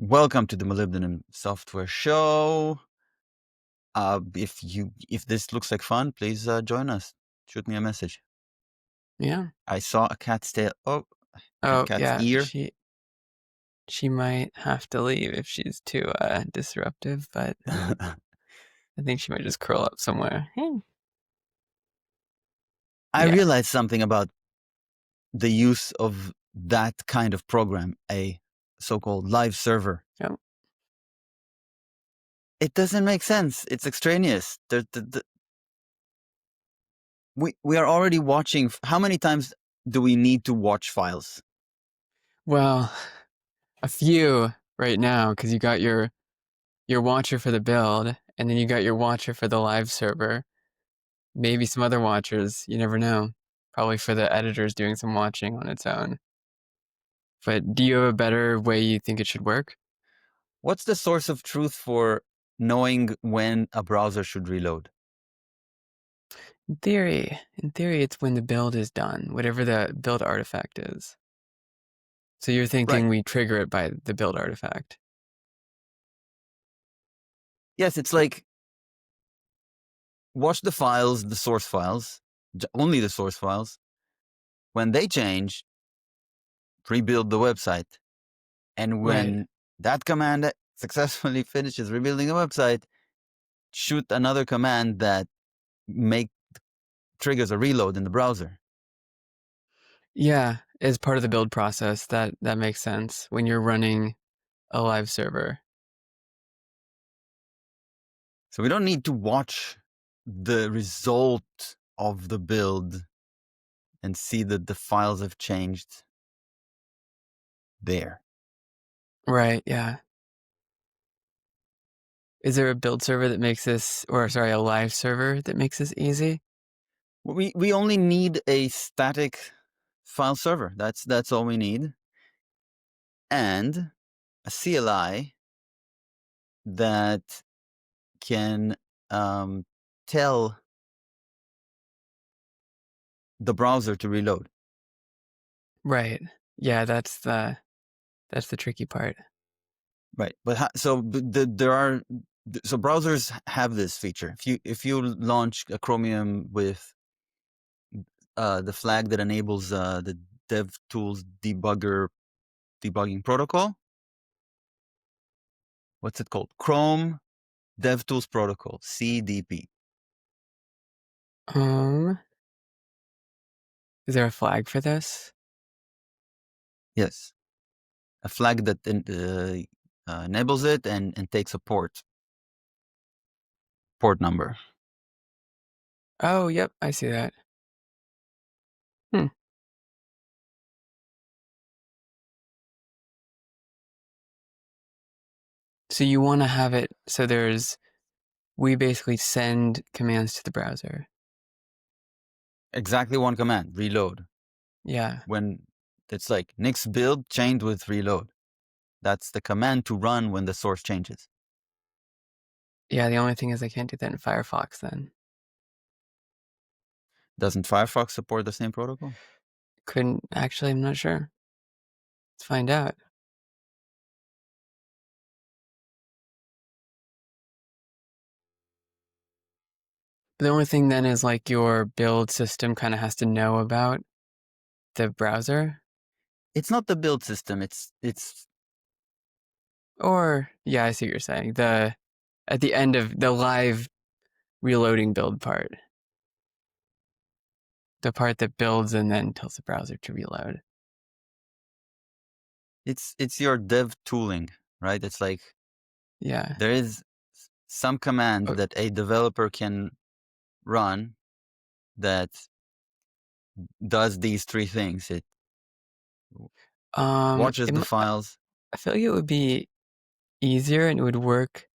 Welcome to the Molybdenum Software Show. If this looks like fun, please join us. Shoot me a message. Yeah. I saw a cat's tail. Oh, Oh, cat's yeah. ear. She might have to leave if she's too disruptive, but I think she might just curl up somewhere. I Yeah. realized something about the use of that kind of program, a so-called live server. Oh. It doesn't make sense. It's extraneous. We are already watching. How many times do we need to watch files? Well, a few right now because you got your watcher for the build, and then you got your watcher for the live server. Maybe some other watchers. You never know. Probably for the editors doing some watching on its own. But do you have a better way you think it should work? What's the source of truth for knowing when a browser should reload? In theory, it's when the build is done, whatever the build artifact is. So you're Right. thinking we trigger it by the build artifact. Yes, it's like watch the files, the source files, only the source files. When they change, rebuild the website. And Right. when that command successfully finishes rebuilding the website, shoot another command that triggers a reload in the browser. Yeah, as part of the build process, that makes sense when you're running a live server. So we don't need to watch the result of the build and see that the files have changed there. Right, yeah. Is there a build server that makes this, or sorry, a live server that makes this easy? We only need a static file server. That's all we need. And a CLI that can tell the browser to reload. Right. Yeah, that's the tricky part. Right. But so browsers have this feature. If you launch a Chromium with the flag that enables the DevTools debugging protocol, what's it called? Chrome DevTools Protocol, CDP. Is there a flag for this? Yes. A flag that enables it and takes a port number. Oh, yep, I see that. Hmm. So you want to have it so we basically send commands to the browser. Exactly one command, reload. Yeah. When it's like Nix build chained with reload. That's the command to run when the source changes. Yeah, the only thing is I can't do that in Firefox then. Doesn't Firefox support the same protocol? Couldn't actually, I'm not sure. Let's find out. The only thing then is like your build system kind of has to know about the browser. It's not the build system. It's Or yeah, I see what you're saying. At the end of the live reloading build part. The part that builds and then tells the browser to reload. it's your dev tooling, right? It's like Yeah. there is some command Oh, that a developer can run that does these three things. It watches the files. I feel like it would be easier and it would work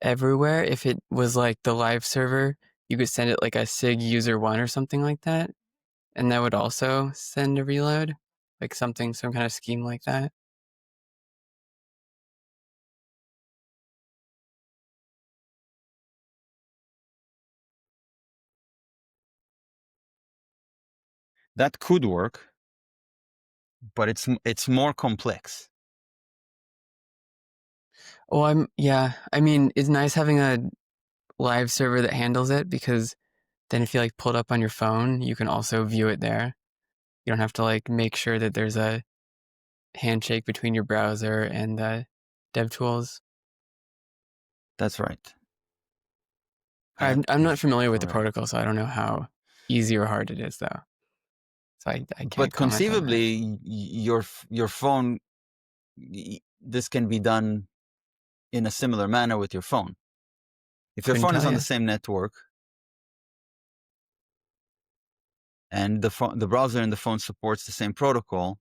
everywhere if it was like the live server. You could send it like a SIG user one or something like that. And that would also send a reload, like some kind of scheme like that. That could work, but it's more complex. Oh, yeah. I mean, it's nice having a live server that handles it because then if you like pull it up on your phone, you can also view it there. You don't have to like make sure that there's a handshake between your browser and the DevTools. That's right. That I'm not is familiar with the correct. protocol, so I don't know how easy or hard it is, though. So I can't But comment on that. conceivably, your phone, this can be done in a similar manner with your phone. If your Couldn't phone is tell on the you. same network and the browser in the phone supports the same protocol,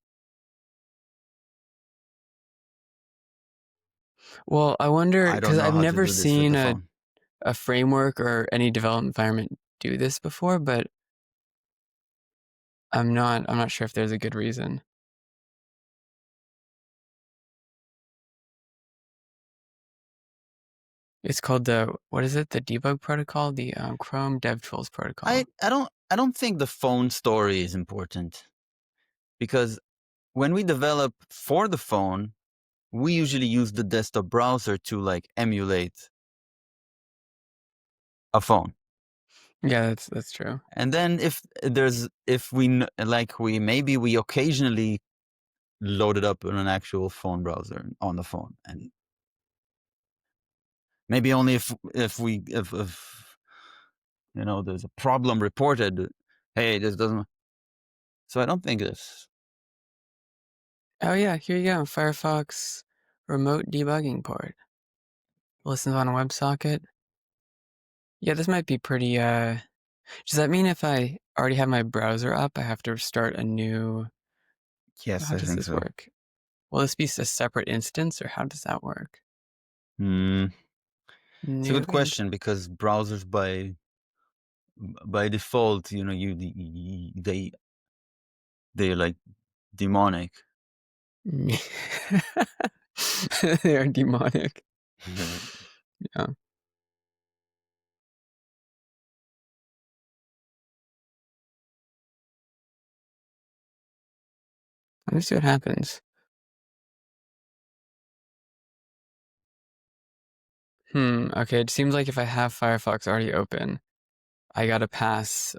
Well, I wonder I don't because know I've how to never do this with seen the phone. a framework or any development environment do this before, but I'm not sure if there's a good reason. It's called the what is it? The debug protocol, the Chrome DevTools protocol. I don't think the phone story is important because when we develop for the phone, we usually use the desktop browser to like emulate a phone. Yeah, that's true. And then if we maybe we occasionally load it up in an actual phone browser on the phone, and maybe only if there's a problem reported. Hey, this doesn't. So I don't think this. Oh yeah, here you go. Firefox remote debugging port. Listens on a WebSocket. Yeah, this might be pretty does that mean if I already have my browser up, I have to start a new Yes, how I does think this so. work? Will this be a separate instance or how does that work? Hmm. It's a New good question because browsers by default, they're like demonic. they are demonic. Yeah. Let me see what happens. Okay, it seems like if I have Firefox already open, I gotta pass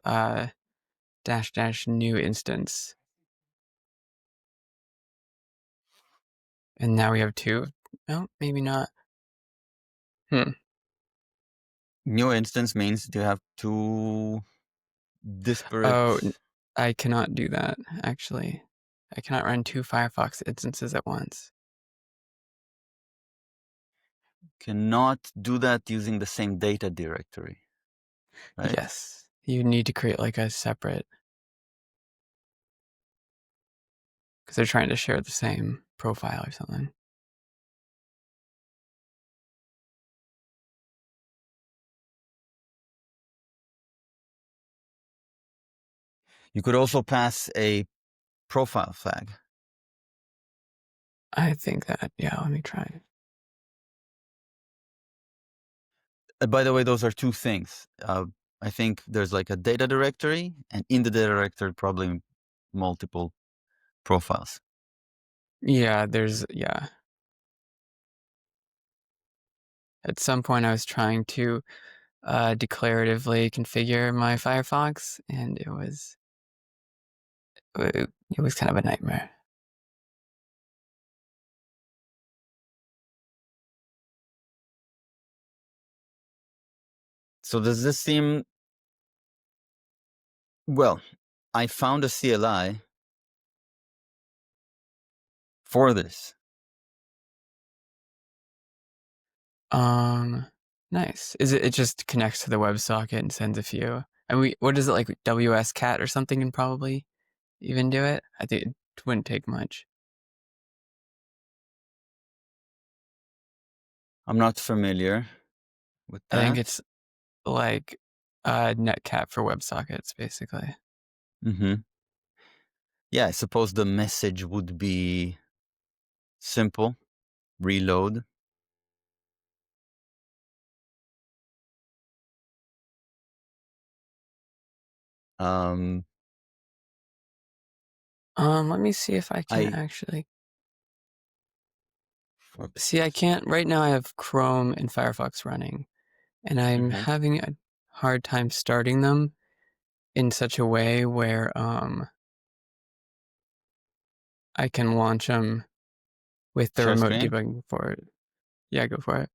dash dash new instance. And now we have two. No, maybe not. Hmm. New instance means you have two Oh, disparate. I cannot do that, actually. I cannot run two Firefox instances at once. Cannot do that using the same data directory, right? Yes. You need to create like a separate, because they're trying to share the same profile or something. You could also pass a profile flag. I think that, yeah, let me try. By the way, those are two things. I think there's like a data directory, and in the data directory, probably multiple profiles. Yeah, yeah. At some point, I was trying to declaratively configure my Firefox, and it was kind of a nightmare. So does this seem well? I found a CLI for this. Um, nice. It just connects to the WebSocket and sends a few. And what is it like WSCat or something can probably even do it? I think it wouldn't take much. I'm not familiar with I think that. it's like netcat for WebSockets, basically. Mm-hmm. Yeah, I suppose the message would be simple: reload. Um, Let me see if I can I actually. See, I can't right now. I have Chrome and Firefox running, and I'm Mm-hmm. having a hard time starting them in such a way where I can launch them with the Share remote screen. debugging for it. Yeah, go for it.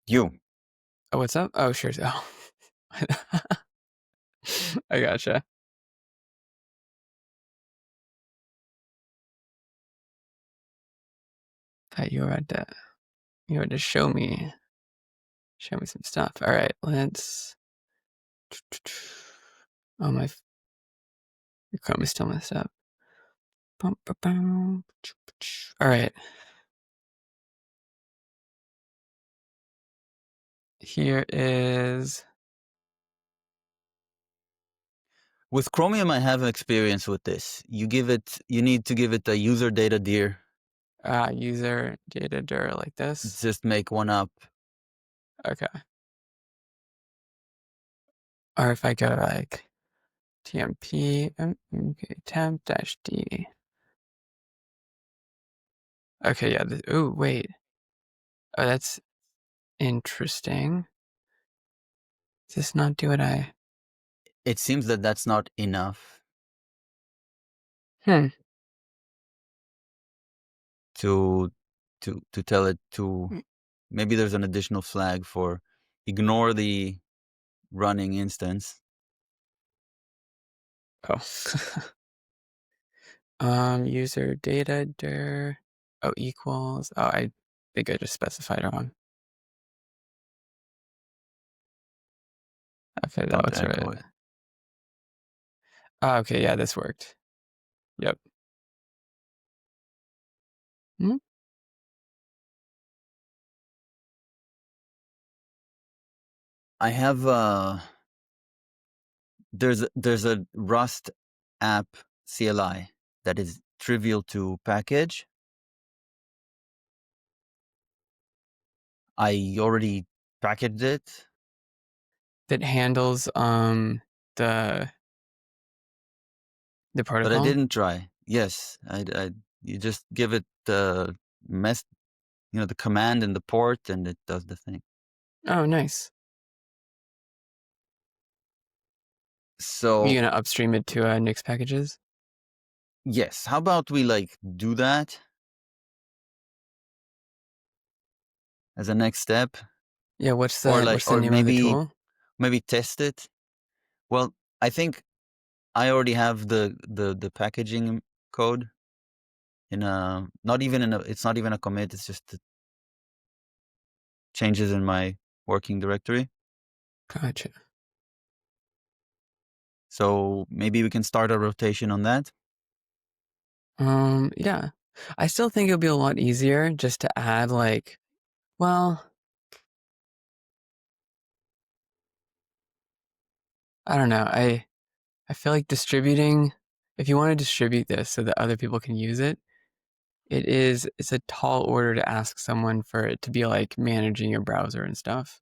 You. Oh, what's up? Oh, sure. Oh, I gotcha. Thought you had to show me some stuff. All right, let's. Oh my, your Chrome is still messed up. Bum, ba, bum. All right. Here is With Chromium, I have experience with this. You need to give it a user data dir. user data dir like this. Just make one up. Okay. Or if I go like tmp temp -d. Okay, yeah. Oh, wait. Oh, that's interesting. Does this not do what I? It seems that that's not enough Hmm. to tell it to. Maybe there's an additional flag for ignore the running instance. Oh. User data dir. Oh, equals. Oh, I think I just specified wrong. Okay, that Don't looks echo right. it. Oh, okay, yeah, this worked. Yep. Hmm? I have there's a Rust app CLI that is trivial to package. I already packaged it. That handles the But I protocol. didn't try. Yes, you just give it the the command and the port, and it does the thing. Oh, nice. Are you So gonna upstream it to Nix packages? yes, how about we do that as a next step, Yeah. What's the or name of the maybe tool? test it. Well, I think I already have the packaging code in a not even in a it's not even a commit. It's just the changes in my working directory. Gotcha. So maybe we can start a rotation on that. Yeah. I still think it'll be a lot easier just to add well, I don't know. I feel like distributing, if you want to distribute this so that other people can use it, it's a tall order to ask someone for it to be like managing your browser and stuff.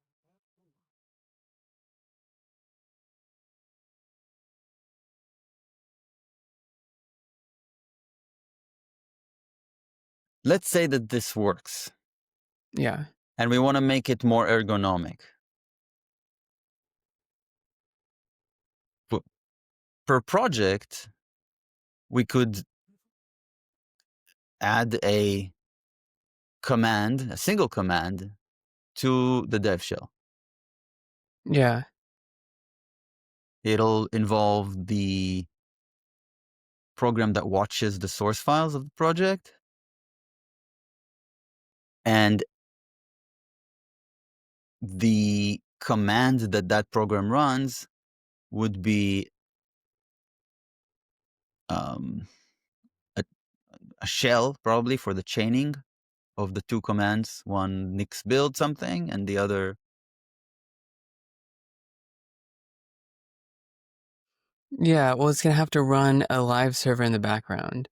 Let's say that this works, Yeah. and we want to make it more ergonomic. Per project, we could add a single command to the dev shell. Yeah. It'll involve the program that watches the source files of the project, and the command that program runs would be um, a, a shell, probably, for the chaining of the two commands. One nix build something, and the other. Yeah. Well, it's gonna have to run a live server in the background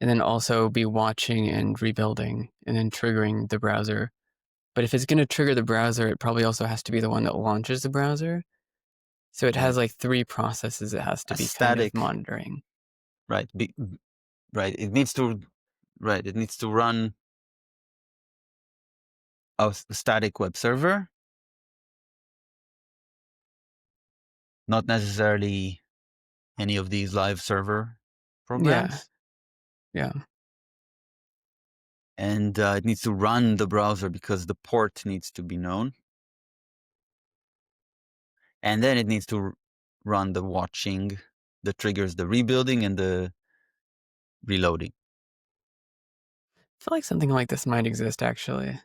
and then also be watching and rebuilding and then triggering the browser. But if it's gonna trigger the browser, it probably also has to be the one that launches the browser. So it has Right. like three processes it has to A be kind of static. monitoring. Right. Right. It needs to run a static web server, not necessarily any of these live server Yeah. programs. Yeah. And it needs to run the browser because the port needs to be known. And then it needs to run the watching that triggers the rebuilding and the reloading. I feel like something like this might exist actually.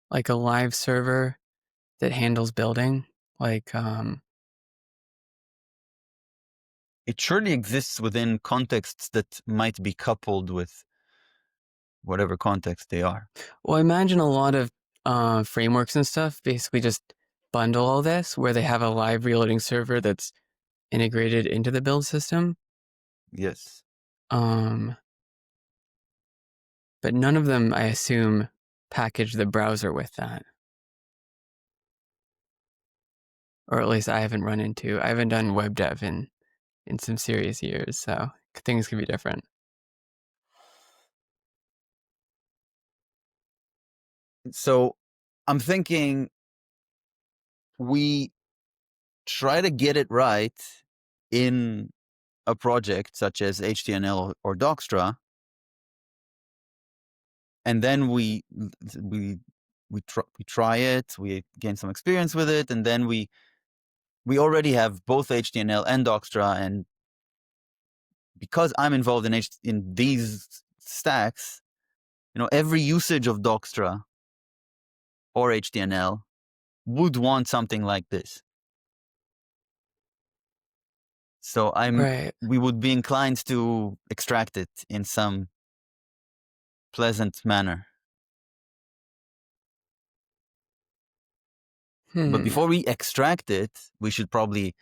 Like a live server that handles building. Like, It surely exists within contexts that might be coupled with whatever context they are. well, I imagine a lot of frameworks and stuff basically just bundle all this where they have a live reloading server that's integrated into the build system. Yes. But none of them, I assume, package the browser with that. Or at least I haven't run into. I haven't done web dev in some serious years, so things could be different. So I'm thinking we try to get it right in a project such as HTML or Dockstra, and then we try it, we gain some experience with it, and then we already have both HTML and Dockstra, and because I'm involved in these stacks, every usage of Dockstra or HTML would want something like this. So Right. we would be inclined to extract it in some pleasant manner. But before we extract it, we should probably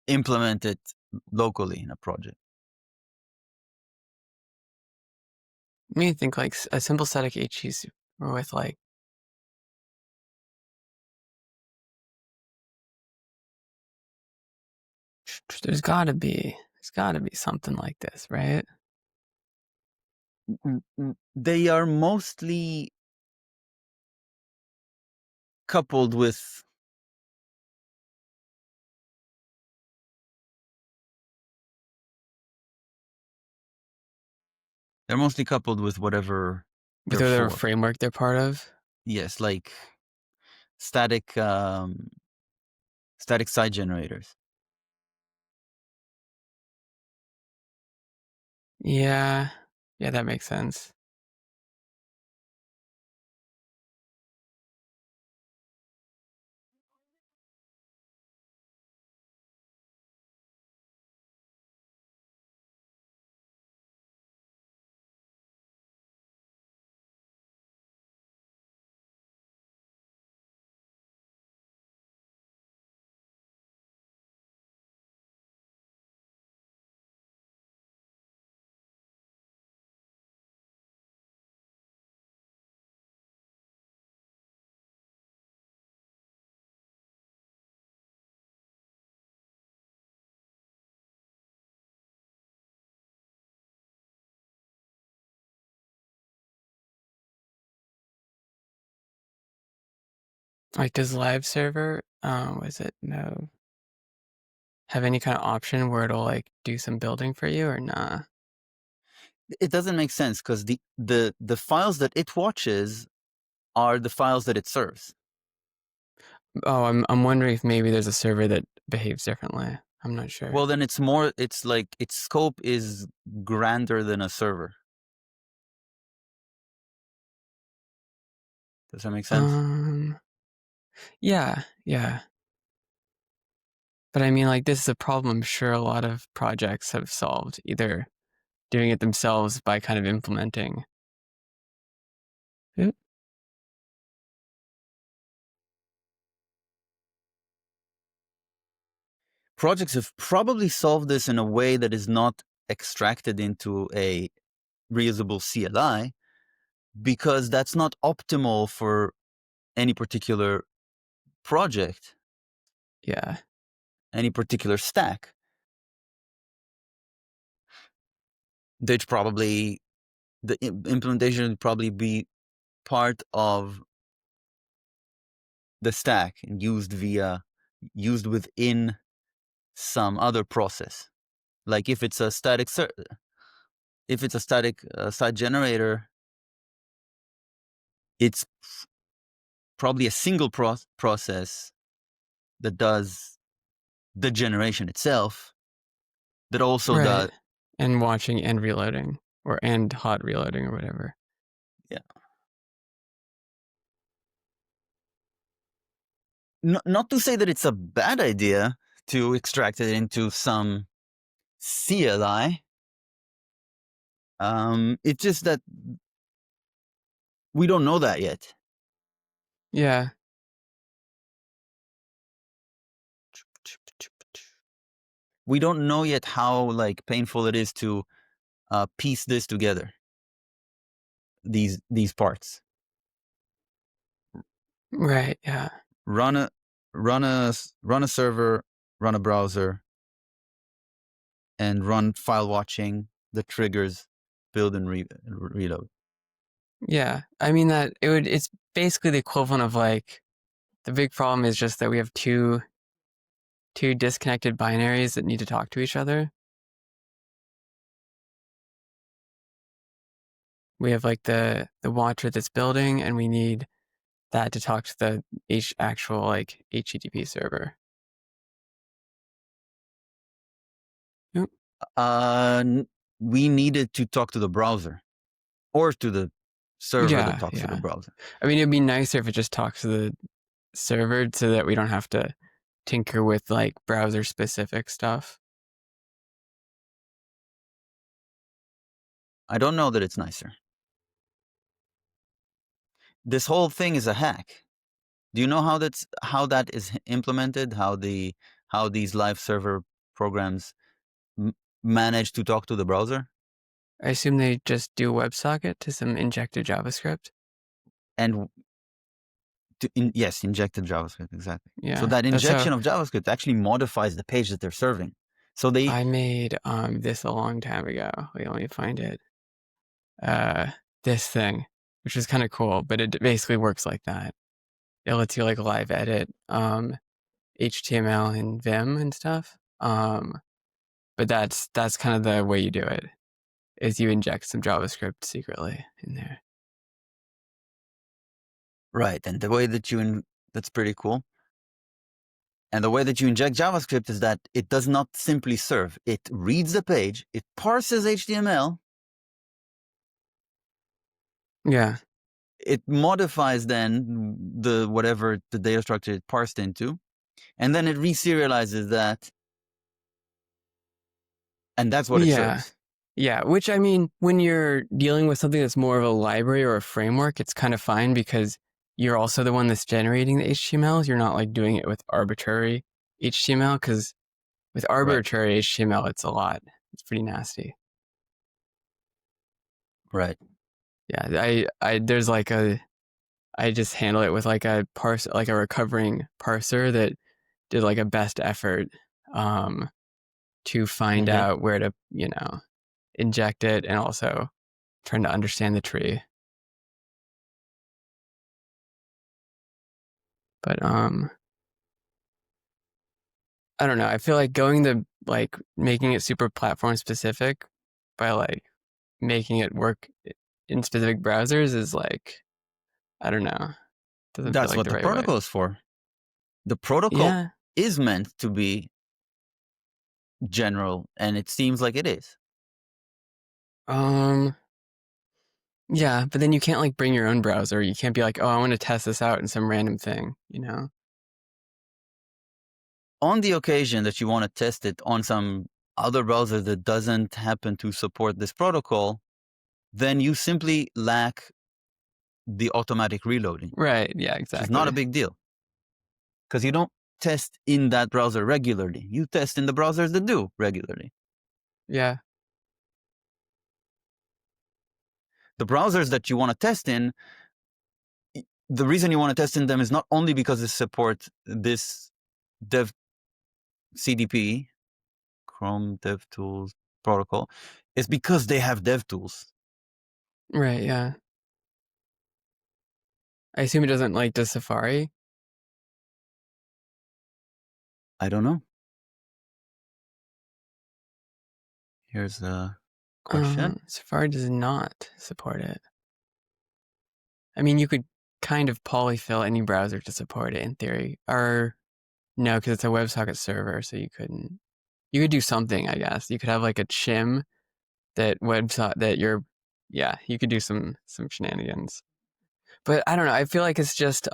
implement it locally in a project. I mean, think like a simple static HE with like there's gotta be something like this, right? They are mostly coupled with whatever With they're whatever for. framework they're part of. Yes, like static site generators. Yeah. Yeah, that makes sense. Like, does live server, was it no, have any kind of option where it'll like do some building for you or nah? It doesn't make sense because the files that it watches are the files that it serves. Oh, I'm wondering if maybe there's a server that behaves differently. I'm not sure. Well, then it's like its scope is grander than a server. Does that make sense? Yeah. But I mean, like, this is a problem I'm sure a lot of projects have solved, either doing it themselves by kind of implementing. Oop. Projects have probably solved this in a way that is not extracted into a reusable CLI because that's not optimal for any particular project, Yeah. any particular stack. They'd probably, the implementation would probably be part of the stack and used within some other process. Like if it's a static site generator, it's probably a single process that does the generation itself, that also Right. does And watching and reloading, and hot reloading or whatever. yeah. Not to say that it's a bad idea to extract it into some CLI. It's just that we don't know that yet. Yeah. We don't know yet how like painful it is to piece this together. These parts. Right. Yeah. Run a server, run a browser, and run file watching that triggers build and reload. Yeah. I mean it's basically the equivalent of like, the big problem is just that we have two disconnected binaries that need to talk to each other. We have like the watcher that's building, and we need that to talk to the actual like HTTP server. Yep. We needed to talk to the browser or to the server that Yeah, talks to the yeah. browser. I mean, it'd be nicer if it just talks to the server so that we don't have to tinker with like browser specific stuff. I don't know that it's nicer. This whole thing is a hack. Do you know how that is implemented? How these live server programs manage to talk to the browser? I assume they just do WebSocket to some injected JavaScript. And yes, injected JavaScript, exactly. Yeah, so that that's how injection of JavaScript actually modifies the page that they're serving. So I made this a long time ago. Wait, let me find it. This thing, which is kind of cool, but it basically works like that. It lets you like live edit HTML and Vim and stuff. But that's kind of the way you do it, is you inject some JavaScript secretly in there. right, and the way that that's pretty cool. And the way that you inject JavaScript is that it does not simply serve. It reads the page, it parses HTML, Yeah. it modifies then whatever the data structure it parsed into, and then it reserializes that, and that's what it Yeah. serves. Yeah, which I mean, when you're dealing with something that's more of a library or a framework, it's kind of fine because you're also the one that's generating the HTML. You're not like doing it with arbitrary HTML, because with arbitrary HTML, it's a lot. It's pretty nasty. Right. Yeah, there's like I just handle it with like a recovering parser that did like a best effort to find out where to, inject it, and also trying to understand the tree. But I don't know. I feel like making it super platform specific by like making it work in specific browsers is like, I don't know. Doesn't feel That's like what the the right way. protocol is for. The protocol Yeah. is meant to be general, and it seems like it is. Yeah, but then you can't like bring your own browser. You can't be like, oh, I want to test this out in some random thing, On the occasion that you want to test it on some other browser that doesn't happen to support this protocol, then you simply lack the automatic reloading. Right. Yeah, Which is exactly. not a big deal, because you don't test in that browser regularly. You test in the browsers that do regularly. Yeah. The browsers that you want to test in, the reason you want to test in them is not only because they support this dev CDP, Chrome DevTools protocol, is because they have DevTools. Right. Yeah. I assume it doesn't like does Safari? I don't know. Here's a question. Safari does not support it. I mean, you could kind of polyfill any browser to support it in theory. Or no, because it's a WebSocket server, so you couldn't. You could do something, I guess. You could have like a shim that yeah, you could do some shenanigans. But I don't know. I feel like it's just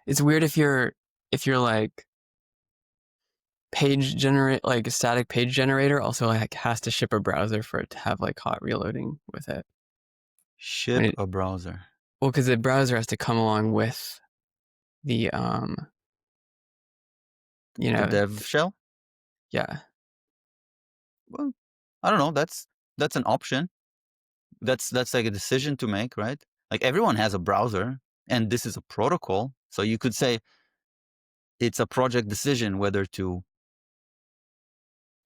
it's weird if you're like page generate like a static page generator also like has to ship a browser for it to have like hot reloading with it. Ship a browser. Well, because the browser has to come along with the the dev shell. Yeah. Well, I don't know. That's an option. That's like a decision to make, right? Like everyone has a browser, and this is a protocol. So you could say it's a project decision whether to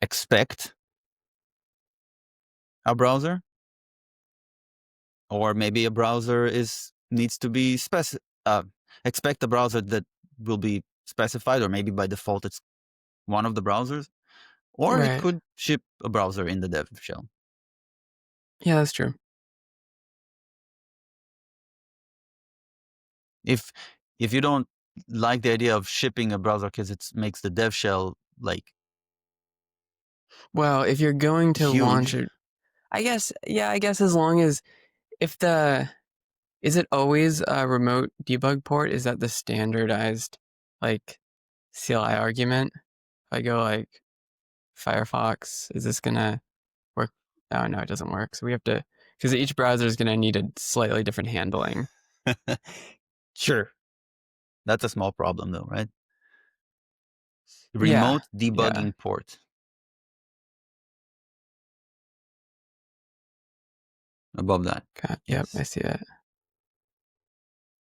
expect a browser, or maybe a browser needs to be expect a browser that will be specified, or maybe by default it's one of the browsers, or it could ship a browser in the dev shell. Yeah, that's true. If you don't like the idea of shipping a browser because it makes the dev shell like, well, if you're going to huge. launch it, I guess as long as is it always a remote debug port? Is that the standardized like CLI argument? If I go like Firefox, is this gonna work? Oh no, it doesn't work. So we have to, because each browser is gonna need a slightly different handling. Sure. That's a small problem though, right? Remote debugging port. Above that. Okay. Yep, I see it.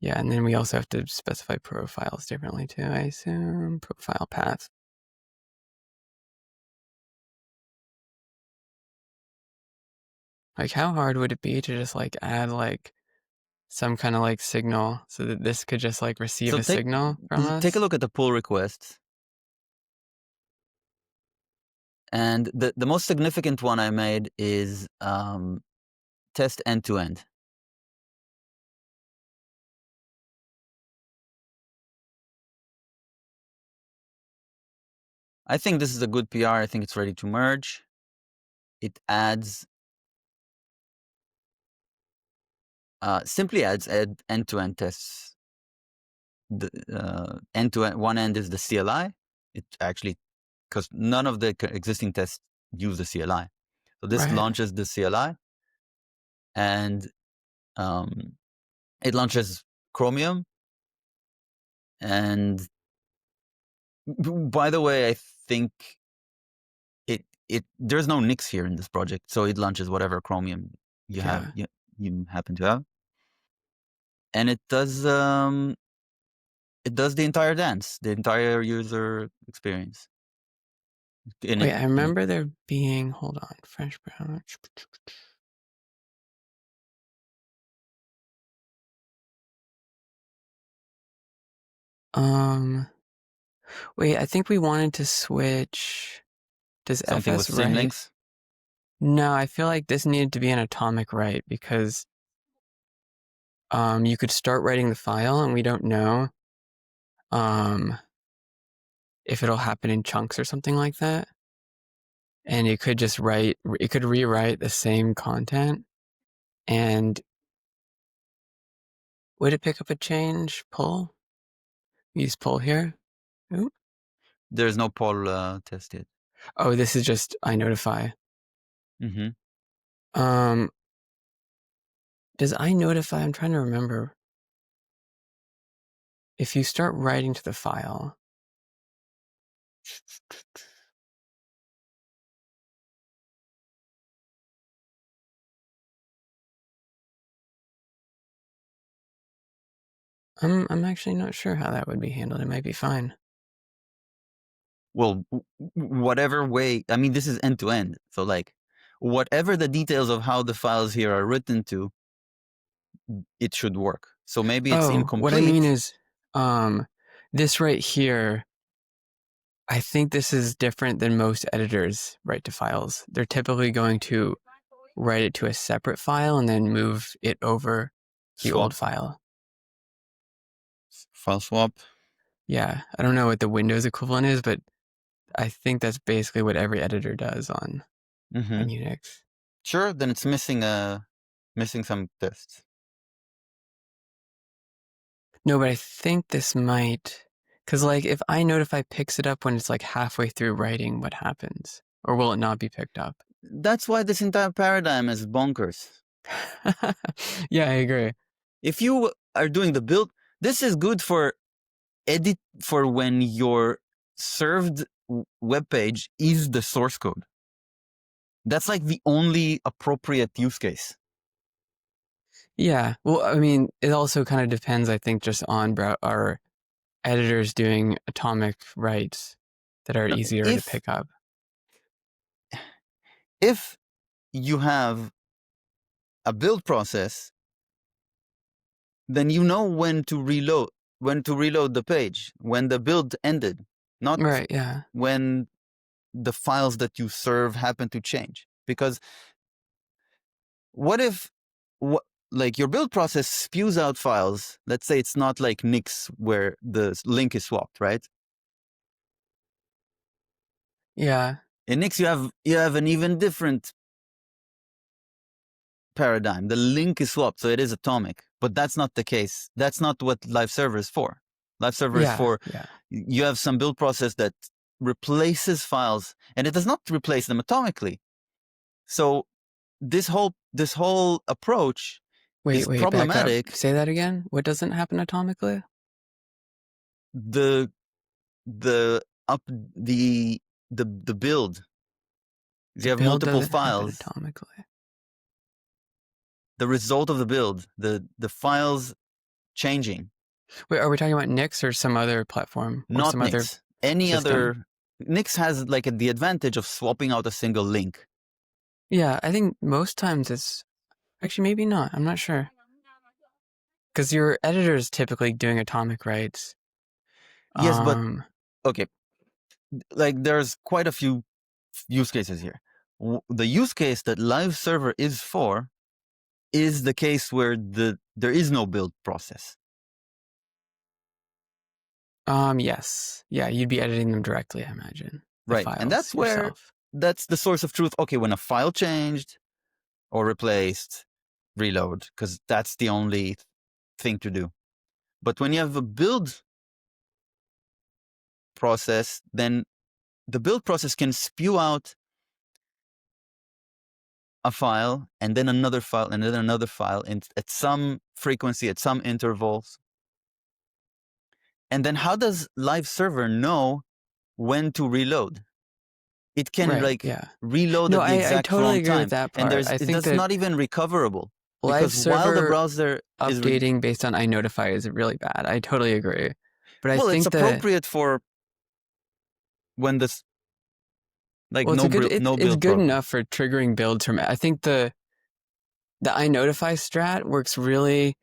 Yeah, and then we also have to specify profiles differently too, I assume. Profile path. Like, how hard would it be to just like add like some kind of like signal so that this could just like receive a signal from us? Take a look at the pull requests. And the most significant one I made is test end-to-end. I think this is a good PR. I think it's ready to merge. It adds simply adds end-to-end tests. The end-to-end, one end is the CLI. It actually, because none of the existing tests use the CLI. So this launches the CLI, and it launches Chromium. And by the way, I think there's no Nix here in this project, so it launches whatever Chromium you have, you happen to have, and it does the entire dance, the entire user experience. Wait, I remember there being, hold on, French brown. Wait, I think we wanted to switch. Does something FS with symlinks? No, I feel like this needed to be an atomic write because you could start writing the file and we don't know if it'll happen in chunks or something like that. And it could just rewrite the same content. And would it pick up a change? Pull? Use pull here. Ooh. There's no poll test yet. Oh, this is just iNotify. Mm-hmm. Does iNotify? I'm trying to remember. If you start writing to the file, I'm actually not sure how that would be handled. It might be fine. Well, whatever way, I mean, this is end to end. So like, whatever the details of how the files here are written to, it should work. So maybe it's Oh, what I mean incomplete. is, this right here, I think this is different than most editors write to files. They're typically going to write it to a separate file and then move it over the Swap, old file. file swap. Yeah, I don't know what the Windows equivalent is, but I think that's basically what every editor does on Unix. Sure, then it's missing some tests. No, but I think this might, because like if iNotify picks it up when it's like halfway through writing, what happens? Or will it not be picked up? That's why this entire paradigm is bonkers. Yeah, I agree. If you are doing the build, this is good for when your served web page is the source code. That's like the only appropriate use case. Yeah, well, I mean, it also kind of depends, I think, just on our editors doing atomic writes that are easier to pick up. If you have a build process, then you know when to reload the page, when the build ended, not Right, yeah. when the files that you serve happen to change. Because what if like your build process spews out files? Let's say it's not like Nix where the link is swapped, right? Yeah. In Nix you have an even different paradigm. The link is swapped, so it is atomic. But that's not the case. That's not what live server is for. Live server is for you have some build process that replaces files, and it does not replace them atomically. So this whole approach is problematic. Back up. Say that again. What doesn't happen atomically? The build. You have multiple files. Atomically. The result of the build, the files changing. Wait, are we talking about Nix or some other platform? Or Not some Nix. other Any system? other. Nix has like the advantage of swapping out a single link. Yeah, I think most times it's actually maybe not. I'm not sure. Because your editor is typically doing atomic writes. Yes, but okay. Like there's quite a few use cases here. The use case that live server is for is the case where there is no build process. Yes. Yeah, you'd be editing them directly, I imagine. Right. And that's where that's the source of truth. Okay, when a file changed or replaced, reload, because that's the only thing to do. But when you have a build process, then the build process can spew out a file and then another file and then another file at some frequency, at some intervals. And then how does live server know when to reload? It can reload at the exact wrong time. With that part. And that's not even recoverable. Because while the browser updating based on iNotify is really bad. I totally agree. But I think it's appropriate for when this it's good enough for triggering builds from. I think the iNotify strat works really.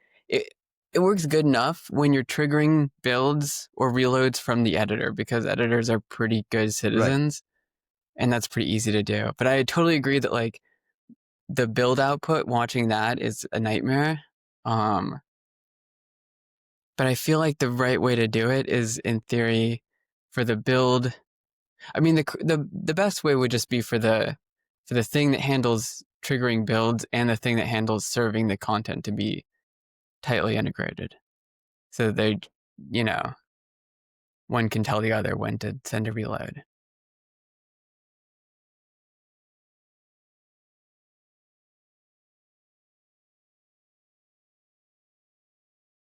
It works good enough when you're triggering builds or reloads from the editor, because editors are pretty good citizens, and that's pretty easy to do. But I totally agree that like the build output, watching that is a nightmare. But I feel like the right way to do it is, in theory, for the build. I mean, the best way would just be for the thing that handles triggering builds and the thing that handles serving the content to be tightly integrated, so they, one can tell the other when to send a reload.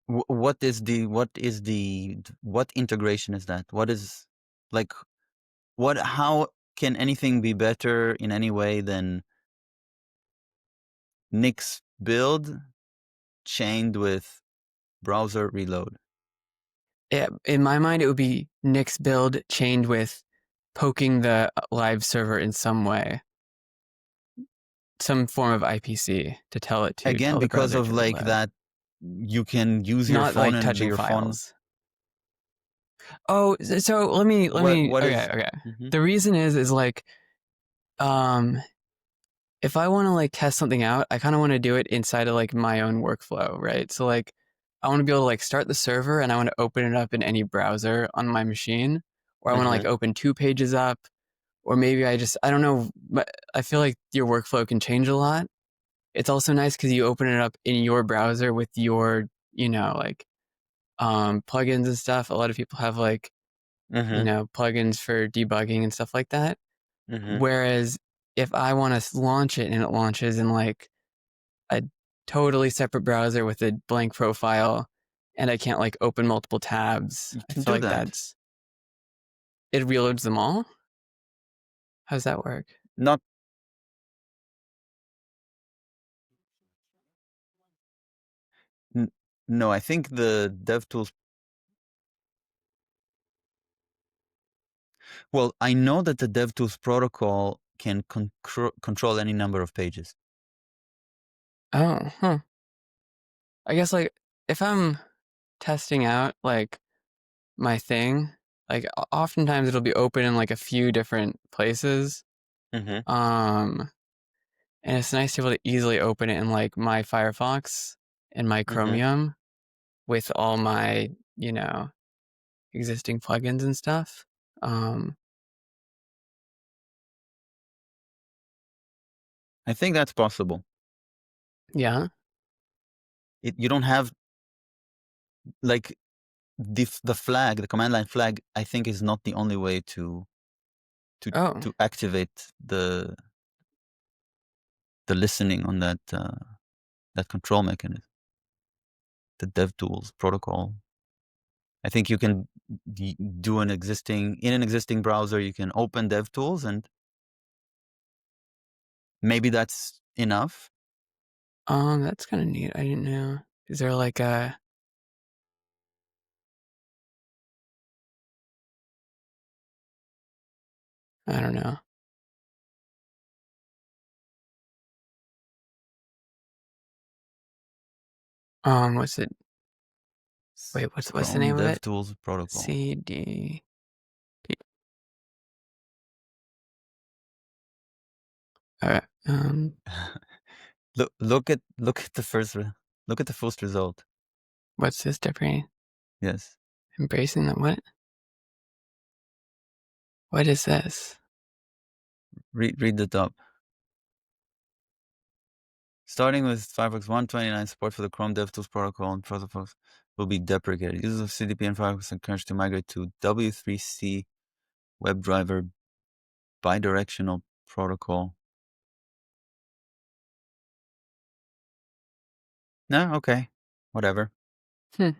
What integration is that? What is like, how can anything be better in any way than Nix build chained with browser reload? Yeah, in my mind, it would be Nix build chained with poking the live server in some way, some form of IPC to tell it to. Again, because of like that you can use your Not phone like and touching your phone. files. Oh, so let me What okay, is? okay. Mhm. The reason is like um if I want to like test something out, I kind of want to do it inside of like my own workflow, right? So like I want to be able to like start the server and I want to open it up in any browser on my machine, or I want to like Mhm. open 2 pages up, or maybe I don't know, but I feel like your workflow can change a lot. It's also nice because you open it up in your browser with your, like plugins and stuff. A lot of people have like, Mhm. plugins for debugging and stuff like that. Mhm. Whereas if I want to launch it and it launches in like a totally separate browser with a blank profile and I can't like open multiple tabs, You I can feel do like that. it reloads them all. How does that work? Not n- no, I think the DevTools. Well, I know that the DevTools protocol can control any number of pages. Oh, huh. I guess like if I'm testing out like my thing, like oftentimes it'll be open in like a few different places. Mhm. Um, and it's nice to be able to easily open it in like my Firefox and my Mhm. Chromium with all my, existing plugins and stuff. Um, I think that's possible. yeah. You don't have like the flag, the command line flag. I think is not the only way to Oh, to activate the listening on that control mechanism, the DevTools protocol. I think you can do in an existing browser. You can open DevTools, and maybe that's enough. that's kind of neat. I didn't know. Is there like a, I don't know. What's it? Wait, what's the Chrome name of it? DevTools protocol. CD. All right. Look at the first result. What's this different? Yes. Embracing the what? What is this? Read the top. Starting with Firefox 129, support for the Chrome DevTools protocol and Firefox will be deprecated. Users of CDP and Firefox are encouraged to migrate to W3C WebDriver bidirectional protocol. No, okay, whatever. Hmm.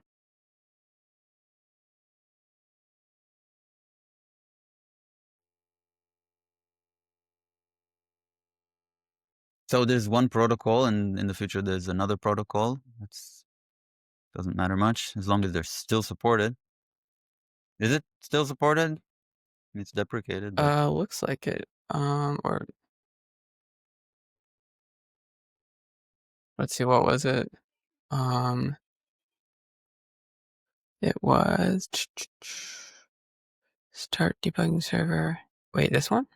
So there's one protocol, and in the future there's another protocol. It's doesn't matter much as long as they're still supported. Is it still supported? It's deprecated, but Looks like it. Or let's see, what was it? Um, it was start debugging server. Wait, this one?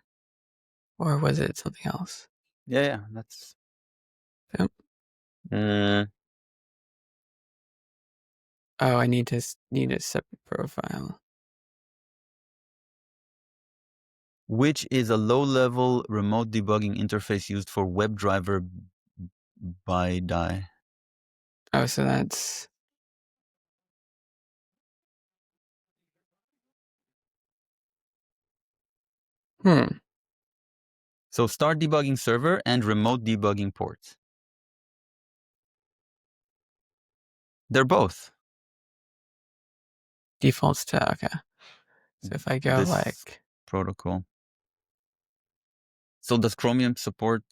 Or was it something else? yeah, that's. Yep. Oh, I need a separate profile. Which is a low-level remote debugging interface used for WebDriver BiDi. Oh, so that's hmm. So start debugging server and remote debugging ports. They're both. Defaults to okay. So if I go This like, protocol. So does Chromium support?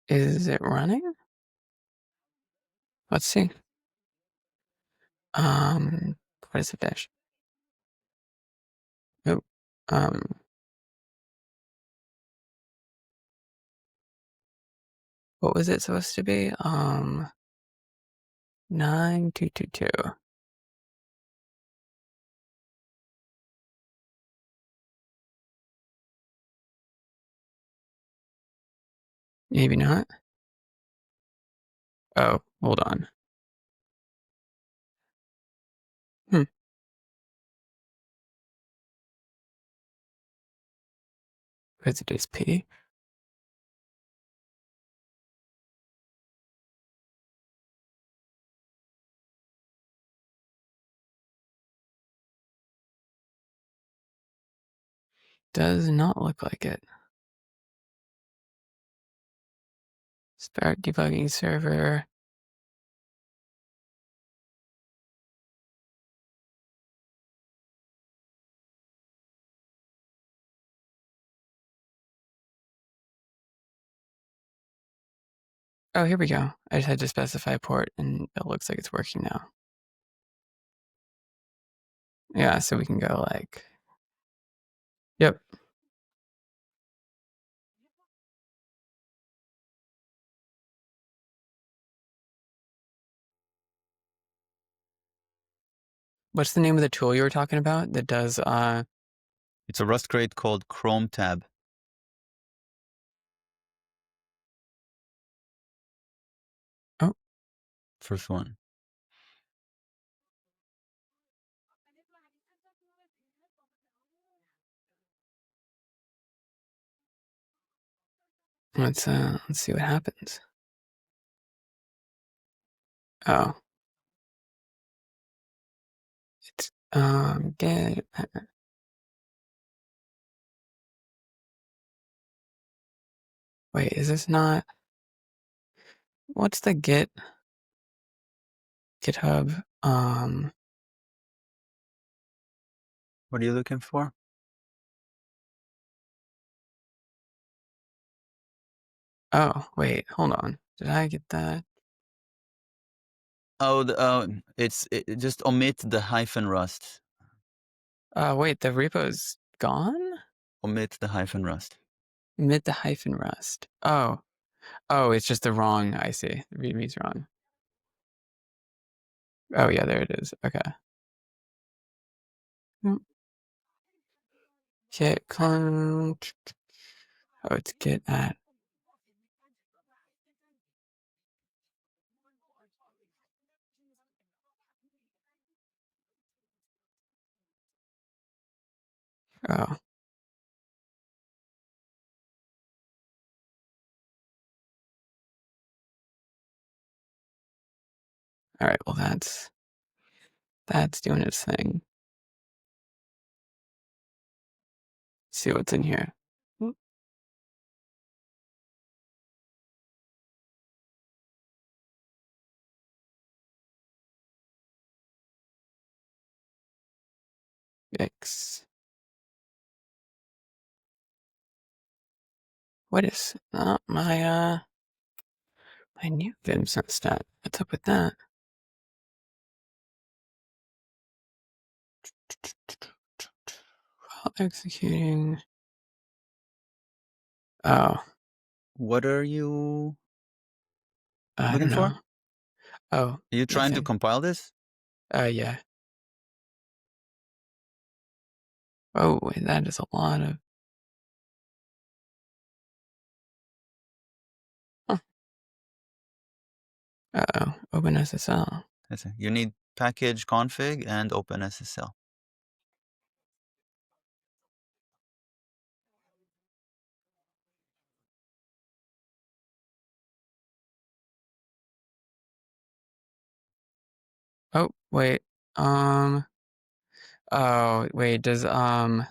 is it running? Let's see. What is the dash? Oh, um, What was it supposed to be? 9222. Maybe not. Oh, hold on. Because it is P. Does not look like it. Start debugging server. Oh, here we go. I just had to specify port and it looks like it's working now. Yeah, so we can go like, yep. What's the name of the tool you were talking about that does, It's a Rust crate called Chrome Tab. Oh. First one. Let's see what happens. Oh. It's, get, wait, is this not, what's the GitHub, What are you looking for? oh, wait, hold on. Did I get that? Oh, just omit the hyphen Rust. Wait, the repo's gone? Omit the hyphen Rust. Mid the hyphen rust. Oh. Oh, it's just the wrong, I see. The readme's wrong. Oh yeah, there it is. Okay. Git clone. Oh, it's git at. Oh. All right. Well, that's doing its thing. See what's in here. X. What is my new Vim stat? What's up with that? While executing. Oh. What are you I looking don't know. for? Oh. Are you trying to Nothing. compile this? Yeah. Oh, that is a lot of. Huh. Uh-oh. OpenSSL. That's it. You need package config and OpenSSL. Oh, wait. Oh, wait, does adding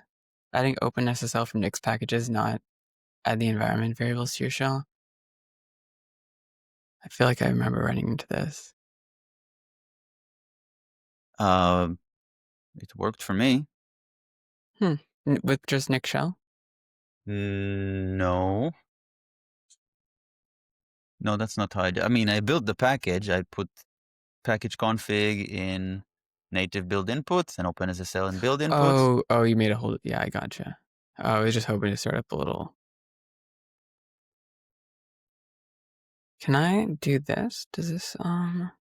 OpenSSL from Nix packages not add the environment variables to your shell? I feel like I remember running into this. It worked for me. With just Nix shell? No. No, that's not how I did. I mean, I built the package. I put package config in native build inputs and OpenSSL in build inputs. Oh, you made a whole, yeah, I gotcha. I was just hoping to start up a little. Can I do this? Does this, can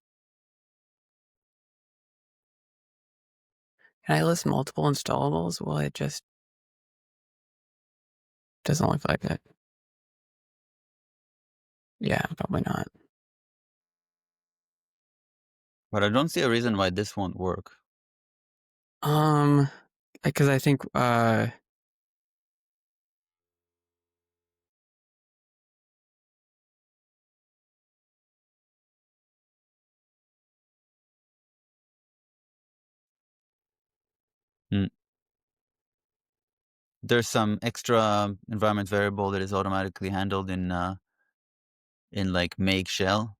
I list multiple installables? Well, it just doesn't look like it. Yeah, probably not. But I don't see a reason why this won't work. Because I think, There's some extra environment variable that is automatically handled in like make shell.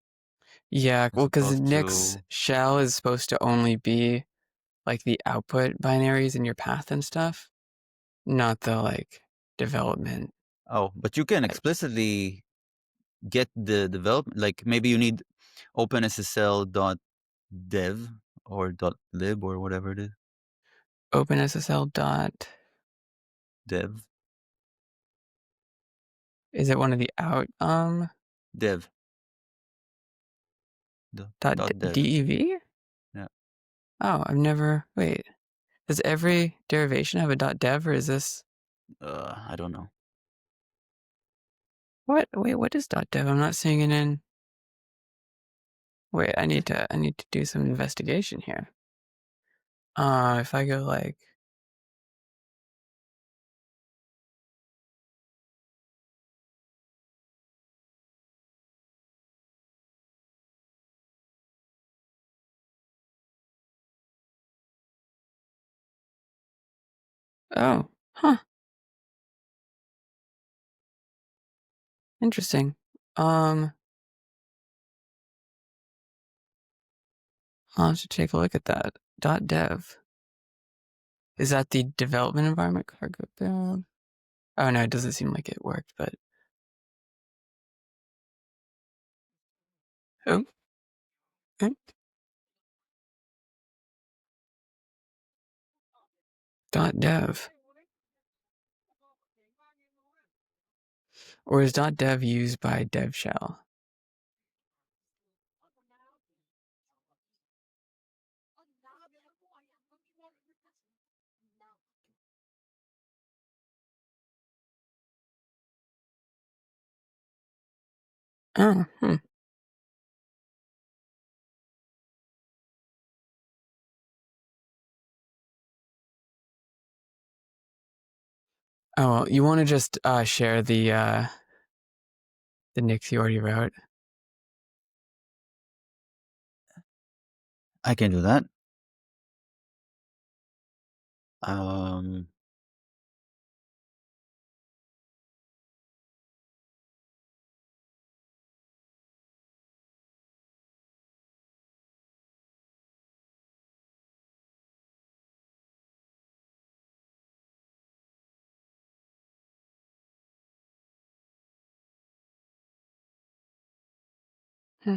yeah, As well, because opposed Nix to shell is supposed to only be like the output binaries in your path and stuff, not the like development. but you can Like, explicitly get the development, like maybe you need openssl.dev or .lib or whatever it is. OpenSSL dot, Dev. is it one of the out, Dev. dot Dev. DEV? Yeah. Oh, I've never, wait, does every derivation have a dot dev or is this, I don't know. what, wait, what is dot dev? I'm not seeing it in, wait, I need to do some investigation here. If I go like, oh, huh, interesting. I'll have to take a look at that. Dot dev. Is that the development environment cargo build? Oh no, it doesn't seem like it worked, but oh, oh. Dot dev. Or is dot dev used by dev shell? Oh, Oh, well, you want to just share the nicks you already wrote? I can do that. Um, Hmm.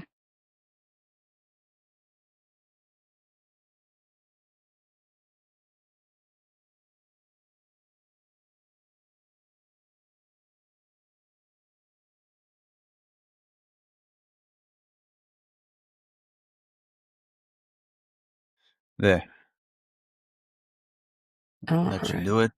there. All That should right. do it.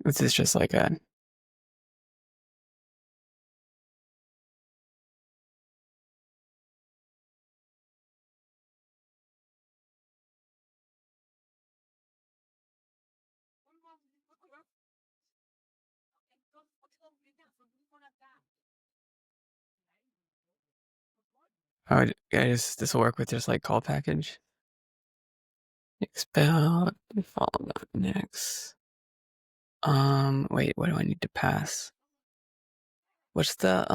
This is just like a. Oh, guys, this will work with just like call package. Expel default next. Wait, what do I need to pass? What's the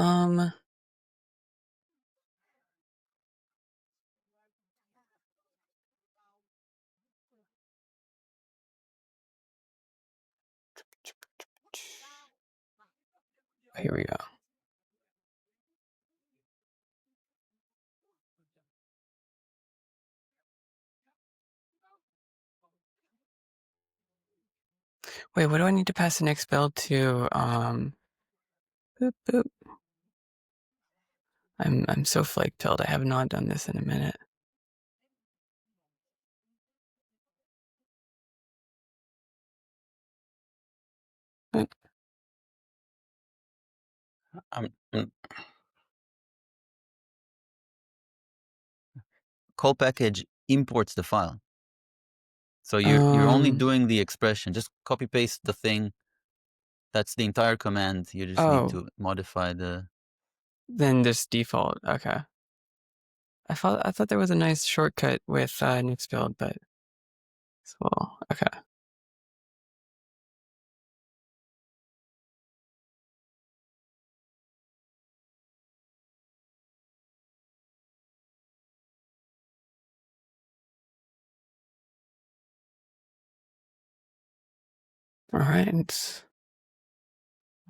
Here we go. Wait, what do I need to pass the next build to? Boop, boop. I'm so flake pilled. I have not done this in a minute. Call package imports the file. So you're only Um, doing the expression. Just copy paste the thing. That's the entire command. You just need Oh, to modify the. then just default. Okay. I thought there was a nice shortcut with Nix build, but well, okay. All right.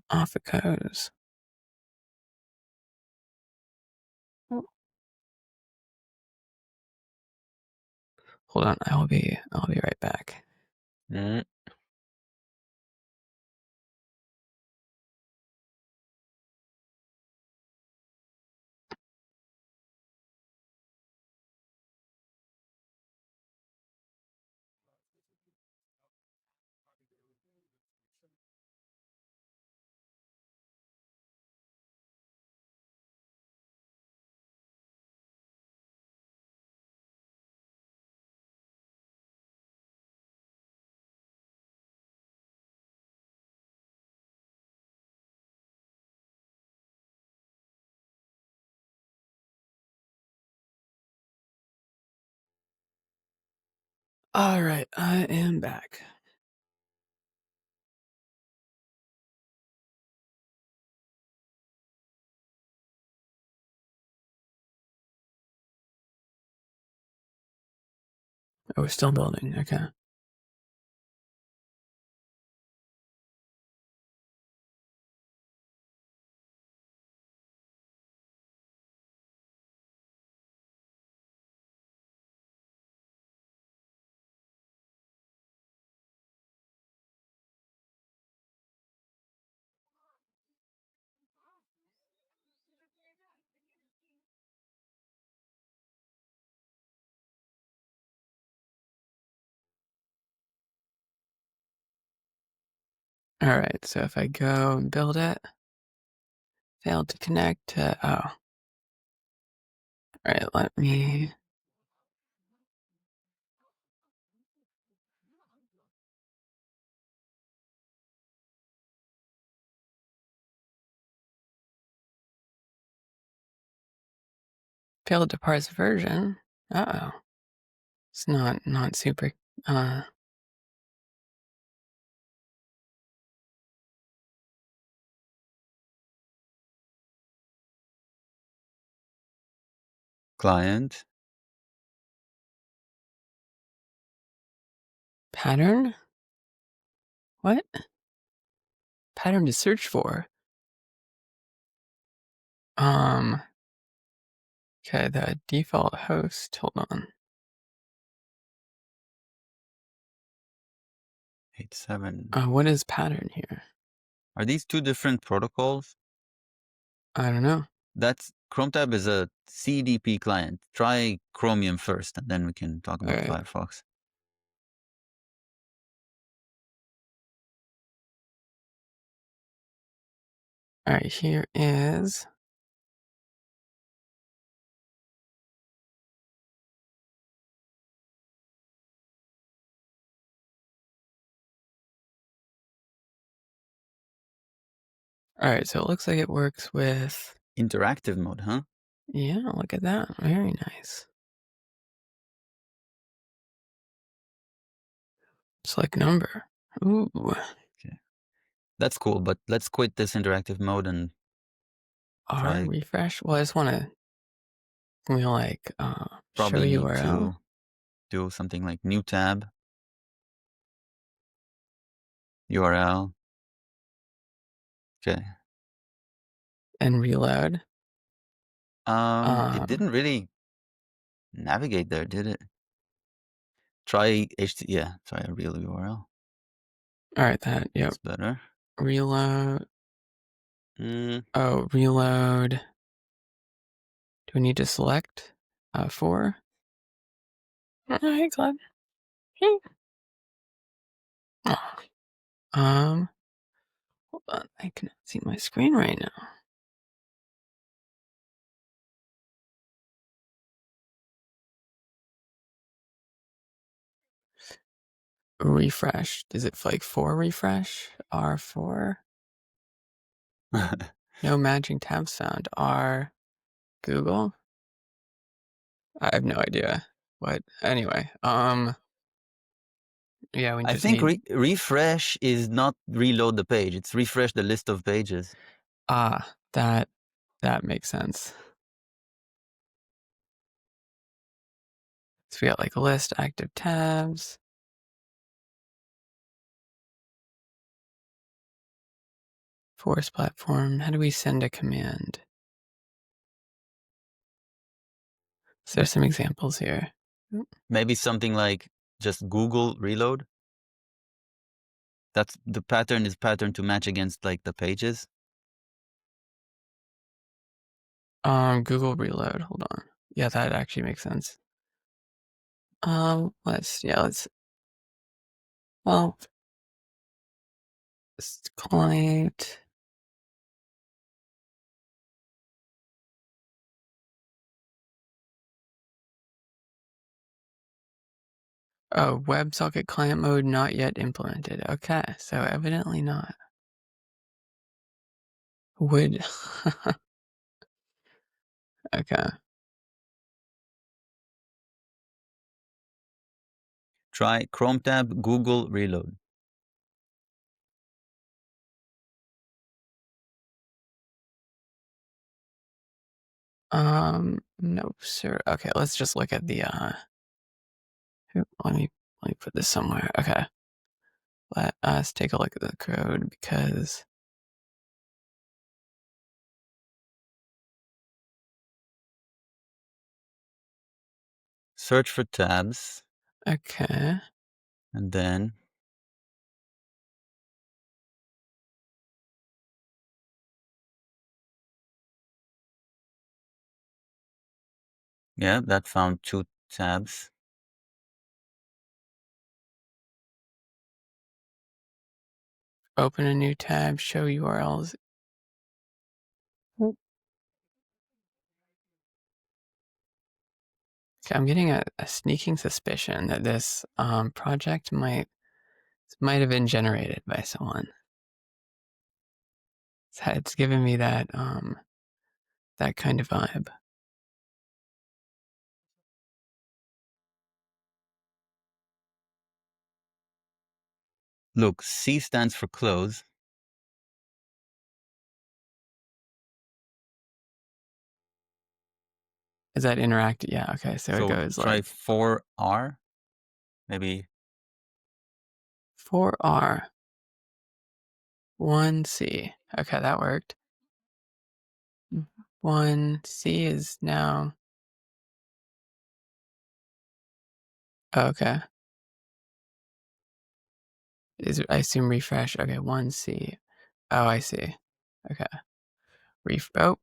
Off it goes. Oh, hold on, I'll be right back. Mm. All right, I am back. Oh, we're still building. Okay. All right, so if I go and build it, failed to connect to, oh. All right, let me. Failed to parse version. Uh-oh. It's not super, Client. pattern? What? Pattern to search for? Okay, the default host, hold on. 87. What is pattern here? Are these two different protocols? I don't know. That's ChromeTab is a CDP client. Try Chromium first, and then we can talk about All right. Firefox. All right, here is. All right, so it looks like it works with. Interactive mode, huh? Yeah, look at that. Very nice. Select number. Ooh. Okay. That's cool, but let's quit this interactive mode and R try. refresh. Well, I just want to. Can we like show Probably need URL? to do something like new tab, URL. Okay. and reload. It Um, didn't really navigate there, did it? Try try a real URL. all right, yep. That's better. Reload. Mm. Oh, reload. Do we need to select 4? Hey, Glad. Hey. Oh. Hold on. I cannot see my screen right now. Refresh. Is it like 4 refresh? R4? No matching tabs found. R Google? I have no idea. What? Anyway, yeah, we I just think need refresh is not reload the page. It's refresh the list of pages. that makes sense. So we got like list, active tabs. Force platform. How do we send a command? So there's some examples here. Maybe something like just Google reload. That's the pattern is pattern to match against like the pages. Google reload. Hold on. Yeah, that actually makes sense. Let's well, client. Oh, WebSocket client mode not yet implemented. Okay, so evidently not. Would okay. Try Chrome tab, Google reload. No, sir. Okay, let's just look at the let me put this somewhere. Okay. Let us take a look at the code because Search for tabs. okay. And then yeah, that found 2 tabs. Open a new tab, show URLs. Okay, I'm getting a sneaking suspicion that this project might have been generated by someone. It's giving me that kind of vibe. Look, C stands for close. Is that interact? Yeah, okay. So it So goes try like 4R. Maybe 4R 1C. Okay, that worked. 1C is now okay. I assume refresh. Okay, 1C. Oh, I see. Okay. Oh,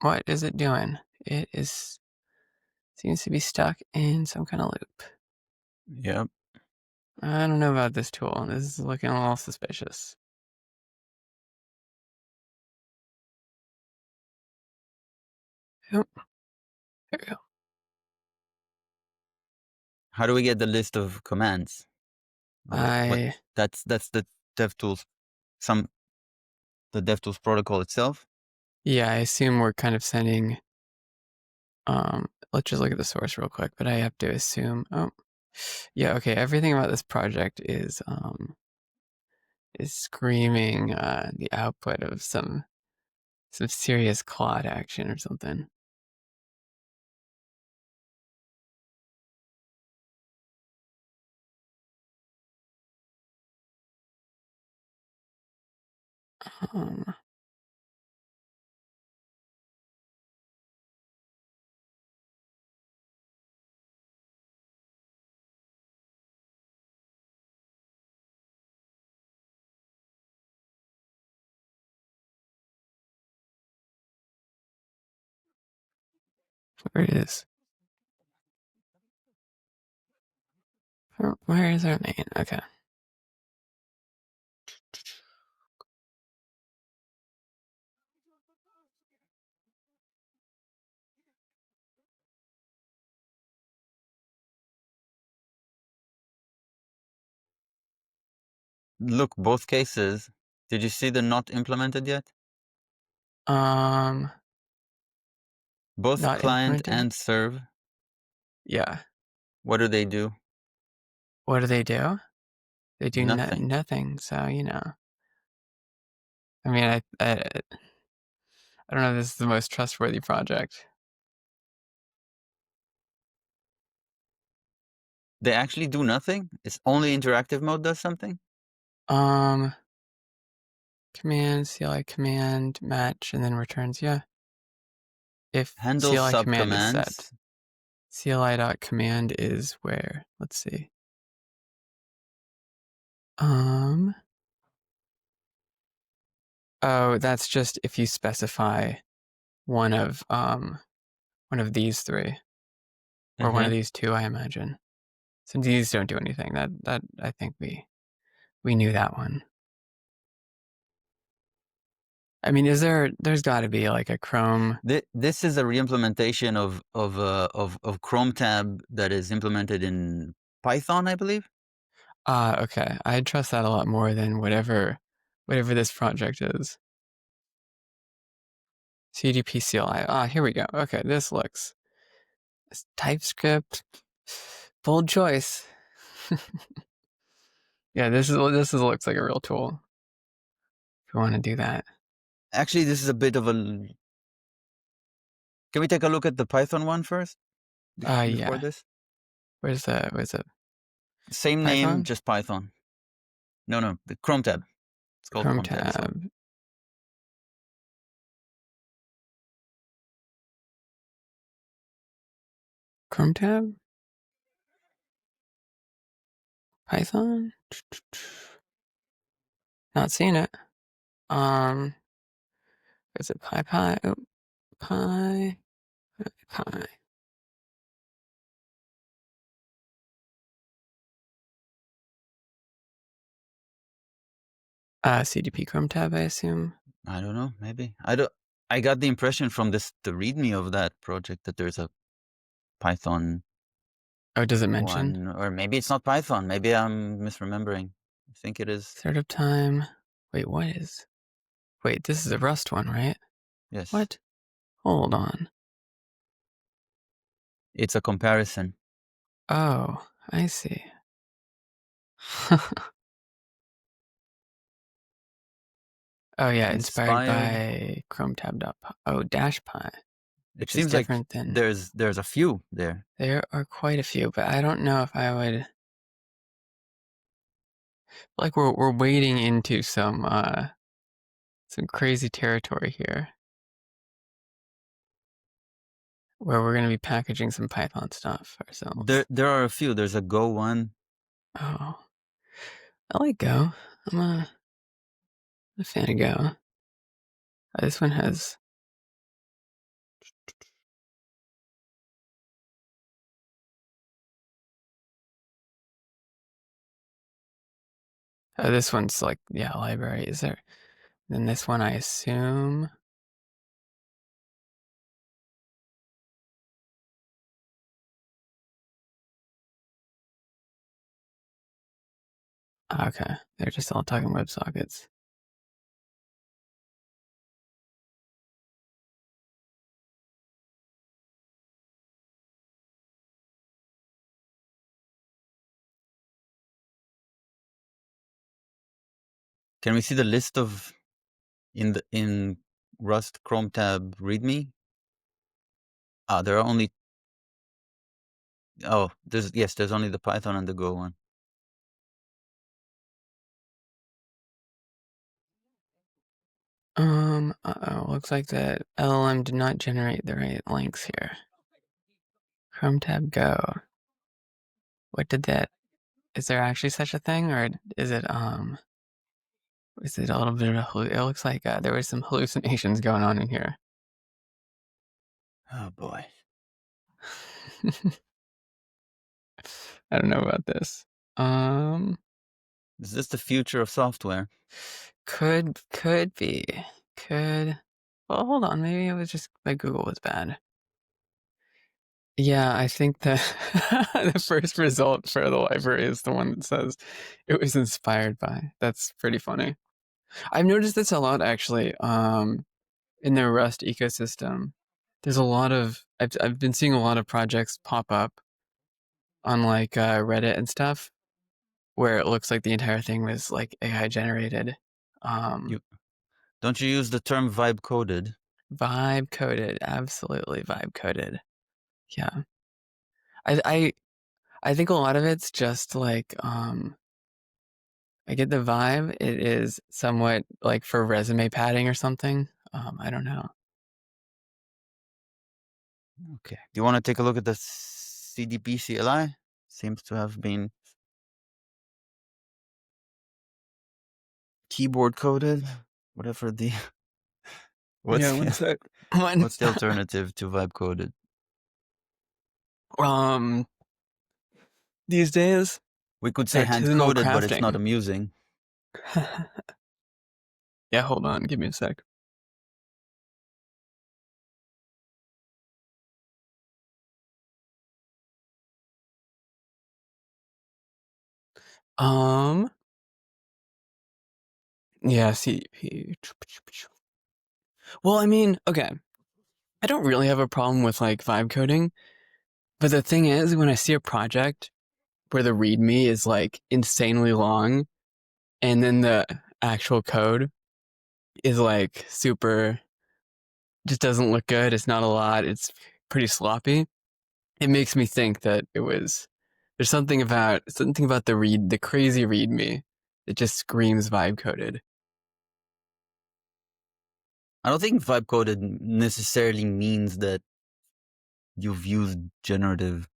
what is it doing? It seems to be stuck in some kind of loop. yep. I don't know about this tool. This is looking a little suspicious. Oh, there we go. How do we get the list of commands? What that's the DevTools the DevTools protocol itself. Yeah, I assume we're kind of sending let's just look at the source real quick, but I have to assume yeah, okay, everything about this project is screaming the output of some serious cloud action or something. Um, Where it is? Where is our main? Okay. Look, both cases. Did you see the not implemented yet? Not Both client implemented? and serve. Yeah. What do they do? What do? They do Nothing. nothing. So, I mean, I don't know if this is the most trustworthy project. They actually do nothing? It's only interactive mode does something? Command, CLI command, match, and then returns, yeah. If Handle CLI command is set. subcommands. CLI.command is where? Let's see. Oh, that's just if you specify one of these three. Or one of these two, I imagine. So these don't do anything. That I think we knew that one. I mean, there's got to be like a Chrome. This is a reimplementation of Chrome tab that is implemented in Python, I believe. Okay. I trust that a lot more than whatever this project is. CDP CLI. Here we go. Okay, this looks it's TypeScript. Bold choice. Yeah, this looks like a real tool. If you want to do that. Actually, this is a bit of a. Can we take a look at the Python one first? Before Yeah. this? Where's it? Same Python? name, just Python. No, the Chrome tab. It's called Chrome Chrome tab as well. tab. Chrome tab? Python? Not seeing it. Is it PyPy? Oh, Py. CDP Chrome tab, I assume. I don't know. Maybe I got the impression from the README of that project that there's a Python. Oh, does it mention? One, or maybe it's not Python. Maybe I'm misremembering. I think it is. Startup time. Wait, what is? Wait, this is a Rust one, right? Yes. What? Hold on. It's a comparison. Oh, I see. Oh yeah, inspired by Chrome tab. Oh, -py. It seems like than there's a few there. There are quite a few, but I don't know if I would. Like we're wading into some crazy territory here, where we're gonna be packaging some Python stuff ourselves. There are a few. There's a Go one. Oh, I like Go. I'm a fan of Go. This one has. This one's like, yeah, library. Is there? Then this one, I assume. Okay, they're just all talking WebSockets. Can we see the list of in Rust Chrome tab README? There are only. Oh, there's only the Python and the Go one. Looks like the LLM did not generate the right links here. Chrome tab Go. What did that? Is there actually such a thing, or is it a little bit of a? It looks like there was some hallucinations going on in here. Oh boy. I don't know about this. Is this the future of software? Could be. Could. Well, hold on. Maybe it was just my Google was bad. Yeah, I think that the first result for the library is the one that says it was inspired by. That's pretty funny. I've noticed this a lot actually. In the Rust ecosystem, there's a lot of I've been seeing a lot of projects pop up on like Reddit and stuff where it looks like the entire thing was like AI generated. You don't you use the term vibe coded? Vibe coded, absolutely vibe coded. Yeah, I I think a lot of it's just like I get the vibe. It is somewhat like for resume padding or something. I don't know. Okay. Do you want to take a look at the CDP CLI? Seems to have been keyboard coded. Whatever the Yeah, what's one the, sec. One. what's the alternative to vibe coded? um, these days, We could say hand artisanal coded, but it's not crafting. amusing. Yeah, hold on. Give me a sec. Um, yeah, CDP. Well, I mean, okay. I don't really have a problem with like vibe coding, but the thing is, when I see a project where the README is like insanely long and then the actual code is like super, just doesn't look good. It's not a lot. It's pretty sloppy. It makes me think that it was, there's something about the crazy README that just screams vibe coded. I don't think vibe coded necessarily means that you've used generative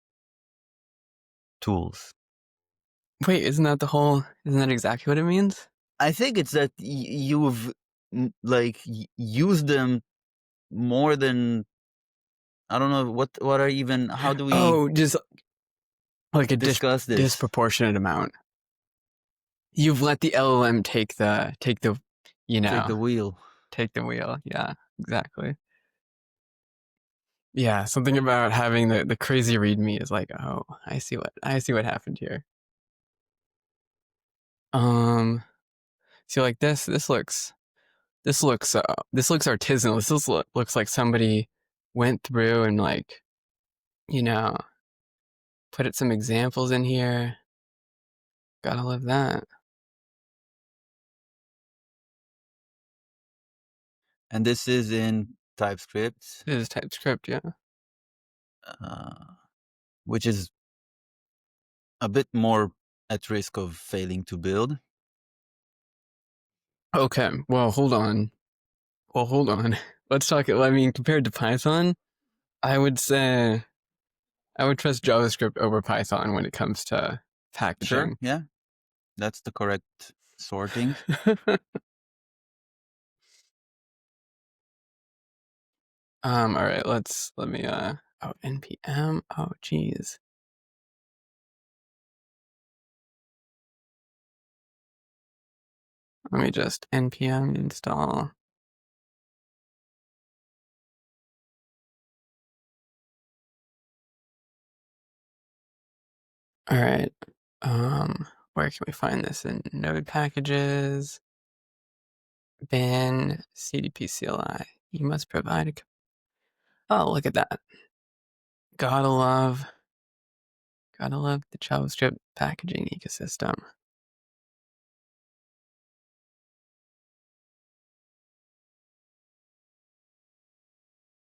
tools. Wait, isn't that exactly what it means? I think it's that you've like used them more than I don't know what are even how do we Oh, just like a discuss this? disproportionate amount. You've let the LLM you Take know, the wheel. take the wheel. Yeah, exactly. Yeah, something about having the crazy readme is like, oh, I see what happened here. Um, see, like this looks artisanal. Looks like somebody went through and like, you know, put it some examples in here. Gotta love that. And this is in TypeScript, This is TypeScript, yeah. uh, which is a bit more at risk of failing to build. Okay, well, hold on. Well, hold on. Let's talk. I mean, compared to Python, I would say I would trust JavaScript over Python when it comes to Sure, packaging. yeah, that's the correct sorting. All right, let me, oh, npm, oh, geez. Let me just npm install. All right, where can we find this in node packages? Bin cdp CLI. You must provide a, oh, look at that. Gotta love the JavaScript packaging ecosystem.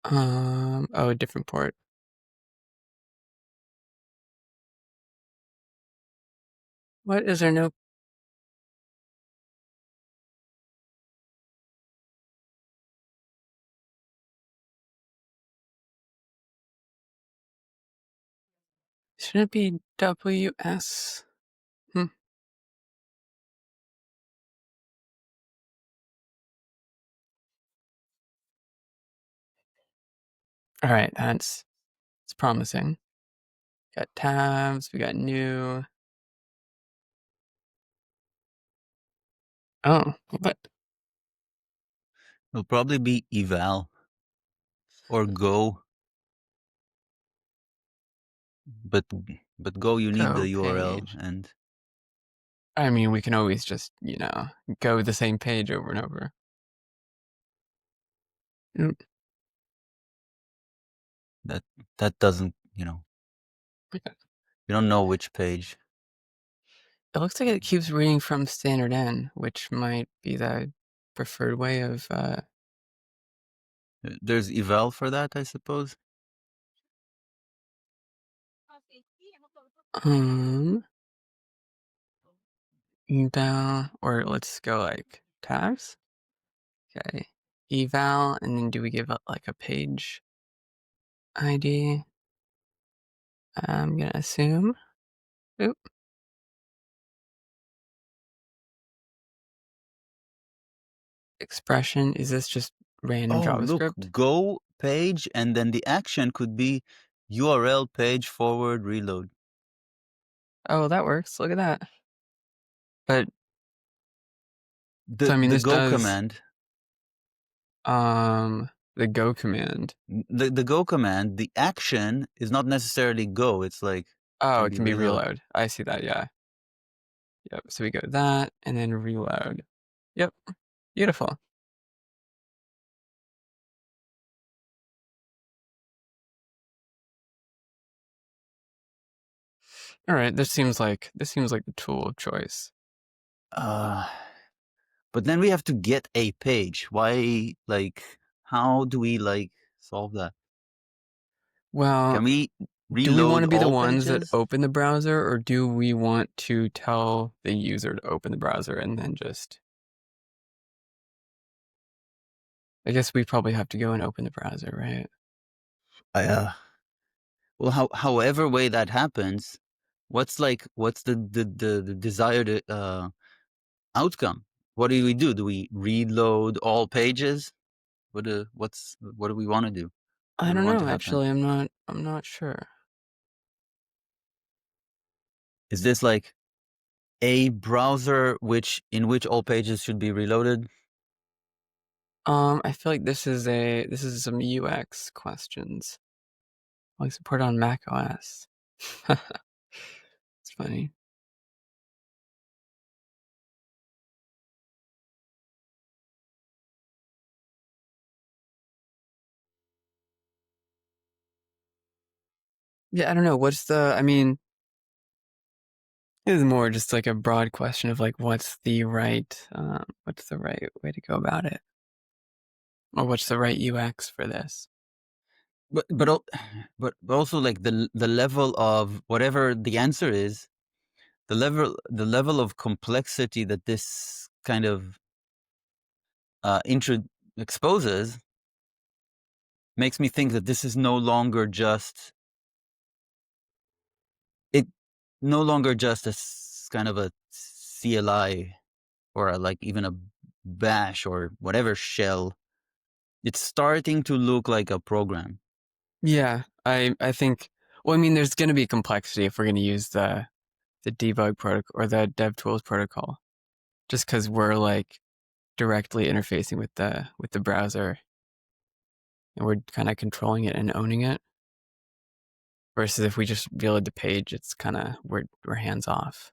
Oh, a different port. What is there no? Should it be WS? Hmm. All right, it's promising. Got tabs, we got new. Oh, what? It'll probably be eval or go, but go you need Go the URL page. and I mean, we can always just, go the same page over and over. Oop. that doesn't, Yeah. you don't know which page. It looks like it keeps reading from standard N, which might be the preferred way of, There's eval for that, I suppose. eval, or let's go like tags. Okay, eval, and then do we give it like a page ID? I'm gonna assume. Oop. Expression, is this just random Oh, look, JavaScript? go page, and then the action could be URL page forward reload. Oh, that works. Look at that. But so I mean, The this go does command, the go command. the go command, the action is not necessarily go. It's like Oh, can it be can be reload. reload. I see that. Yeah. Yep. So we go that and then reload. Yep. Beautiful. All right. This seems like the tool of choice. But then we have to get a page. Why? Like, how do we solve that? Well, Can we do we want reload to be the all ones that pages? open the browser, or do we want to tell the user to open the browser and then just? I guess we probably have to go and open the browser, right? Well, however way that happens, what's the desired outcome? What do we do? Do we reload all pages? What do we want to do? What I do we don't want know. to happen? Actually, I'm not sure. Is this like a browser in which all pages should be reloaded? I feel like this is some UX questions. Like support on Mac OS. It's funny. Yeah, I don't know. I mean, it is more just like a broad question of like what's the right way to go about it? Or what's the right UX for this? But also like the level of whatever the answer is, the level of complexity that this kind of intro exposes makes me think that this is no longer just a kind of a CLI or even a bash or whatever shell. It's starting to look like a program. Yeah, I think. Well, I mean, there's going to be complexity if we're going to use the debug protocol or the DevTools protocol, just because we're like directly interfacing with the browser and we're kind of controlling it and owning it. Versus if we just reload the page, it's kind of we're hands off.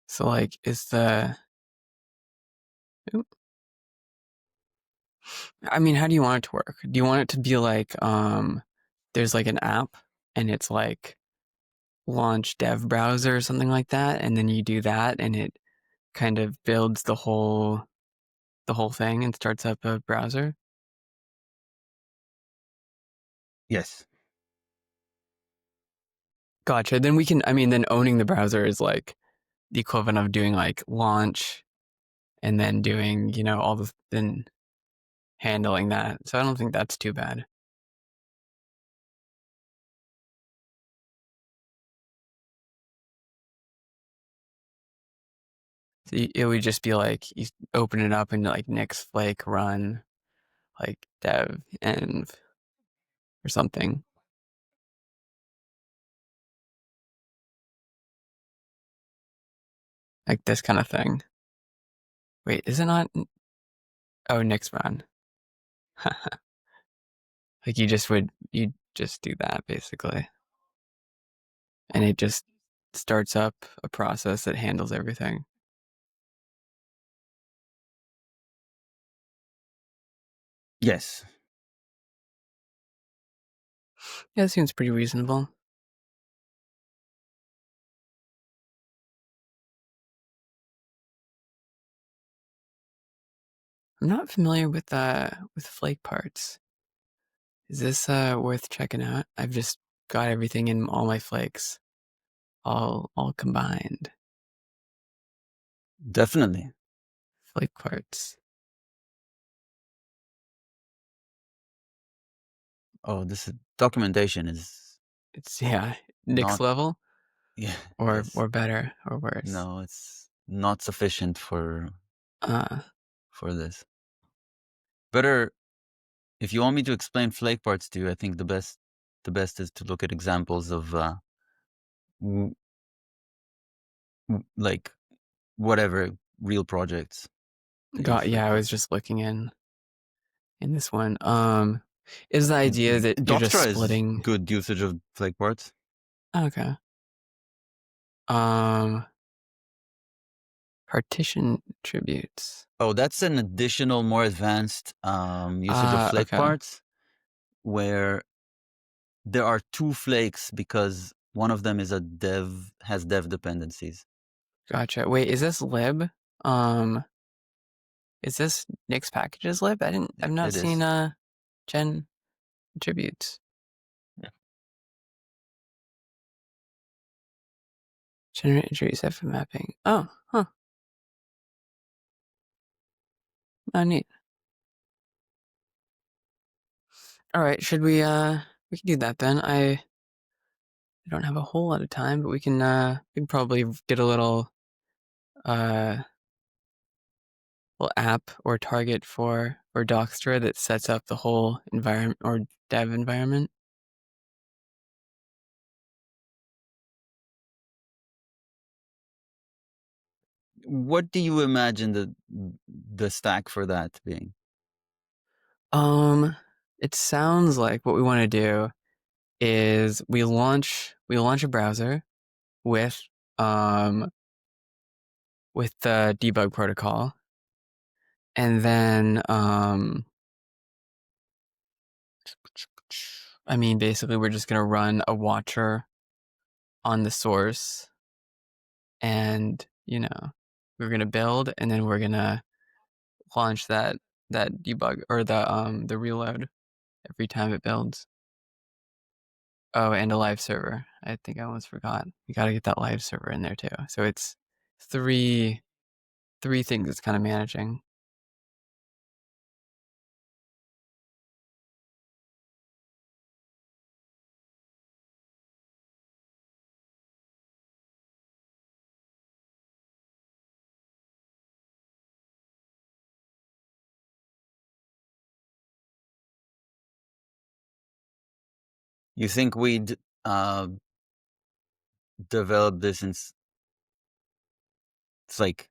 So like, I mean, how do you want it to work? Do you want it to be like, there's like an app and it's like launch dev browser or something like that, and then you do that and it kind of builds the whole thing and starts up a browser? Yes. Gotcha. Then then owning the browser is like the equivalent of doing like launch and then doing, then handling that. So I don't think that's too bad. So it would just be like you open it up and like Nix Flake run like dev env or something. Like this kind of thing. Wait, is it not? Oh, Nix run. Like you just do that basically. And it just starts up a process that handles everything. Yes. Yeah, it seems pretty reasonable. I'm not familiar with flake parts. Is this worth checking out? I've just got everything in all my flakes, all combined. Definitely. Flake parts. Oh, documentation is It's Nix not. level Yeah. or Yes. better or worse. No, it's not sufficient for Uh, this. Better, if you want me to explain flake parts to you, I think the best is to look at examples of like whatever real projects that use flake I was parts. just looking in this one. Is the idea that you're just Doctra is splitting? good usage of flake parts. Okay. Partition attributes. Oh, that's an additional, more advanced usage of flake Okay. parts, where there are two flakes because one of them is has dev dependencies. Gotcha. Wait, is this lib? Is this Nix packages lib? I've not It seen is. gen attributes. Yeah. Generate attribute set for mapping. Oh, huh. Oh, neat. All right, should we can do that then. I don't have a whole lot of time, but we can probably get a little app or target for Dockstra that sets up the whole environment or dev environment. What do you imagine the stack for that being? It sounds like what we want to do is we launch a browser with the debug protocol, and then I mean basically we're just gonna run a watcher on the source, and we're gonna build, and then we're gonna launch that debug or the reload every time it builds. Oh, and a live server. I think I almost forgot. We got to get that live server in there too. So it's three things it's kind of managing. You think we'd develop this it's like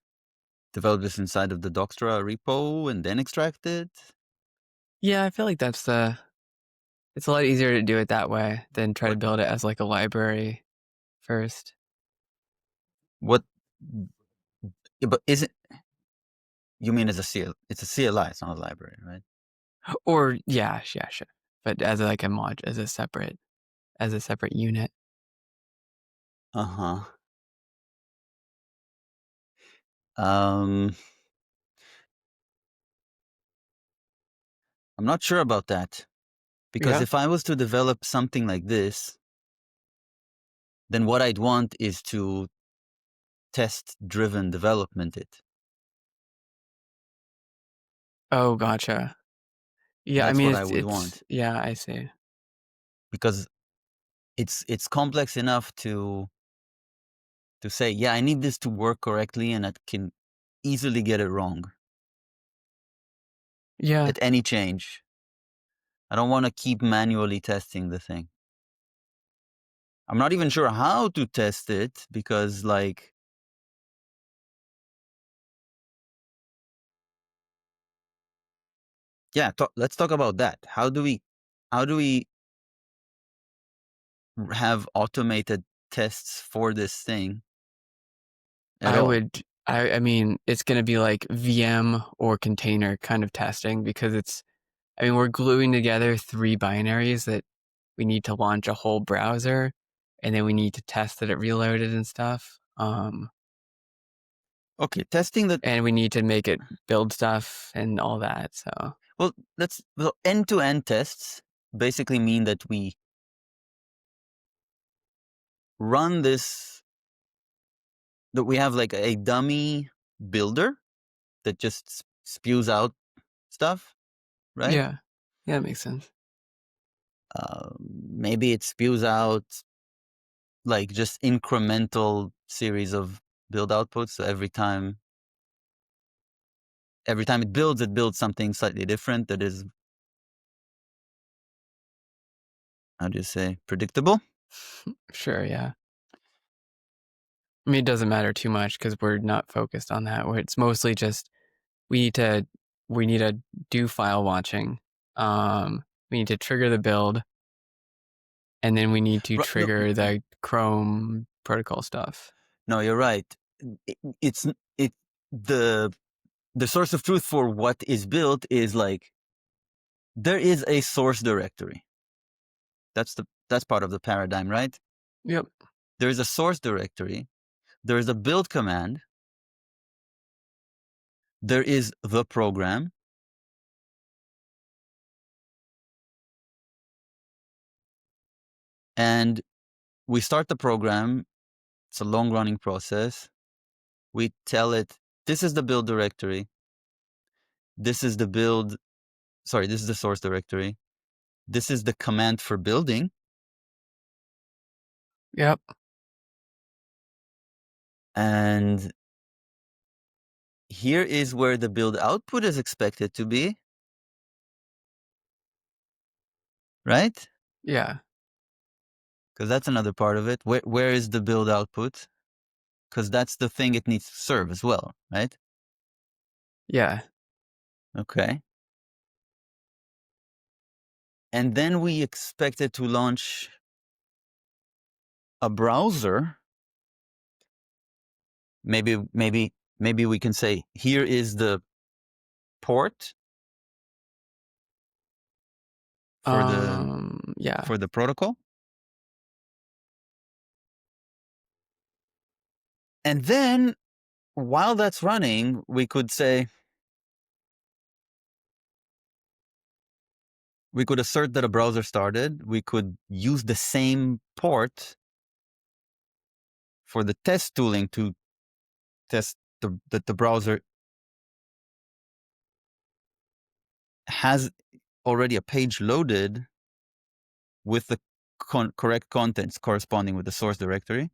develop this inside of the Dockstra repo and then extract it? Yeah, I feel like it's a lot easier to do it that way than try to What build it as like a library first. what yeah, but is it, you mean as a CL, it's a CLI, it's not a library, right? Or yeah, sure. But as like a mod, as a separate unit. Uh-huh. I'm not sure about that, because Yeah. if I was to develop something like this, then what I'd want is to test driven development it. Oh, gotcha. Yeah, I That's mean what I would it's want, yeah, I see. because it's complex enough to say, yeah, I need this to work correctly, and easily get it wrong Yeah. at any change. I don't want to keep manually testing the thing. I'm not even sure how to test it because, like, yeah, let's talk about that. How do we have automated tests for this thing at all? I mean, it's going to be like VM or container kind of testing because I mean, we're gluing together 3 binaries that we need to launch a whole browser and then we need to test that it reloaded and stuff. Okay, testing the And we need to make it build stuff and all that. So, well, the end-to-end tests basically mean that we run this, that we have like a dummy builder that just spews out stuff, right? yeah. Yeah, that makes sense. Maybe it spews out like just incremental series of build outputs. So every time it builds something slightly different that is, how do you say, predictable. Sure, yeah. I mean, it doesn't matter too much because we're not focused on that. It's mostly just we need to do file watching. We need to trigger the build, and then we need to No, trigger the Chrome protocol stuff. no, you're right. It's it the source of truth for what is built is like there is a source directory. That's part of the paradigm, right? Yep. There is a source directory. There is a build command. There is the program. And we start the program. It's a long running process. We tell it, this is the build directory. This is the source directory. This is the command for building. Yep. And here is where the build output is expected to be. Right? Yeah. Because that's another part of it. Where is the build output? Because that's the thing it needs to serve as well, right? Yeah. Okay. And then we expect it to launch a browser. Maybe we can say, here is the port for Yeah. the protocol. And then while that's running, we could say, we could assert that a browser started. We could use the same port for the test tooling to test that the browser has already a page loaded with the correct contents corresponding with the source directory.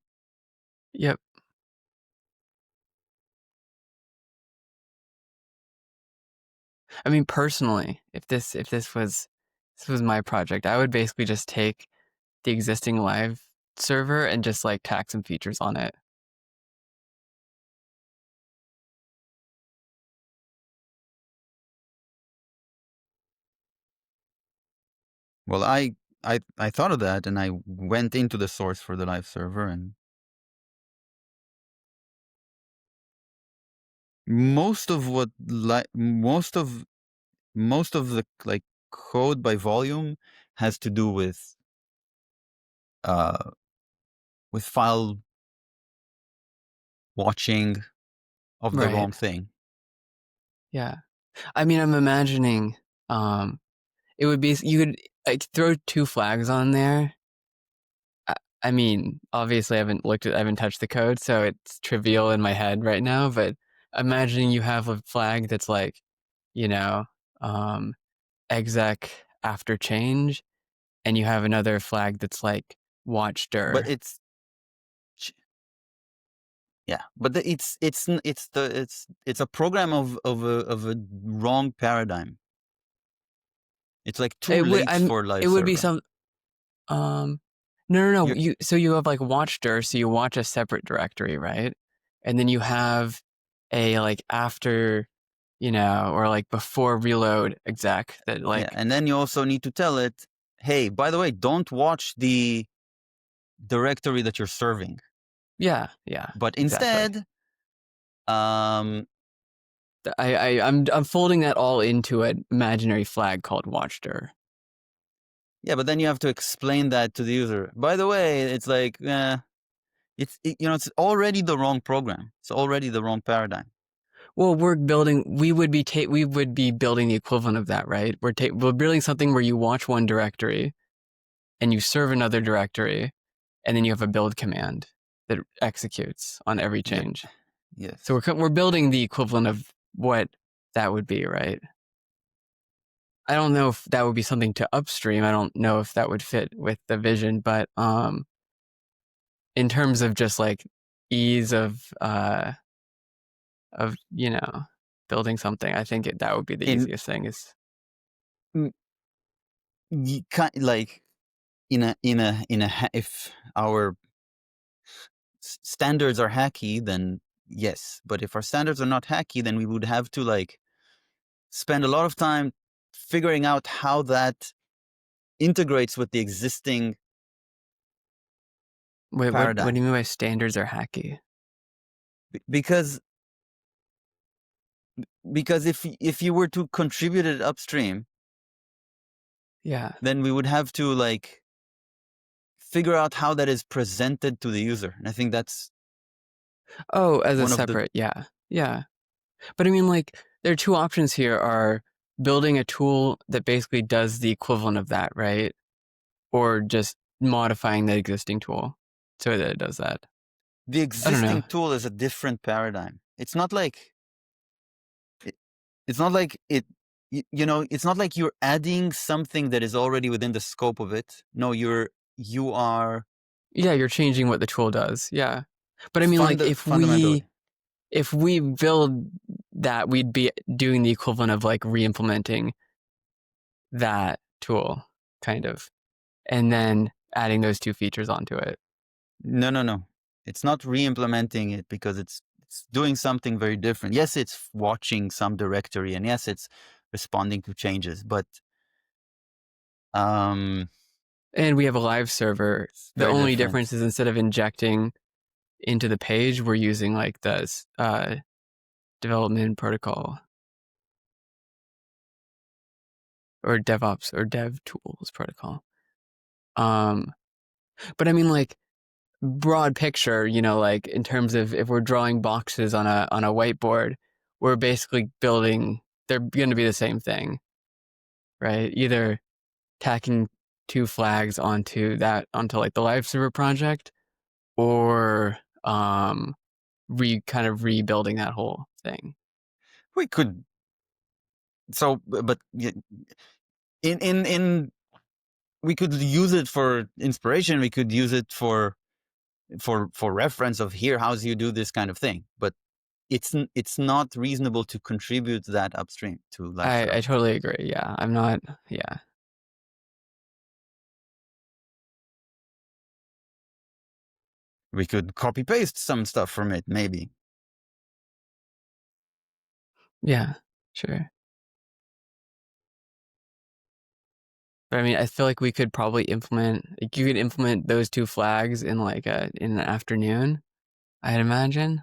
Yep. I mean, personally, if this was my project, I would basically just take the existing live server and just like tack some features on it. Well, I thought of that, and I went into the source for the live server, and most of the like code by volume has to do with file watching of the Right. wrong thing. Yeah. I mean, I'm imagining it would be you could like throw 2 flags on there. I mean, obviously I haven't touched the code, so it's trivial in my head right now, but imagining you have a flag that's like, you know, exec after change, and you have another flag that's like watch dir. But it's Yeah, but it's a program of a wrong paradigm. It's like too It would late for live it would be server. some no. You're, You have like watchdir, so you watch a separate directory, right? And then you have a like after, or like before reload exec that yeah, like and then you also need to tell it, hey, by the way, don't watch the directory that you're serving, yeah, but exactly. instead, um, I'm folding that all into an imaginary flag called watchdir. yeah, but then you have to explain that to the user. By the way, it's like, it's already the wrong program. It's already the wrong paradigm. Well, we would be building the equivalent of that, right? We're building something where you watch one directory and you serve another directory, and then you have a build command that executes on every Yep. change. Yes. So we're building the equivalent of what that would be, right? I don't know if that would be something to upstream. I don't know if that would fit with the vision, but in terms of just like ease of building something, I think that would be the In easiest thing. Is you can't, like, if our standards are hacky, then yes. But if our standards are not hacky, then we would have to like spend a lot of time figuring out how that integrates with the existing wait, what do paradigm. you mean by standards are hacky? Because if you were to contribute it upstream, Yeah. then we would have to like figure out how that is presented to the user. And I think that's Oh, as a one of the separate, yeah. Yeah. But I mean, like, there are two options here are building a tool that basically does the equivalent of that, right? Or just modifying the existing tool so that it does that. the I don't know. existing tool is a different paradigm. It's not like it, it's not like it it's not like you're adding something that is already within the scope of it. No, you are Yeah, you're changing what the tool does. Yeah. But I mean, like, fundamentally. if we build that, we'd be doing the equivalent of like re-implementing that tool, kind of, and then adding those two features onto it. No. It's not re-implementing it because it's doing something very different. Yes, it's watching some directory, and yes, it's responding to changes, but And we have a live server. it's The very only different. difference is instead of injecting into the page, we're using like the development protocol or DevOps or Dev Tools protocol. But I mean, like, broad picture, like in terms of if we're drawing boxes on a whiteboard, we're basically building. They're going to be the same thing, right? Either tacking two flags onto like the live server project, or kind of rebuilding that whole thing. We could but in we could use it for inspiration. We could use it for reference of here how's you do this kind of thing. But it's not reasonable to contribute that upstream to live server. I totally agree. Yeah, I'm not. Yeah. We could copy paste some stuff from it, maybe. Yeah. Sure. But I mean, I feel like we could probably you could implement those two flags in like in an afternoon, I'd imagine.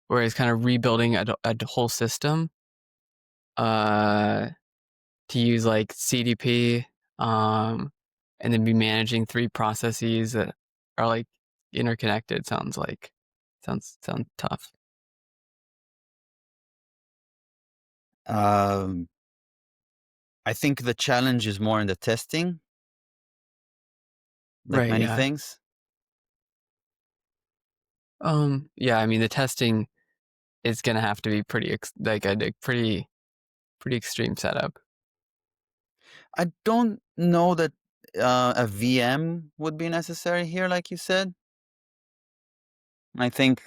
Whereas kind of rebuilding a whole system, to use like CDP, and then be managing three processes that are like interconnected sounds tough. I think the challenge is more in the testing, like Right. many Yeah. things. Yeah. I mean, the testing is gonna have to be pretty like a pretty extreme setup. I don't know that a VM would be necessary here, like you said. I think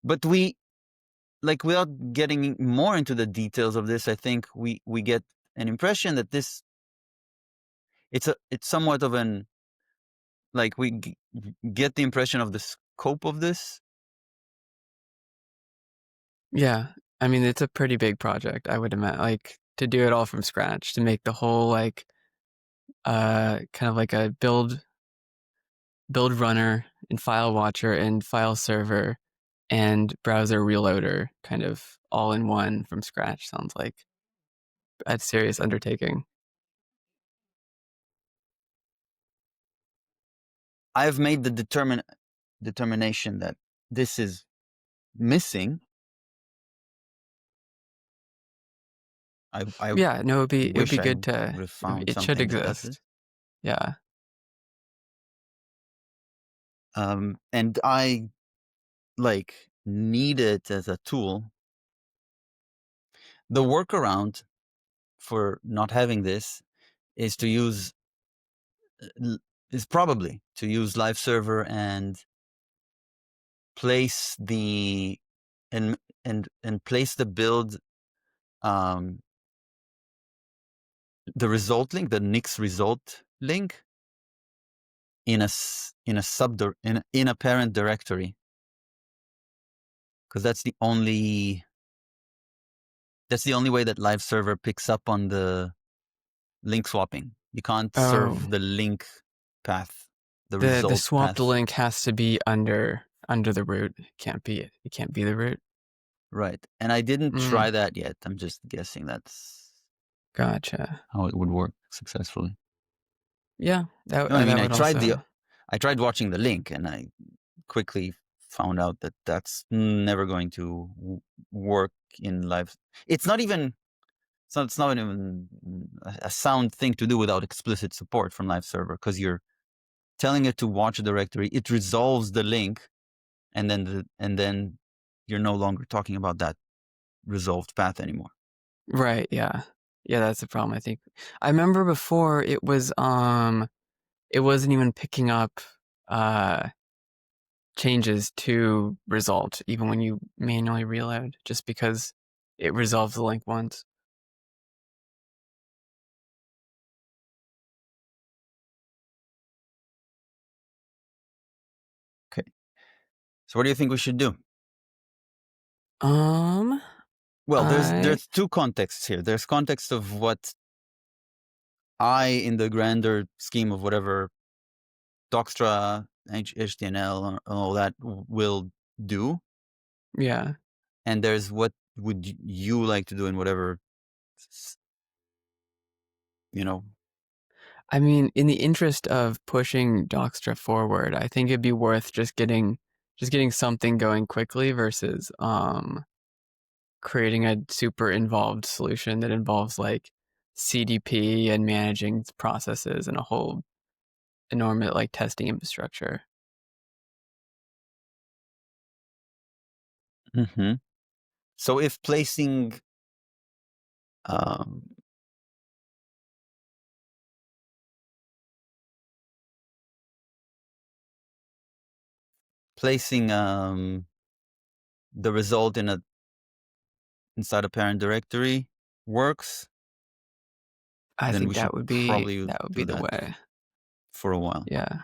But we, like, without getting more into the details of this, I think we get an impression that it's somewhat of an, like, get the impression of the scope of this. Yeah. I mean, it's a pretty big project, I would imagine. Like to do it all from scratch, to make the whole like kind of like a build runner and file watcher and file server and browser reloader kind of all in one from scratch sounds like a serious undertaking. I've made the determination that this is missing. I Yeah, no, it would wish be I good to, would have found it should something that does this. exist. Yeah. And I, like, need it as a tool. The workaround for not having this is to use is probably to use live server and place the and place the build, um the result link, the Nix result link, in a in a parent directory, because that's the only way that live server picks up on the link swapping. You can't Oh, serve the link path, the the result swapped path. link has to be under the root. It can't be the root. Right. And I didn't Mm, try that yet. I'm just guessing that's gotcha. how it would work successfully. Yeah, No, I mean, that would also. I tried watching the link, and I quickly found out that that's never going to work in live. It's not even, it's not even a sound thing to do without explicit support from live server, because you're telling it to watch a directory, it resolves the link, and then you're no longer talking about that resolved path anymore. Right, yeah. Yeah, that's the problem, I think. I remember before it wasn't even picking up uh changes to result even when you manually reload, just because it resolves the link once. Okay. So what do you think we should do? Um, Well, I there's two contexts here. There's context of what I, in the grander scheme of whatever Docstra, HTML, and all that will do, yeah. and there's what would you like to do in whatever, you know. I mean, in the interest of pushing Docstra forward, I think it'd be worth just getting something going quickly versus creating a super involved solution that involves like CDP and managing processes and a whole enormous like testing infrastructure. Mm-hmm. So if placing um, placing the result inside a parent directory works, I then think we should probably that would be do the that way. for a while. Yeah.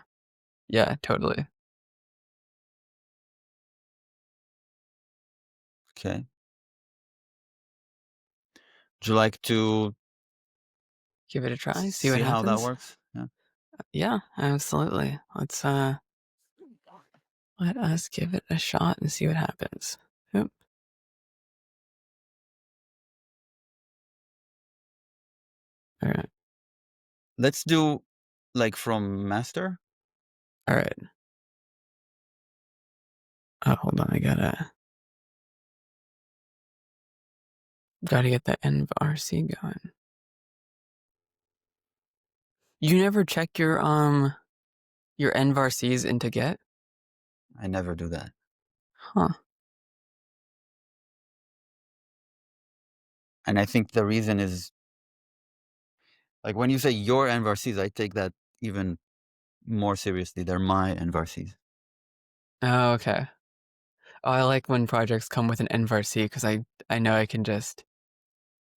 Yeah, totally. Okay. Would you like to Give it a try, see what see how that happens. works? Yeah. Yeah, absolutely. Let us give it a shot and see what happens. Yep. All right. Let's do, like, from master. All right. Oh, hold on. I gotta get the NVRC going. You never check your NVRCs into Get? I never do that. Huh. And I think the reason is, like, when you say your NVRCs, I take that even more seriously. They're my NVRCs. Oh, okay. Oh, I like when projects come with an nvarc because I know I can just,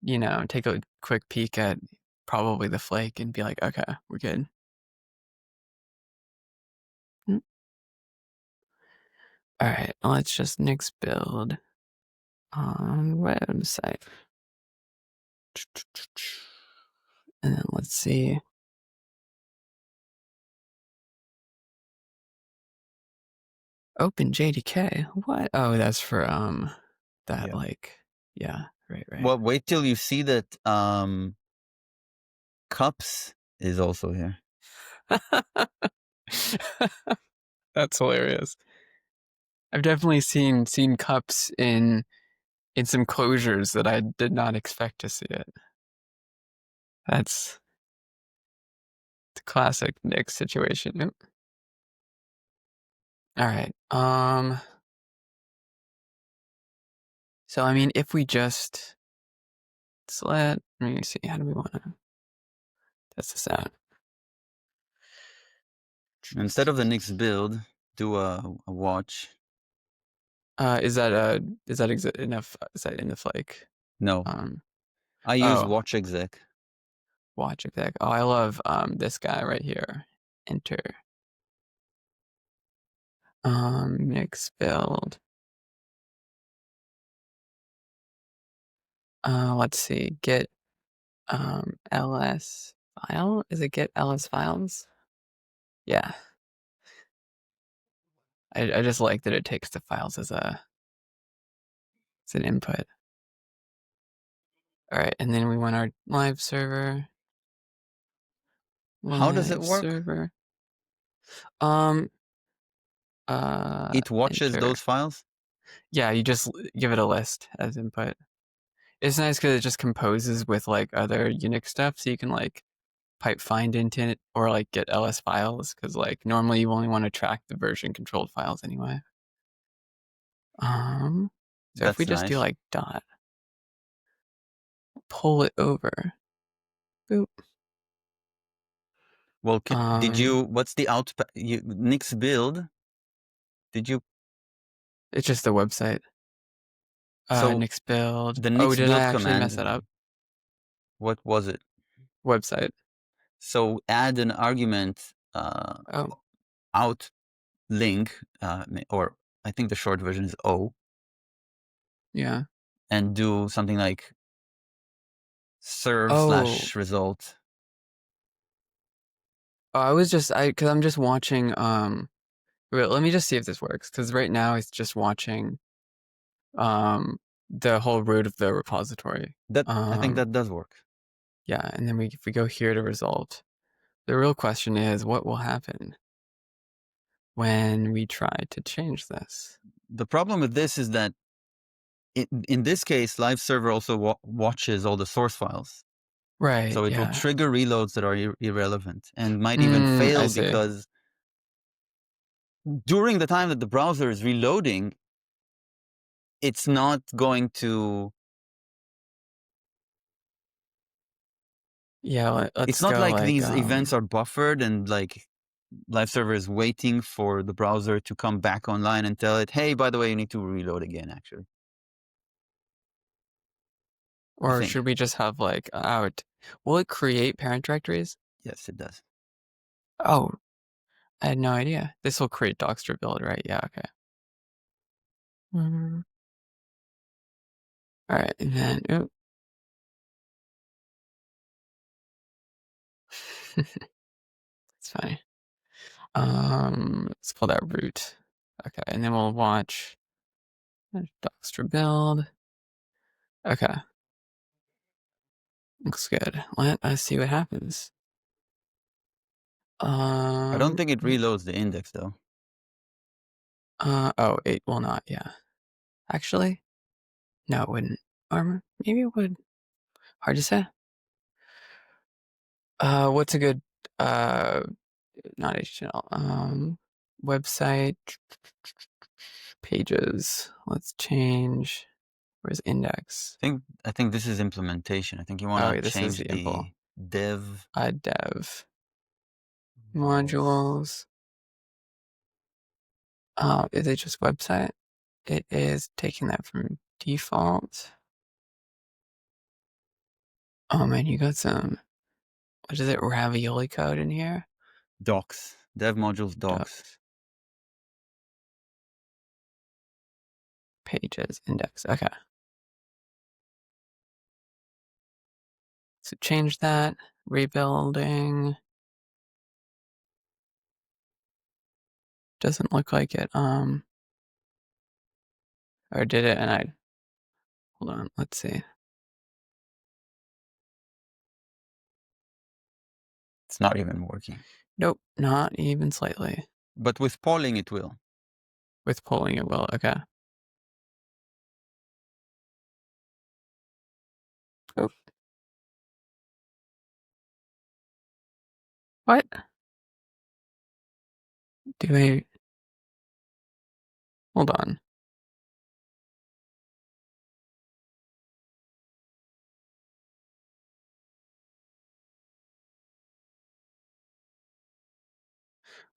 take a quick peek at probably the flake and be like, okay, we're good. Mm. All right, let's just Nix build on website. And then let's see. Open JDK. What? Oh, that's for that Yeah. like, yeah, right. Well, wait till you see that cups is also here. That's hilarious. I've definitely seen cups in some closures that I did not expect to see it. That's the classic Nix situation. Yep. All right. So I mean, if we just let me see, how do we want to test this out? Instead of the Nix build, do a watch. Is that enough? Is that enough? Like, No, um, I use oh, watch exec. watch exec. Oh, I love this guy right here. Enter. Nix build. Let's see. Get ls file. Is it get ls files? Yeah. I just like that it takes the files as an input. All right, and then we want our live server. How does it Live work? server. It watches Enter. those files? Yeah, you just give it a list as input. It's nice because it just composes with like other Unix stuff, so you can like pipe find into it or like get ls files because like normally you only want to track the version controlled files anyway. So if we That's just do nice. like dot, pull it over. Boop. Well, what's the Nix build? Did you, It's just the website. so Nix build. the Oh, Nix did I build actually mess it command, up? what was it? Website. So add an argument Oh, out link, or I think the short version is O, yeah. and do something like serve Oh, / result. I was just because I'm just watching. Wait, let me just see if this works because right now it's just watching the whole root of the repository. That, I think that does work. Yeah, and then if we go here to result, the real question is what will happen when we try to change this? The problem with this is that in this case, live server also watches all the source files. Right, So it will yeah. trigger reloads that are irrelevant and might even fail I see. because during the time that the browser is reloading, it's not going to. Yeah, let's It's not go like like these events are buffered and like live server is waiting for the browser to come back online and tell it, hey, by the way, you need to reload again, actually. I or think. should we just have like out? Will it create parent directories? Yes, it does. Oh, I had no idea. This will create Dockster build, right? Yeah, okay. All right, and then oop. It's funny. Let's pull that root. Okay, and then we'll watch Dockster build. Okay, looks good. Let us see what happens. I don't think it reloads the index though. Oh, it will not. Yeah, actually, no, it wouldn't. Or maybe it would. Hard to say. What's a good not HTML website pages? Let's change. Where's index? I think this is implementation. I think you want Oh, to yeah, this is change the impl. the dev Dev modules. Is it just website? it is taking that from default. Oh man, you got some, what is it, ravioli code in here? Docs, dev modules, docs. Pages, index, okay. So change that, rebuilding. Doesn't look like it, or did it, and hold on, let's see. It's not even working. Nope, not even slightly. But with polling, it will. With polling it will, okay. Oh. What? Hold on.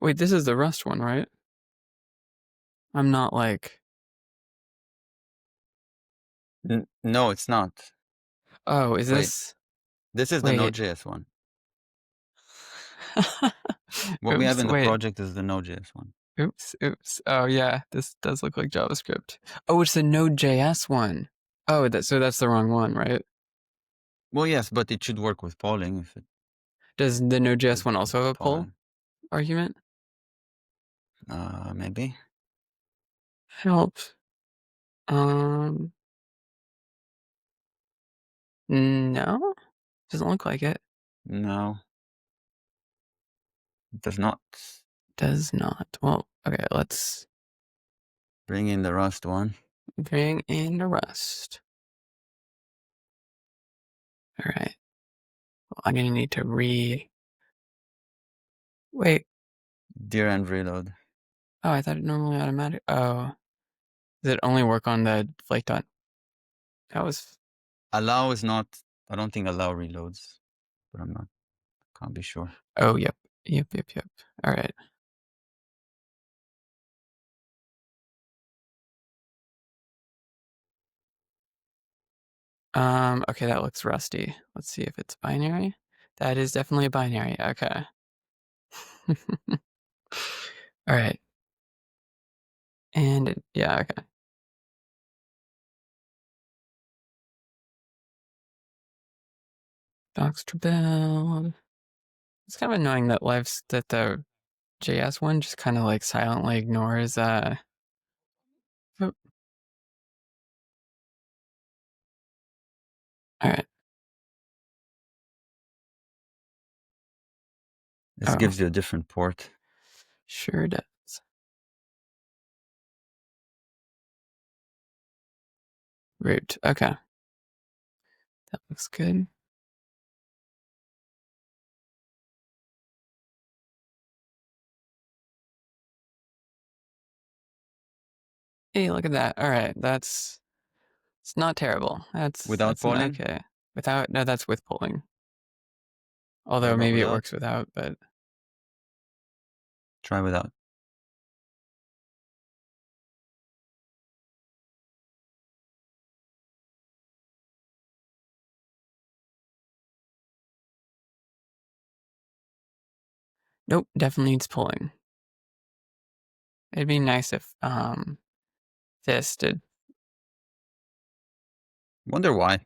Wait, this is the Rust one, right? I'm not like, No, it's not. oh, is Wait. this? This is the Wait. Node.js one. What we have in the project is the Node.js one. Oops. Oh yeah, this does look like JavaScript. Oh, it's the Node.js one. Oh, so that's the wrong one, right? Well, yes, but it should work with polling if it Does the Node.js one with also have a poll polling. argument? Maybe. Help. No, doesn't look like it. No, it does not. Does not. Well, okay, let's Bring in the Rust one. bring in the Rust. All right. Well, I'm gonna need to wait. Dir and reload. Oh, I thought it normally automatic. Oh, does it only work on the Flake dot? That was. Allow is not. I don't think allow reloads, but can't be sure. Oh, yep. All right. Okay, that looks rusty. Let's see if it's binary. That is definitely a binary. Okay. All right. And yeah, okay. Docs to build. It's kind of annoying that that the JS one just kind of like silently ignores oh. All right. This gives you a different port. Sure does. Root. Okay. That looks good. Hey, look at that. All right. It's not terrible. Without polling? Okay. No, that's with polling. Although maybe it works without, but. Try without. Nope, definitely needs pulling. It'd be nice if this did. Wonder why.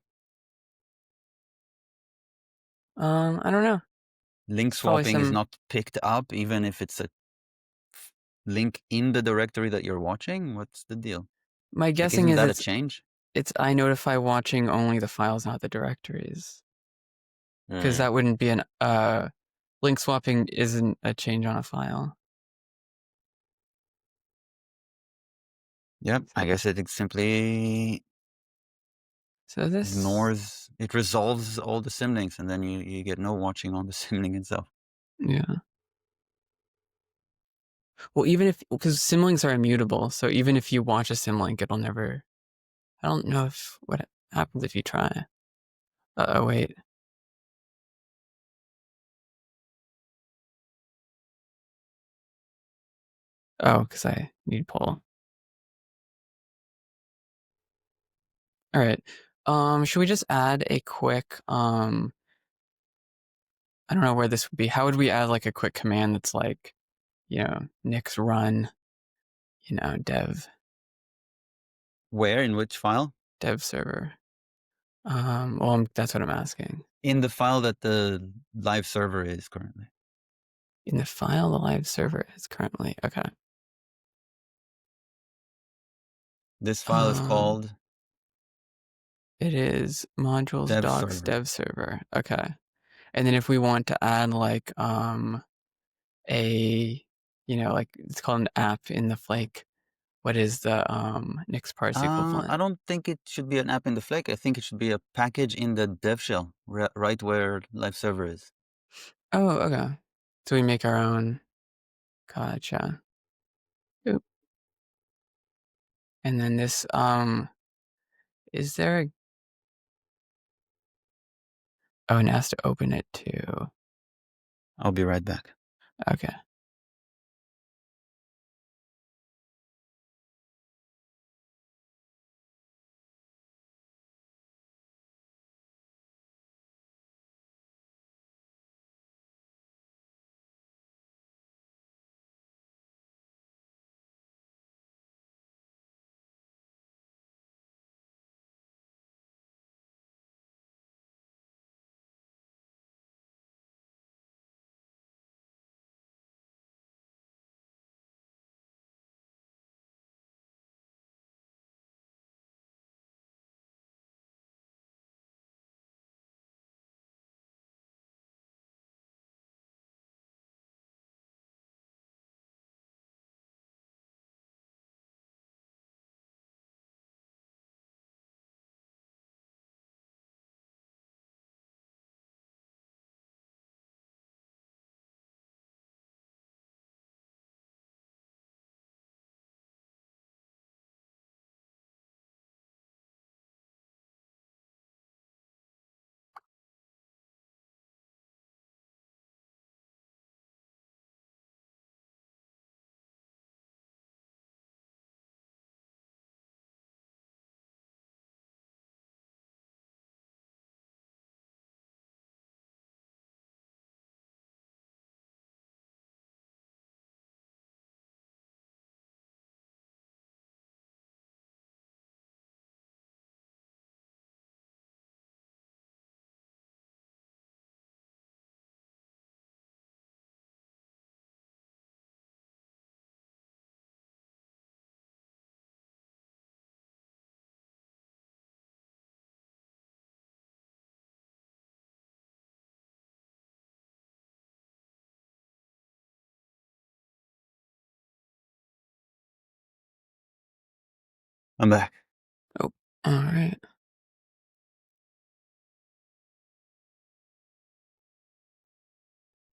I don't know. Link swapping is not picked up even if it's a link in the directory that you're watching. What's the deal? My guessing isn't is that a change? It's iNotify watching only the files, not the directories. Because that wouldn't be an link swapping isn't a change on a file. Yep, I guess it simply ignores, it resolves all the symlinks, and then you get no watching on the symlink itself. Yeah. Well, because symlinks are immutable, so even if you watch a symlink, it'll never. I don't know what happens if you try. Oh wait. Oh, because I need pull. All right. Should we just add a quick I don't know where this would be. How would we add like a quick command that's like, nix run, dev Where, in which file? dev server. That's what I'm asking. In the file that the live server is currently. In the file the live server is currently okay. This file is called It is modules dev docs server. dev server. Okay. And then if we want to add like a like it's called an app in the Flake. What is the Nix parse equivalent? I don't think it should be an app in the Flake. I think it should be a package in the dev shell, right where live server is. Oh, okay. So we make our own. Gotcha. Oop. And then this is there a oh, and it has to open it too. I'll be right back. Okay. I'm back. Oh, all right.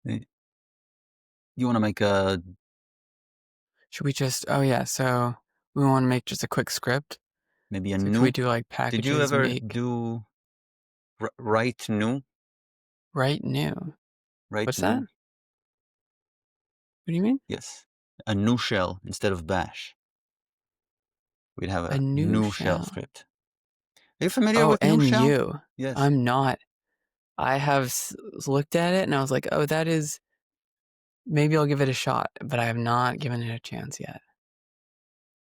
You want to make a Should we just? Oh yeah. So we want to make just a quick script. maybe a So can we new? do like Did you packages ever make do write new? write new? Write What's that? new? What do you mean? Yes, a new shell instead of bash. We'd have A a new new shell shell. script. Are you familiar Oh, with new shell? NU. Yes. I'm not. I have looked at it and I was like, oh, that is. Maybe I'll give it a shot, but I have not given it a chance yet.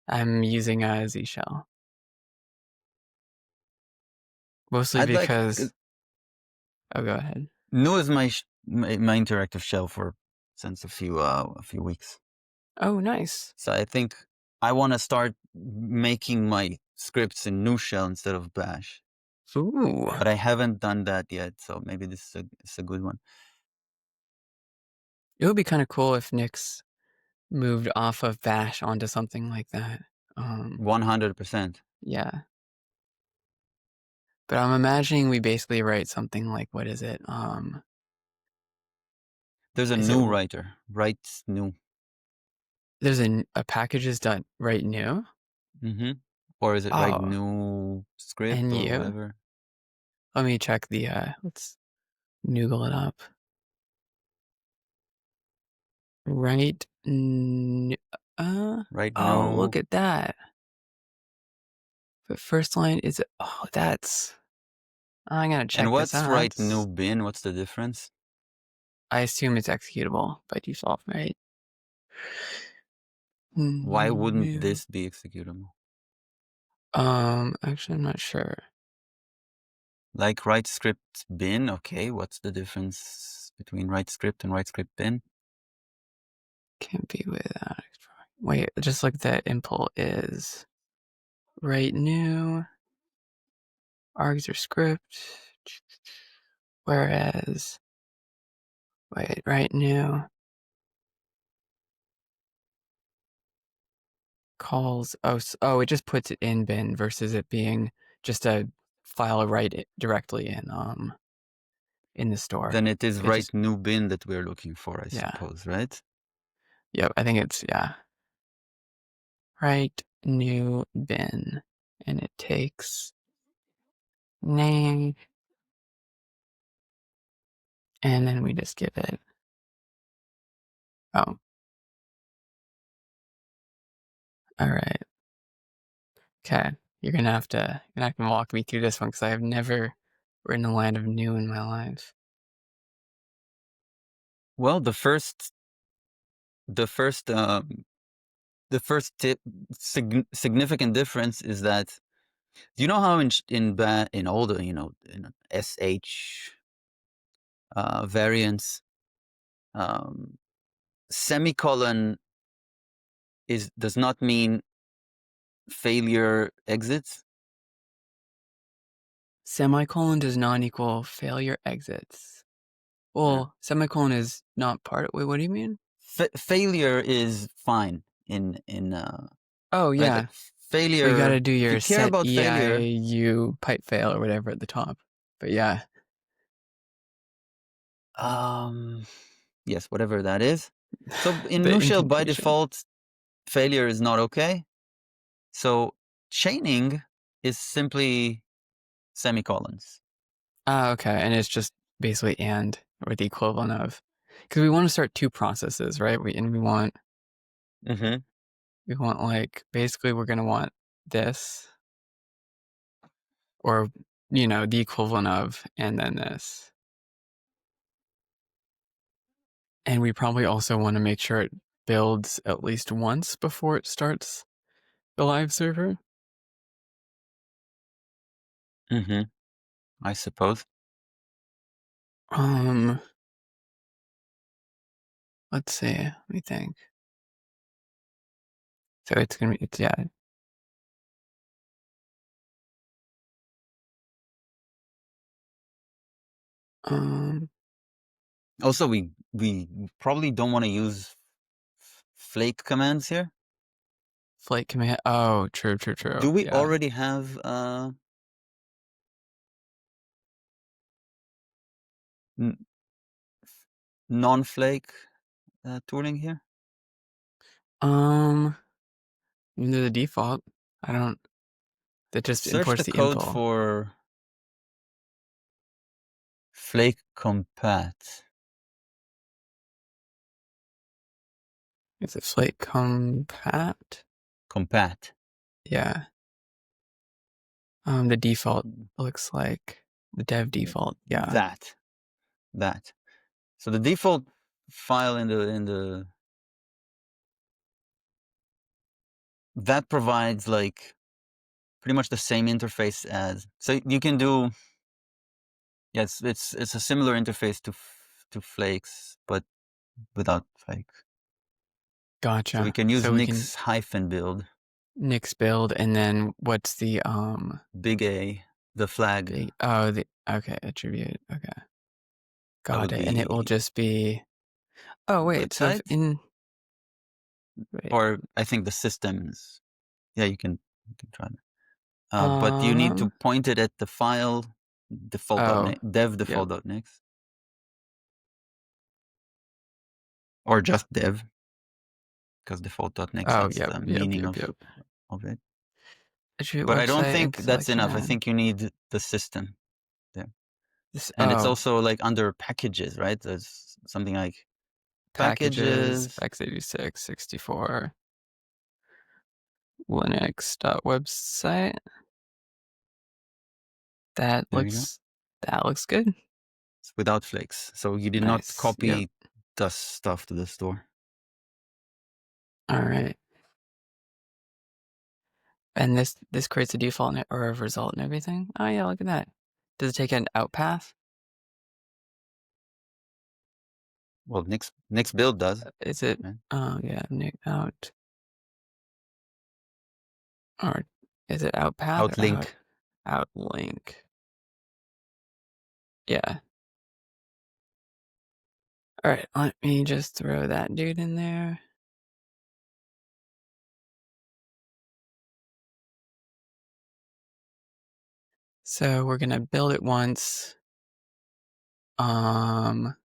I'm using a Z shell. Mostly I'd like because. Oh, go ahead. new is my interactive shell for since a few weeks. Oh, nice. So I think I want to start making my scripts in new shell instead of bash. Ooh. But I haven't done that yet, so maybe this is a good one. It would be kind of cool if Nix moved off of Bash onto something like that. 100%. Yeah. But I'm imagining we basically write something like, what is it? There's a Is it new writer. Write new. there's a packages dot write new? Mm-hmm. Or is it write Oh, new script or NU. whatever? Let me check the let's noogle it up. Write Write oh, new. look at that. But first line is, oh, that's, I'm gonna check And this what's out. write new bin? What's the difference? I assume it's executable by default, right? Why wouldn't New. this be executable? Actually, I'm not sure. Like write script bin, okay, what's the difference between write script and write script bin? Can't be without. Wait, just like that impl is write new, args or script, whereas, wait, write new calls, oh, it just puts it in bin versus it being just a file write it directly in the store. Then it is It write just, new bin that we're looking for, I yeah. suppose, right? Yep, I think it's, yeah. Write new bin, and it takes name, and then we just give it, oh, all right. Okay, you're gonna have to walk me through this one because I have never written a line of new in my life. Well, the first significant difference is that, you know how in all the, in sh variants, semicolon does not mean failure exits. Semicolon does not equal failure exits. Well, semicolon is not part of, wait, what do you mean? Failure is fine Oh, right, yeah. like failure. But you gotta do If your you care set about failure, EIU pipe fail or whatever at the top. But yeah. yes, whatever that is. So in The new shell, by indentation. default, failure is not okay. So chaining is simply semicolons. Ah, okay. And it's just basically and, or the equivalent of. Because we want to start two processes, right? We want like, basically we're gonna want this, or the equivalent of, and then this. And we probably also want to make sure it builds at least once before it starts the live server. I suppose. Let's see. Let me think. So it's gonna be, yeah. Also, we probably don't want to use flake commands here. Flake command. Oh, true. Do we Yeah. already have non-flake tooling here? Into the default. I don't. That just Search imports the the code impl. for flake compat. Is it flake compat? Compat. Yeah. The default looks like the dev default. Yeah. That. So the default file in the that provides like pretty much the same interface as, so you can do, yes, it's a similar interface to flakes, but without flake. Gotcha. So we can use So we nix can hyphen build. nix build, and then what's the Big A, the flag. big, okay, attribute. Okay. That Got would it. And it will be just be, oh wait, good so if side. wait. Or I think the systems. Yeah, you can try that. But you need to point it at the file default.nix, dev default.nix. Or just dev, because default.nix, that's the meaning of it. Attribute But I don't website think and that's select enough. I command. think you need the system there. This, And it's also like under packages, right? There's something like packages, packages. x86, 64, Linux.website. That There you go. looks good. It's without flakes. So you did not Nice. copy Yep. the stuff to the store. All right. And this creates a default or a result and everything. Oh yeah, look at that. Does it take an out path? Well, Nick's build does. Is it? Man. Oh yeah, Nick out. Or is it out path or Outlink. out link? Yeah. All right, let me just throw that dude in there. So we're gonna build it once. We'll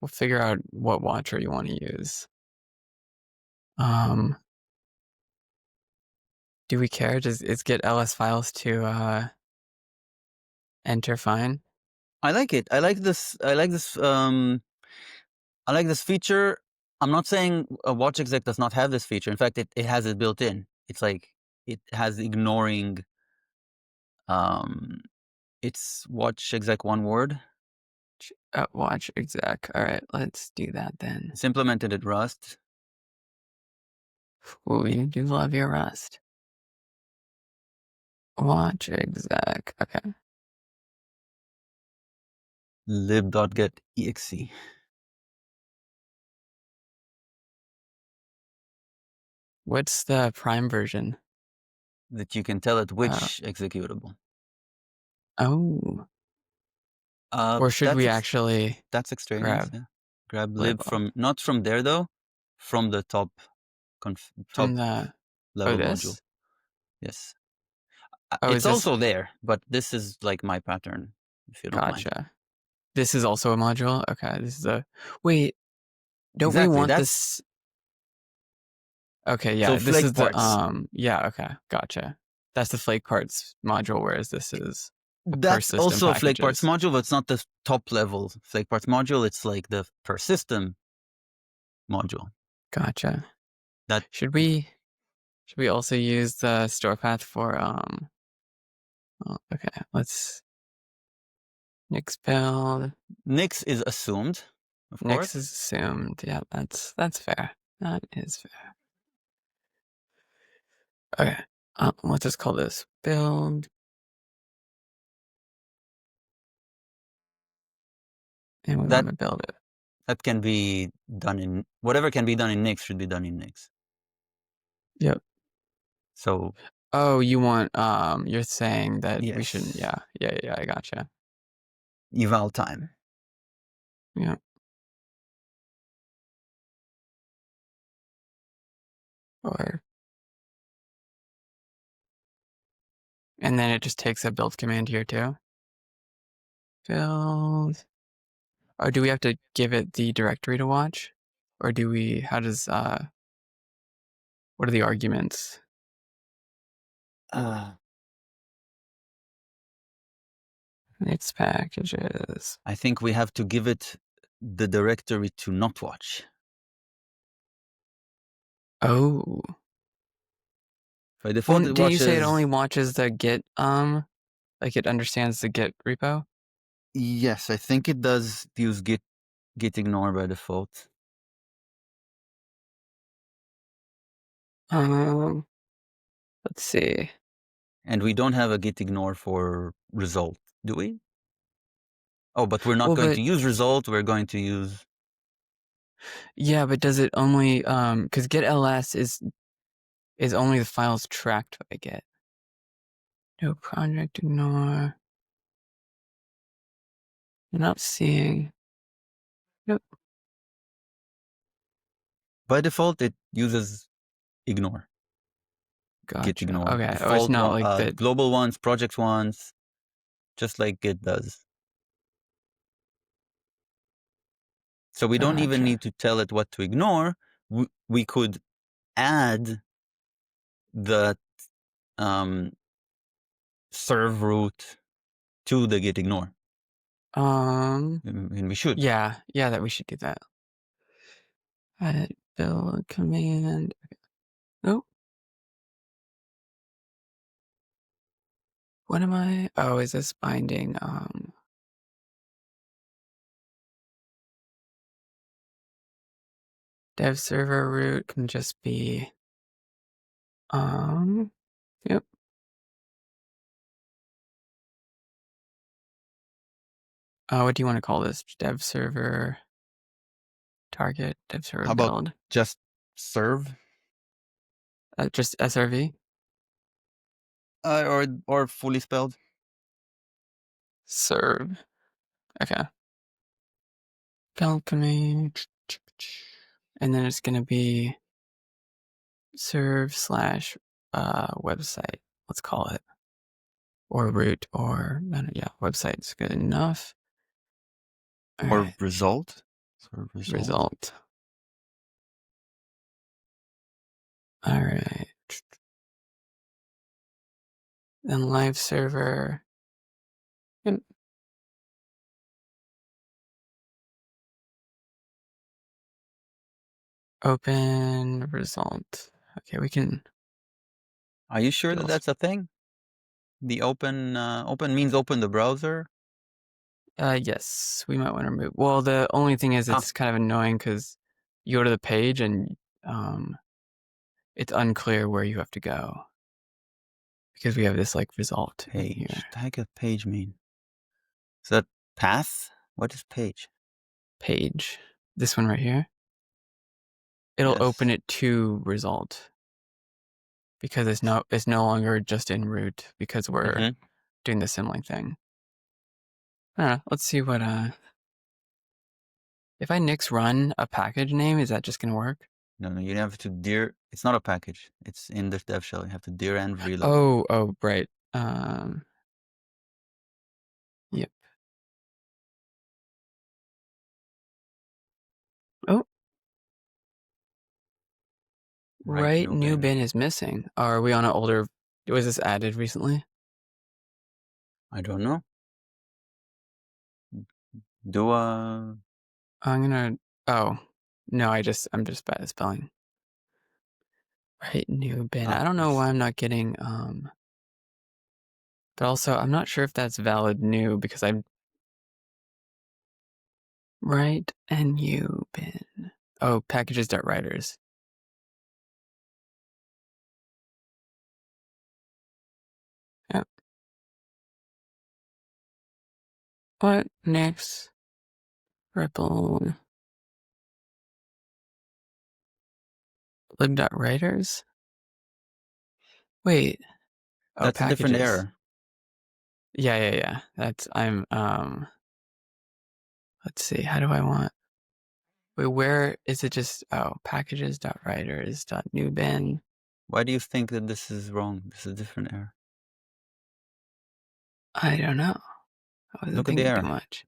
figure out what watcher you want to use. Do we care? Does it get ls files to enter fine? I like it. I like this. I like this feature. I'm not saying Watch Exec does not have this feature. In fact, it has it built in. It's like it has ignoring. It's Watch Exec one word. Watch exec. All right, let's do that then. It's implemented in Rust. Ooh, you do love your Rust. Watch exec. Okay. lib.get.exe. What's the prime version? That you can tell it which executable. Oh. Or should we actually that's extraneous? grab Yeah. Grab lib lib from not from there though, from the top from the level module. this? Yes. Oh, It's also there, but this is like my pattern, if you don't mind. Gotcha. This is also a module? Okay, this is a wait, don't Exactly, we want that's this? Okay, yeah, so this flake is the parts. yeah, okay, gotcha. That's the flake parts module, whereas this is the per That's system also a flake parts packages. module, but it's not the top level flake parts module. It's like the per system module. Gotcha. That Should we also use the store path for oh, okay, let's Nix build. Nix is assumed, of Nix course. is assumed. Yeah, that's fair. That is fair. Okay. Let's just call this build. And we're That gonna build it. that can be done in whatever can be done in Nix should be done in Nix. Yep. So Oh, you want you're saying that we shouldn't, yes, yeah, I gotcha. eval time. Yeah. Or and then it just takes a build command here too. Build. Or do we have to give it the directory to watch? Or do we how does what are the arguments? Its packages. I think we have to give it the directory to not watch. Oh. By default, it Didn't you say it watches. only watches the Git like it understands the Git repo? Yes, I think it does use git ignore by default. Let's see. And we don't have a git ignore for result, do we? Oh, but we're not Well, going to use result. We're going to use. yeah, but does it only because Git ls is only the files tracked by Git. No project ignore. You're not seeing. Yep. By default, it uses ignore. Gotcha. Git ignore. Okay. Default Oh, it's not like that. global ones, project ones, just like Git does. So we don't even Gotcha. need to tell it what to ignore. We could add the serve root to the git ignore. And we should. Yeah, that we should do that. Edit build command. Oh. What am I? Oh, is this binding? Dev server root can just be, yep. What do you want to call this? Dev server target, dev server How about build? just serve? Just SRV? Or fully spelled? Serve. Okay. Alchemy. And then it's going to be serve slash website, let's call it. Or root, or, yeah, website's good enough. All Or right. result? Serve Result. All right. Then live server. Yep. Open result. Okay, we can. Are you sure that that's a thing? The open means open the browser? Yes, we might want to remove. Well, the only thing is it's kind of annoying because you go to the page and it's unclear where you have to go because we have this like result in Page. here. What the heck does page mean? Is that path? What is page? Page. This one right here. It'll Yes. open it to result because it's no longer just in root because we're doing the symlink thing. Let's see what if I nix run a package name, is that just gonna work? No, you have to dir. It's not a package. It's in the dev shell. You have to dir and reload. Oh, right. Yep. Oh, right. New bin is missing. Are we on an older? Was this added recently? I don't know. Do I'm gonna. Oh, no. I'm just bad at spelling. Right, new bin. I don't know why I'm not getting but also I'm not sure if that's valid new because I'm right and new bin. Oh, packages.writers. Yep. What next? Ripple lib.writers? Wait. Oh, that's packages. a different error. Yeah. That's let's see, how do I want? Wait, where is it just packages.writers.new bin? Why do you think that this is wrong? This is a different error. I don't know. I wasn't thinking too much.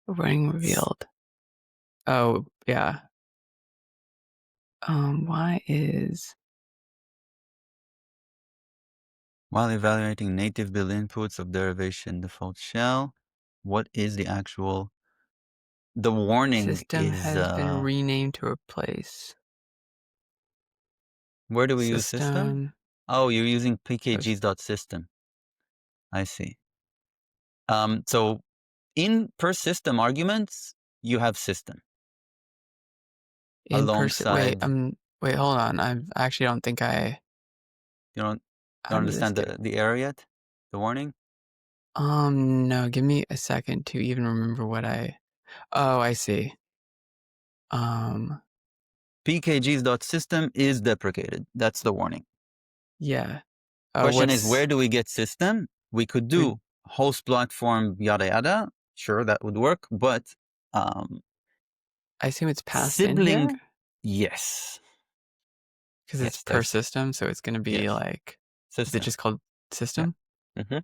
Running revealed. Oh, yeah. Why is... While evaluating native build inputs of derivation default shell, what is the actual... The warning System is... has been renamed to replace. Where do we use system? Oh, you're using pkgs.system. I see. So in per system arguments, you have system. Alongside... Wait, hold on. I actually don't think I... You don't understand the error yet? The warning? No, give me a second to even remember what I... Oh, I see. pkgs.system is deprecated. That's the warning. Yeah. Question is, where do we get system? We could do host platform, yada yada. Sure, that would work, but I assume it's passed sibling, in here? Yes. Because it's per system, so it's going to be like... System. Is it just called system? Yeah.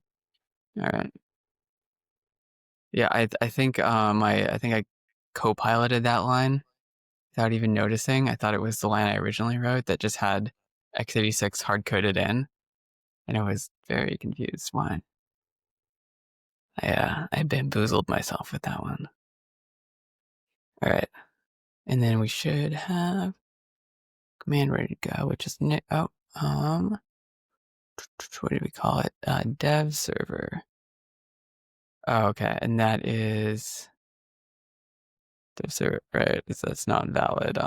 All right. Yeah, I think I co-piloted that line without even noticing. I thought it was the line I originally wrote that just had x86 hard-coded in, and I was very confused. Why? I bamboozled myself with that one. All right, and then we should have command ready to go, which is what did we call it? Dev server. Oh, okay, and that is dev server, right? So that's not valid.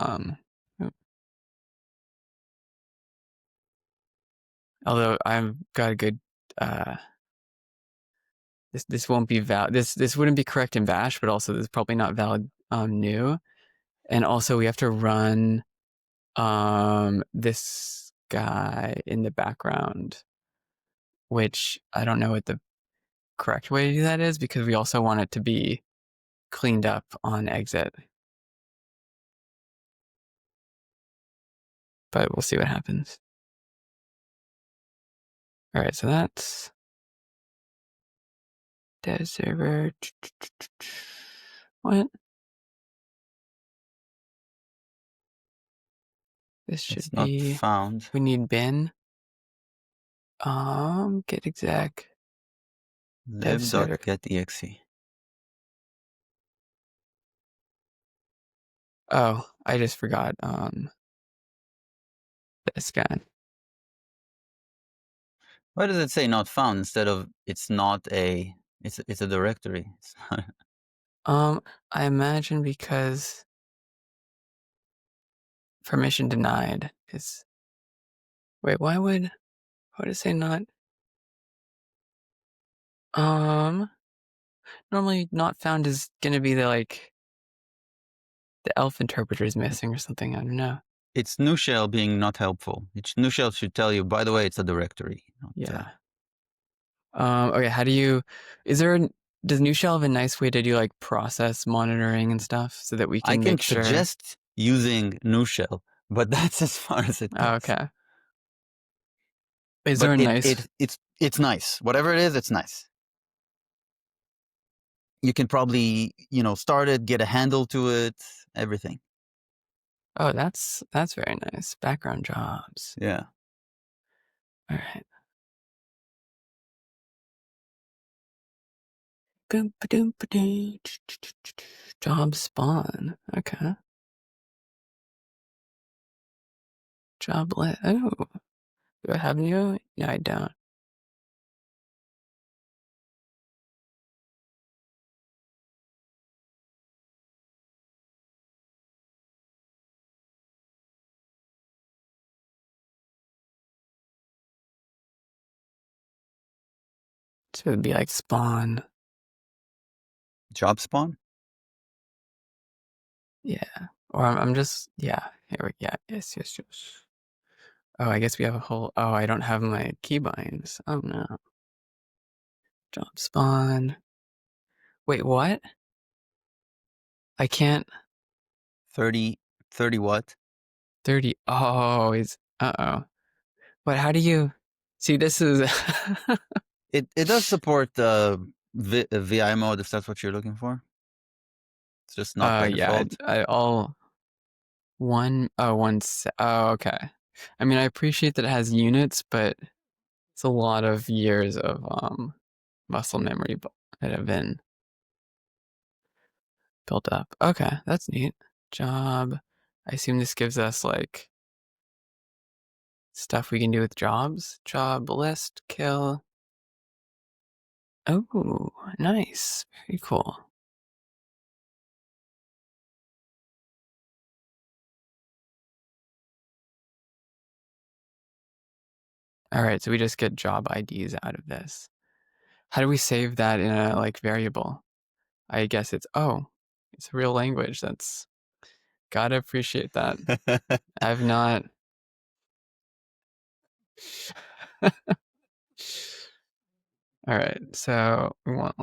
Although I've got a good this won't be valid. This wouldn't be correct in Bash, but also this is probably not valid new. And also we have to run this guy in the background, which I don't know what the correct way to do that is, because we also want it to be cleaned up on exit. But we'll see what happens. All right, so that's dev server. What? This should It's not be found. we need bin. Get exec dev server. lib.getExe. Oh, I just forgot this guy. Why does it say not found instead of it's not a it's a directory? It's not, I imagine because permission denied is. Wait, why would it say not? Normally not found is gonna be the elf interpreter is missing or something. I don't know. it's new shell being not helpful. New shell should tell you, by the way, it's a directory. Yeah. Okay, how do you? Does new shell have a nice way to do like process monitoring and stuff so that we I can can make sure? suggest using new shell, but that's as far as it goes. Oh, okay. Is But there a nice? it's nice. Whatever it is, it's nice. You can probably start it, get a handle to it, everything. Oh, that's very nice. Background jobs. Yeah. All right. Job spawn. Okay. Job list. Oh, do I have new? Yeah, I don't. So it'd be like spawn. Job spawn? Yeah. Or I'm just, yeah. Here we go. Yes. Oh, I guess we have a whole, oh, I don't have my keybinds. Oh no. Job spawn. Wait, what? I can't. 30 what? 30. Oh, uh-oh. But how do you, see, this is, It does support VI mode if that's what you're looking for. It's just not by yeah, default. oh, okay. I mean, I appreciate that it has units, but it's a lot of years of muscle memory that have been built up. Okay, that's neat. Job. I assume this gives us like stuff we can do with jobs. Job list, kill. Oh, nice. Very cool. All right, so we just get job IDs out of this. How do we save that in a variable? I guess it's a real language. That's gotta appreciate that. I've not. All right, so we want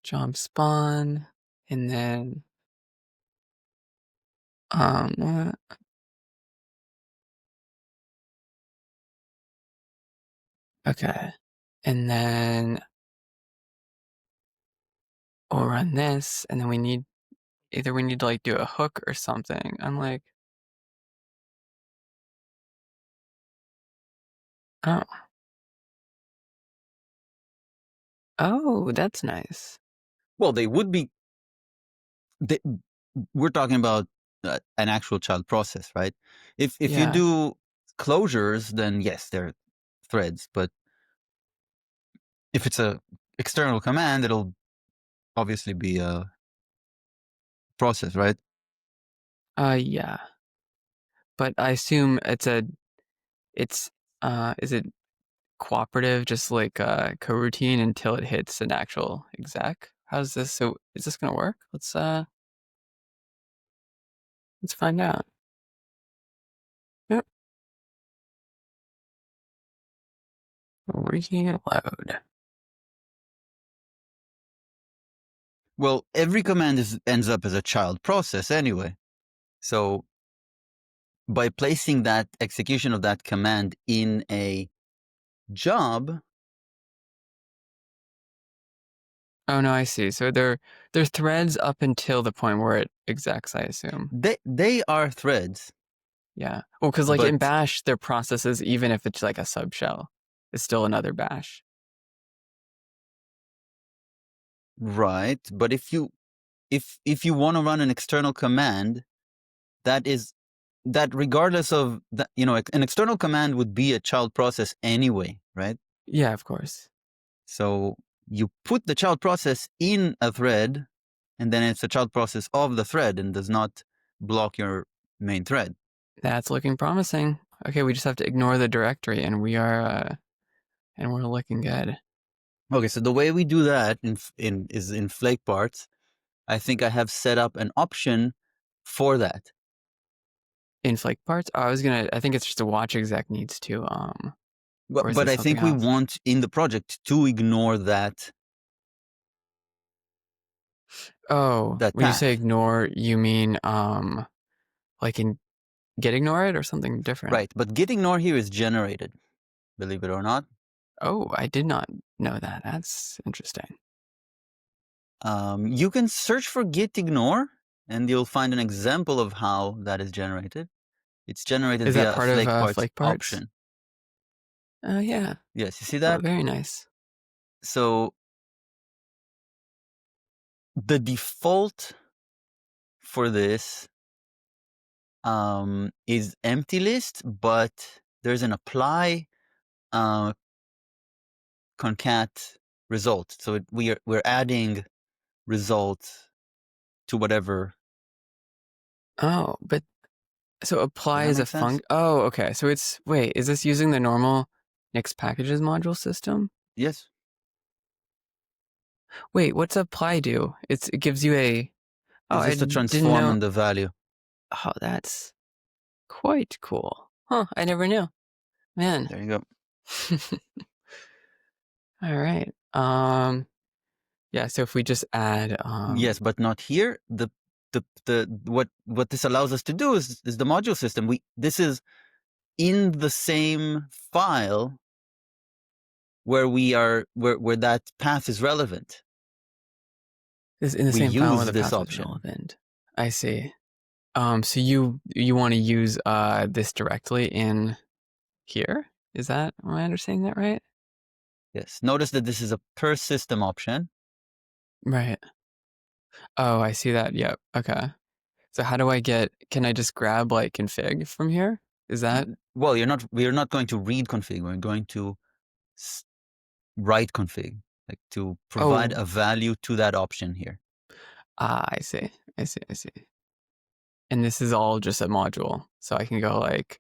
job spawn, and then okay, and then we'll run this, and then we need to do a hook or something. I'm like, oh, that's nice. Well, they would be. We're talking about an actual child process, right? If you do closures, then yes, they're threads. But if it's a external command, it'll obviously be a process, right? Yeah. But I assume it's is it cooperative, just like coroutine until it hits an actual exec? How's this? So is this gonna work? Let's find out. Yep. Reload. Well, every command ends up as a child process anyway. So by placing that execution of that command in a job. Oh no, I see. So they're threads up until the point where it execs, I assume. They are threads. Yeah. Well, because like in but Bash, they're processes, even if it's like a subshell, it's still another Bash. right. But if you want to run an external command, that regardless of that, an external command would be a child process anyway, right? Yeah, of course. So you put the child process in a thread, and then it's a child process of the thread and does not block your main thread. That's looking promising. Okay, we just have to ignore the directory, and we're looking good. Okay, so the way we do that is in Flake parts. I think I have set up an option for that. In Flake parts? Oh, I think it's just a watch exec needs to But I think we want in the project to ignore that. Oh, that when you path. say ignore, you mean like in git ignore it or something different? Right, but git ignore here is generated, believe it or not. Oh, I did not know that. That's interesting. You can search for git ignore, and you'll find an example of how that is generated. It's generated Is via that part a of Flake parts Flake parts? option. Oh yeah. Yes, you see Oh, that? very nice. So the default for this is empty list, but there's an apply concat result. So we're adding result to whatever. Oh, but so apply Does is that a make sense? Oh, okay. So wait, is this using the normal Nix packages module system? Yes. Wait, what's apply do? It gives you a. Oh, It's I just a didn't transform know. in the value. Oh, that's quite cool. Huh, I never knew. Man. There you go. All right. Yeah, so if we just add Yes, but not here. What this allows us to do is the module system. This is in the same file where where that path is relevant. is in the We same file where use the this path is option. relevant. I see. So you want to use this directly in here? Am I understanding that right? Yes. Notice that this is a per system option. Right. Oh, I see that. Yep. Okay. So how do can I just grab like config from here? Is that? Well, we're not going to read config. We're going to write config, like to provide a value to that option here. I see. And this is all just a module. So I can go like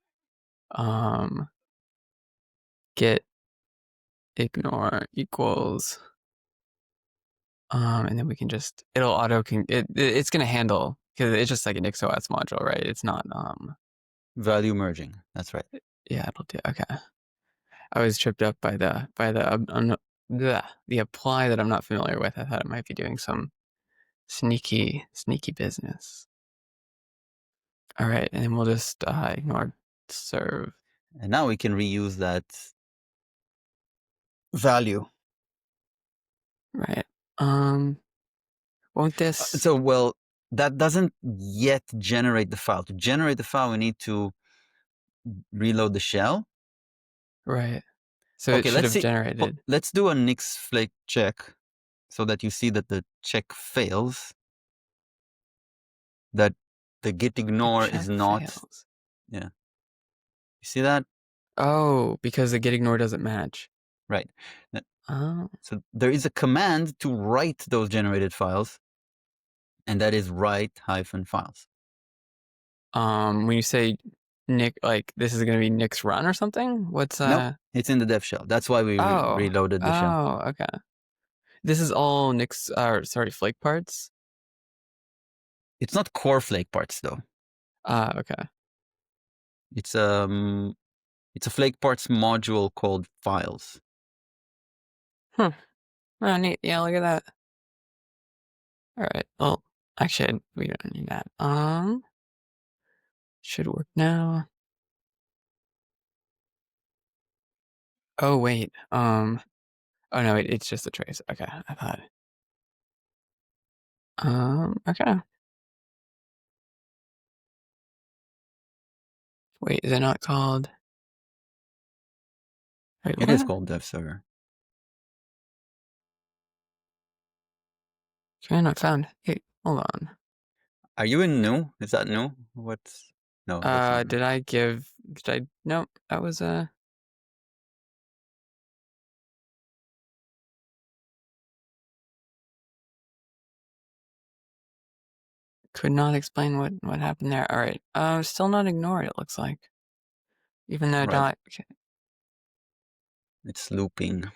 git ignore equals and then we can just it's gonna handle because it's just like an NixOS module, right? It's not value merging. That's right. Yeah, it'll do. Okay. I was tripped up by the apply that I'm not familiar with. I thought it might be doing some sneaky business. All right, and then we'll just ignore serve. And now we can reuse that value. Right. Won't this? So, well, that doesn't yet generate the file. To generate the file, we need to reload the shell. Right. So okay, it should have generated. Let's do a Nix Flake check so that you see that the check fails. That the git ignore is not. Fails. Yeah. You see that? Oh, because the get ignore doesn't match. Right. Oh. So there is a command to write those generated files, and that is write-files. When you say Nick, like this is gonna be Nick's run or something? What's Nope, it's in the dev shell. That's why we Oh. reloaded the shell. Oh, okay. This is all Nick's sorry, Flake parts? It's not core Flake parts though. Okay. It's a Flake parts module called files. Oh, neat. Yeah, look at that. Alright. Well, actually we don't need that. Should work now. Oh wait. Oh no, it's just a trace. Okay, I thought. Okay. Wait, is it not called? Wait, It is what? called dev server. Command not found. Hey, hold on. Are you in new? Is that new? What's no? That's not new. Nope, that was could not explain what happened there. All right. Still not ignored, it looks like. Even though Right. dot It's looping.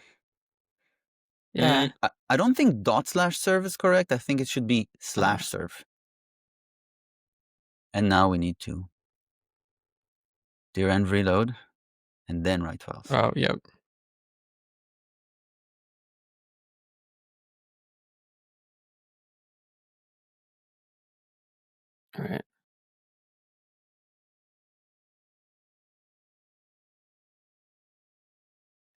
yeah. I don't think /serve is correct. I think it should be Uh, /serve. And now we need to dir env reload and then write files. oh, yep. All right.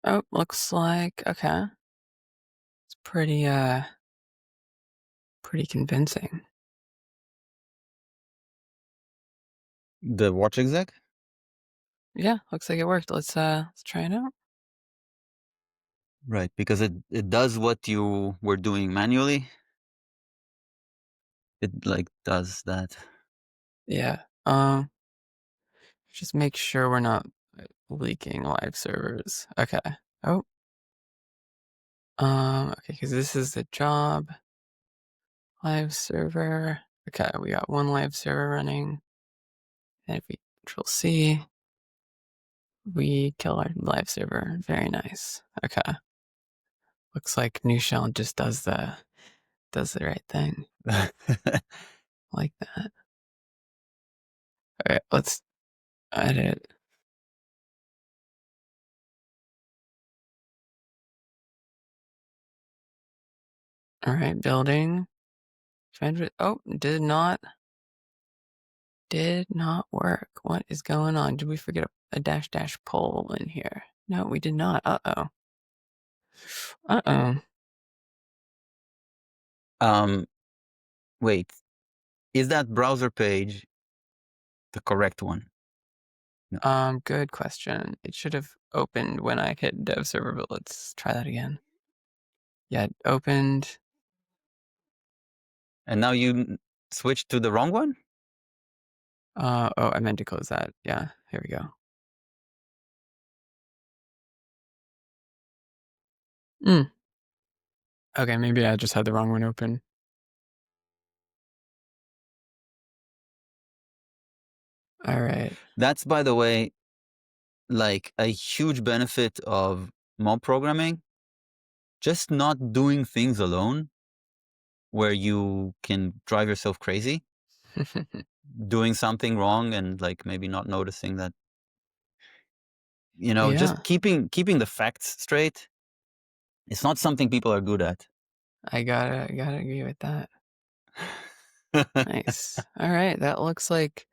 Oh, looks like okay. It's pretty convincing. The watch exec? Yeah, looks like it worked. Let's try it out. Right, because it does what you were doing manually. It like does that. Yeah. Just make sure we're not leaking live servers. Okay. Oh. Okay, because this is the job live server. Okay, we got one live server running. And if we Control C, we kill our live server. Very nice. Okay. Looks like new shell just does the right thing. Like that. All right, let's edit. All right, building. Oh, did not work. What is going on? Did we forget a dash dash poll in here? No, we did not. Uh-oh. Uh-oh. Wait, is that browser page the correct one? No. Good question. It should have opened when I hit dev server, but let's try that again. Yeah, it opened. And now you switched to the wrong one? Oh, I meant to close that. Yeah, here we go. Okay, maybe I just had the wrong one open. All right. That's, by the way, like a huge benefit of mob programming. Just not doing things alone where you can drive yourself crazy. Doing something wrong and like maybe not noticing that, Yeah. just keeping the facts straight. It's not something people are good at. I gotta agree with that. Nice. All right, that looks like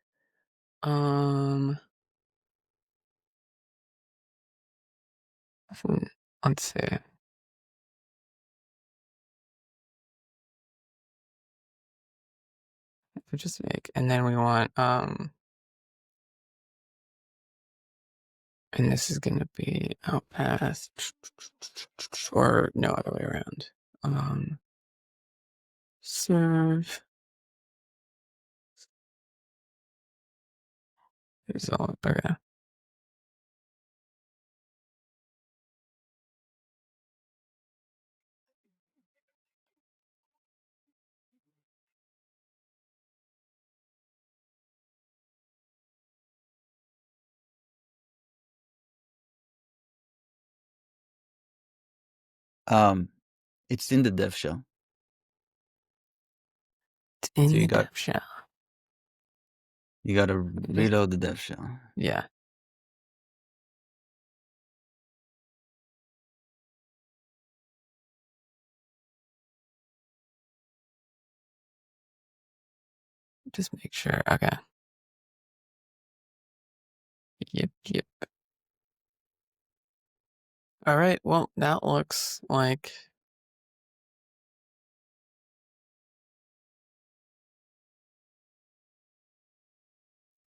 let's see. So just make, and then we want and this is gonna be outpass or no other way around. Serve result. Okay. It's in the dev shell. It's in So the you got dev shell. you got to reload the dev shell. Yeah. Just make sure. Okay. Yep. All right. Well, that looks like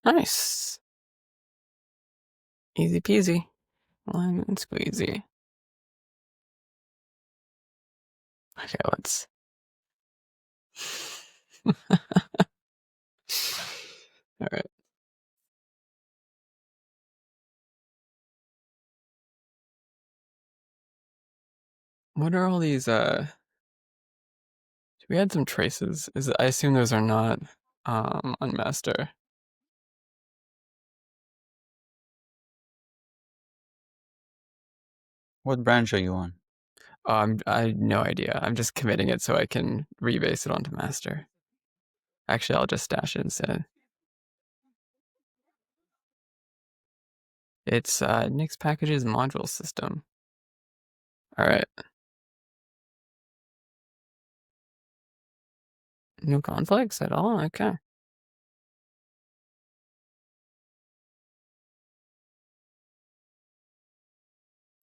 nice. Easy peasy. Lemon squeezy. Okay, let's. All right. What are all these? We had some traces. I assume those are not on master. What branch are you on? I have no idea. I'm just committing it so I can rebase it onto master. Actually, I'll just stash it instead. It's Nix packages module system. All right. No conflicts at all. Okay.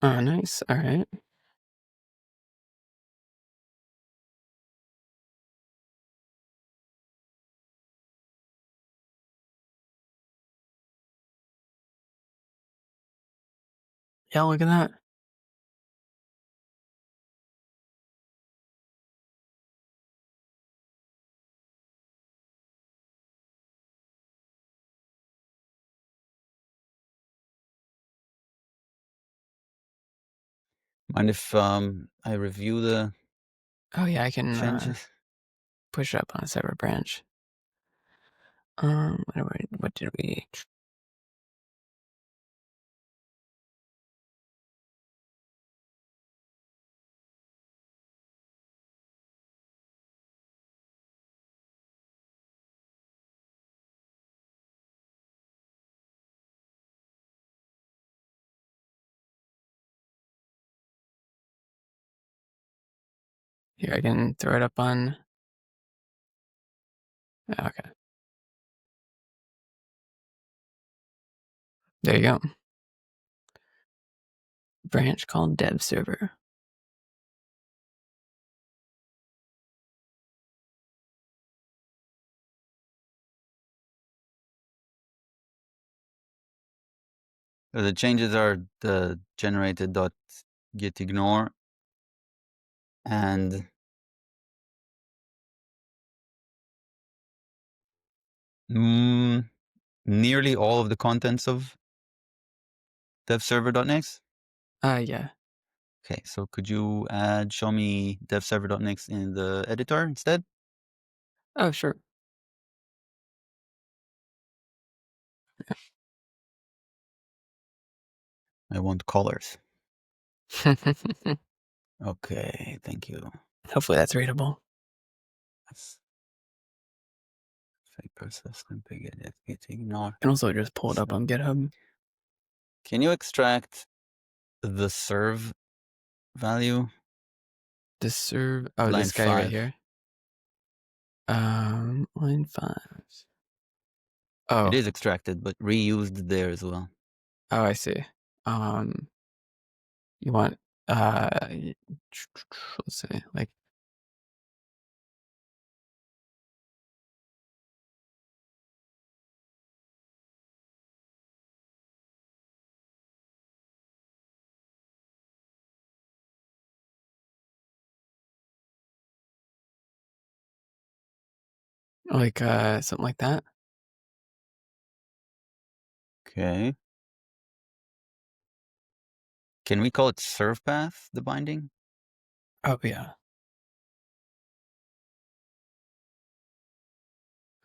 Oh, nice. All right. Yeah, look at that. Mind if I review the Oh yeah, I can changes? push it up on a separate branch. What did we? Here, I can throw it up on. Okay. There you go. Branch called dev server. So the changes are the generated dot git ignore and nearly all of the contents of devserver.nix. Yeah. Okay, so could you show me devserver.nix in the editor instead? Oh, sure. I want colors. Okay, thank you. Hopefully that's readable. That's fake persistent git ignore. You can also just pull it up So, on GitHub. can you extract the serve value? This serve. Oh, Line this guy right 5. here. Line 5. Oh. It is extracted, but reused there as well. Oh, I see. You want let's see, like something like that. Okay. Can we call it serve path, the binding? Oh yeah.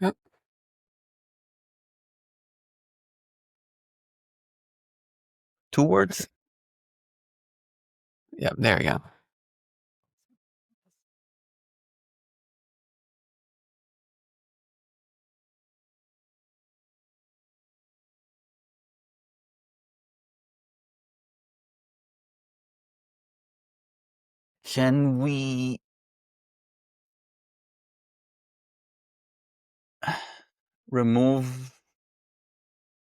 Yep. 2 words? Yep. There we go. Can we remove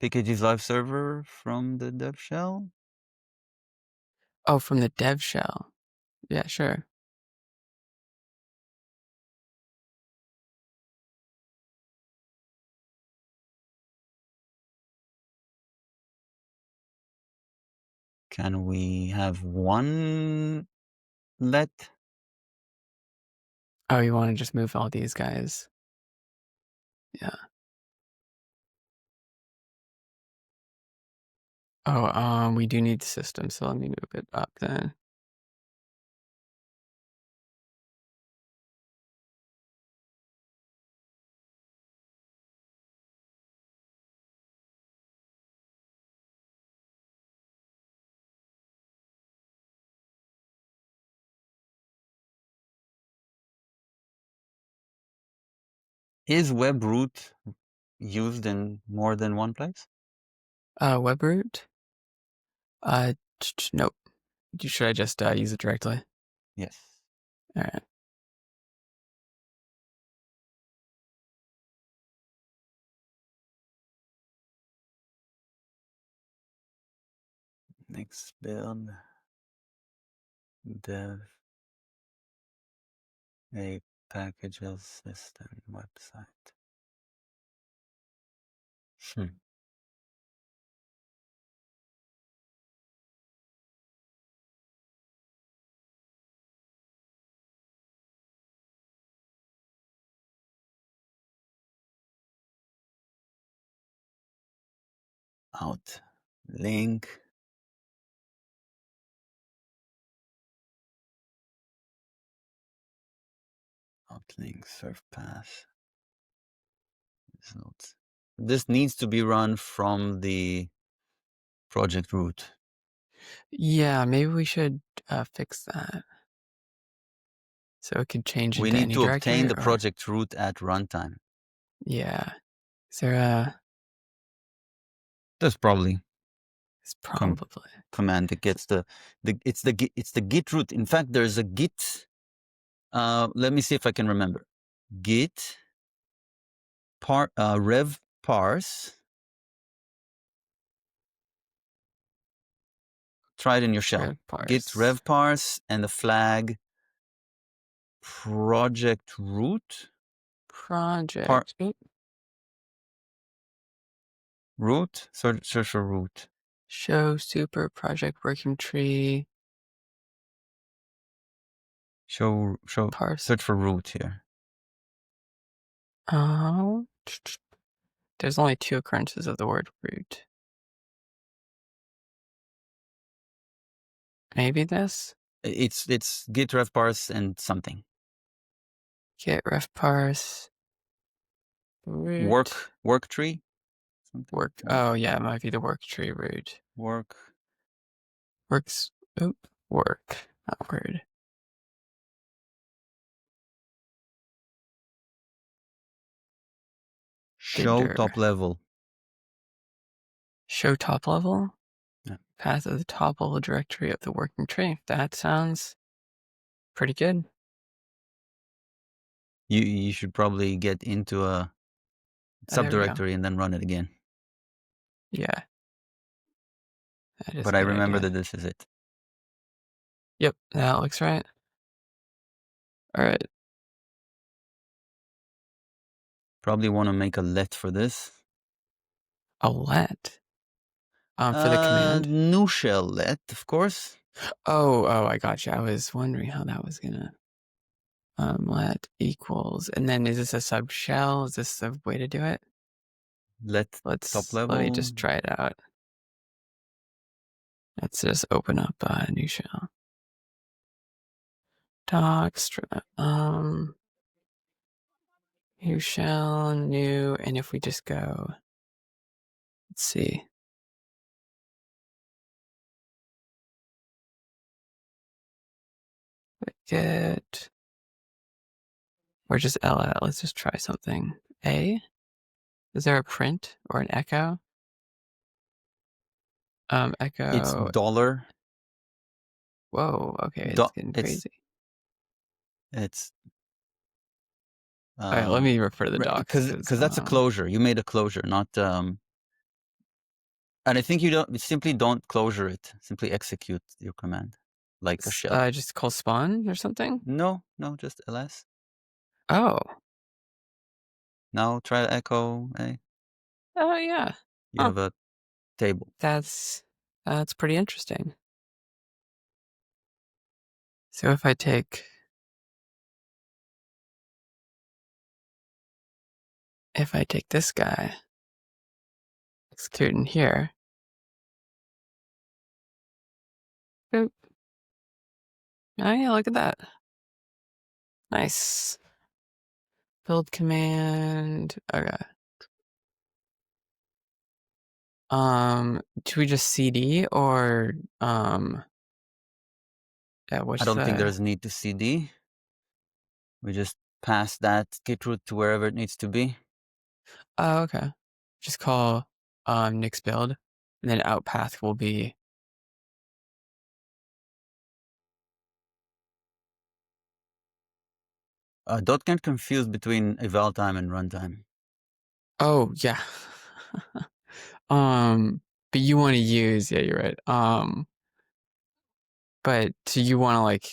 PKG's live server from the dev shell? Oh, from the dev shell. Yeah, sure. Can we have one let? Oh, you want to just move all these guys? Yeah. Oh, we do need the system, so let me move it up then. Is web root used in more than one place? Web root? Nope. Should I just use it directly? Yes. All right. Next build dev a packages system website. Out link. Outlink serve path. Results. This needs to be run from the project root. Yeah, maybe we should fix that. So it could change We into need any to directory, obtain the or... project root at runtime. Yeah. Is there a... That's probably It's probably... command that gets it's the git root. In fact, there's a git. Let me see if I can remember. Git rev parse. Try it in your shell. Rev parse. Git rev parse and the flag project root. Project. Root. Search for root. Show super project working tree. Show Parse. search for root here. Oh. There's only 2 occurrences of the word root. Maybe this? It's git rev parse and something. Git ref parse. Root. Work tree. Something. Work. Oh yeah, it might be the work tree root. Work. Works. Oop. Work. Not word. Show top level. Show top level? Yeah. Path of the top level directory of the working tree. That sounds pretty good. You should probably get into a subdirectory and then run it again. Yeah. But I remember that this is it. Yep, that looks right. All right. Probably want to make a let for this. A let? For the command? New shell let, of course. Oh, I gotcha. I was wondering how that was gonna... let equals, and then is this a sub shell? Is this the way to do it? Let top level. Let me just try it out. Let's just open up a new shell. Docs, new shell, new, and if we just go, let's see. Get, or just ls. Let's just try something. A? Is there a print or an echo? Echo. It's dollar. Whoa, okay, it's getting crazy. It's All right, let me refer to the docs because that's a closure. You made a closure, not and I think you simply don't closure it. Simply execute your command like a shell. just call spawn or something. No, just ls. Oh, Now try to echo. Hey, oh yeah. you have a table. That's pretty interesting. So if I take this guy, execute in here. Boop. Oh yeah, look at that. Nice. Build command. Okay. Do we just CD or yeah, what's I don't think there's a need to CD. We just pass that git root to wherever it needs to be. Oh, okay. Just call Nick's build, and then out path will be. Don't get confused between eval time and runtime. Oh yeah. But you want to use, yeah, you're right. But so you want to like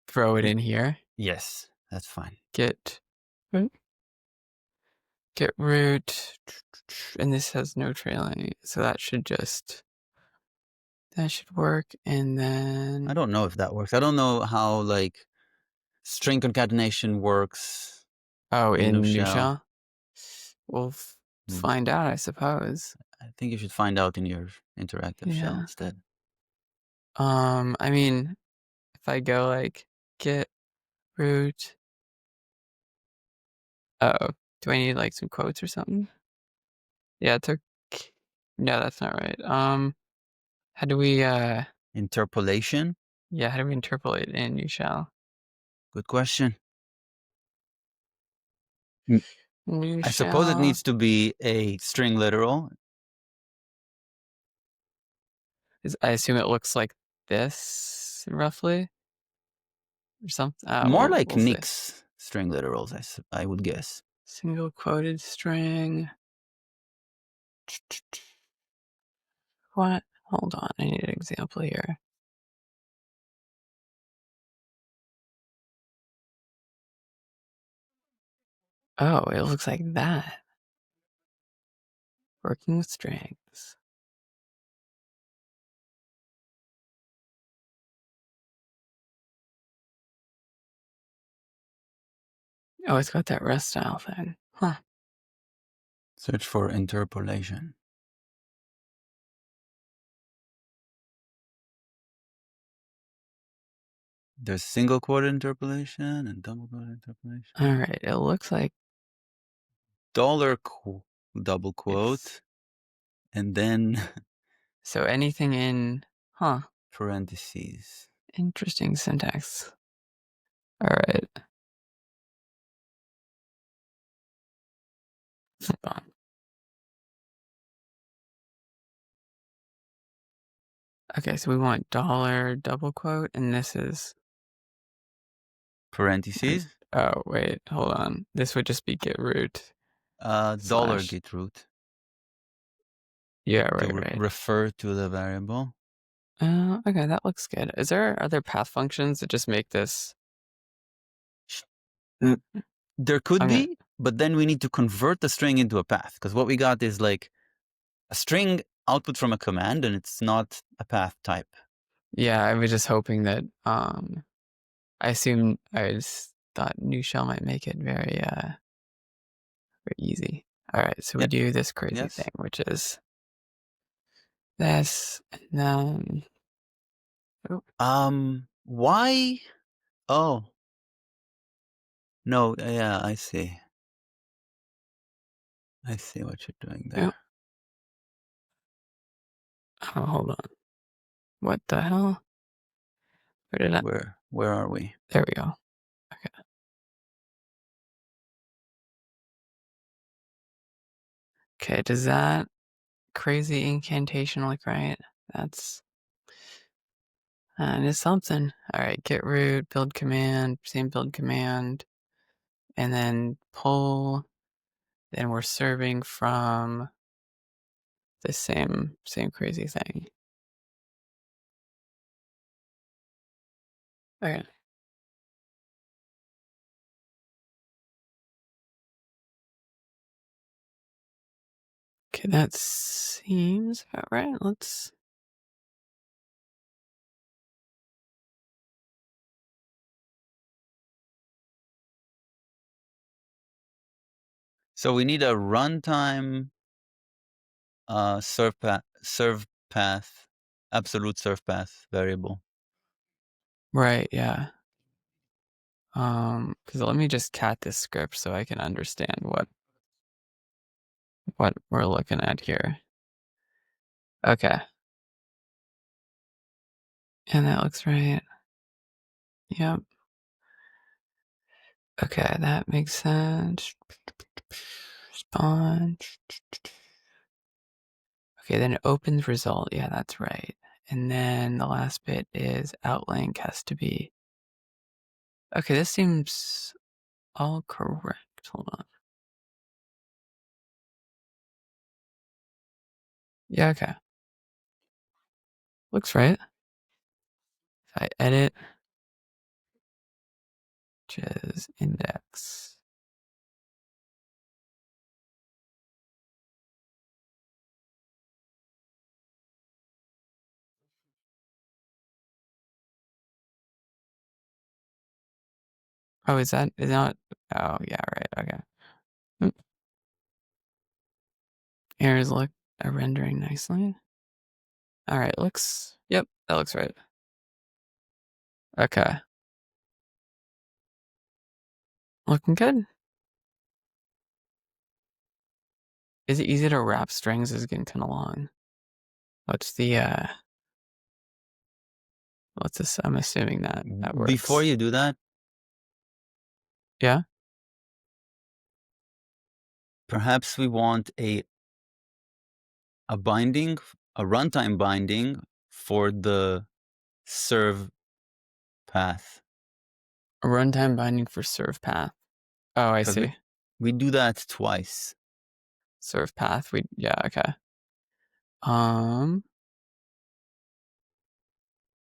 throw it in here? Yes, that's fine. Get root, and this has no trailing, so that should work. And then I don't know if that works. I don't know how like string concatenation works. in new new shell. shell. We'll Hmm. find out, I suppose. I think you should find out in your interactive shell instead. I mean, if I go like get root. Oh, do I need like some quotes or something? Yeah, it took. No, that's not right. How do we Interpolation? Yeah, how do we interpolate in new shell? Good question. New I suppose it shell. needs to be a string literal. I assume it looks like this roughly, or something. More like we'll see. Nick's string literals, I would guess. Single quoted string. What? Hold on, I need an example here. Oh, it looks like that. Working with strings. Oh, it's got that rest style thing. Huh. Search for interpolation. There's single quoted interpolation and double quoted interpolation. All right, it looks like Dollar double quote, and then so anything in, huh? Parentheses. Interesting syntax. All right. Hold on. Okay, so we want dollar double quote, and this is Parentheses. oh wait, hold on. This would just be get root. Dollar git root. Yeah, To right. refer to the variable. Okay, that looks good. Is there other path functions that just make this? There could be, but then we need to convert the string into a path, because what we got is like a string output from a command, and it's not a path type. Yeah, I was just hoping that. I just thought new shell might make it very easy. All right, so we do this crazy thing, which is this, and then why? Oh, no, yeah, I see. I see what you're doing there. Oh, hold on. What the hell? Where did I? Where are we? There we go. Okay. Okay, does that crazy incantation look right? That's And it's something. All right, git root, build command, same build command, and then pull. Then we're serving from the same crazy thing. Okay. Okay, that seems about right. Let's. So we need a runtime serve path, absolute serve path variable. Right, yeah. Because let me just cat this script so I can understand what we're looking at here. Okay. And that looks right. Yep. Okay, that makes sense. Spawn. Okay, then it opens result. Yeah, that's right. And then the last bit is outlink has to be. Okay, this seems all correct. Hold on. Yeah, okay. Looks right. If I edit, which is index. Oh, is not? Oh, yeah, right. Okay. Oop. Errors look are rendering nicely. All right, looks. Yep, that looks right. Okay. Looking good. Is it easy to wrap strings? Is getting kind of long. What's the what's this? I'm assuming that works. Before you do that, Yeah. perhaps we want a binding, a runtime binding for the serve path. A runtime binding for serve path. Oh, I 'Cause see. we do that twice. Serve path. Yeah, okay.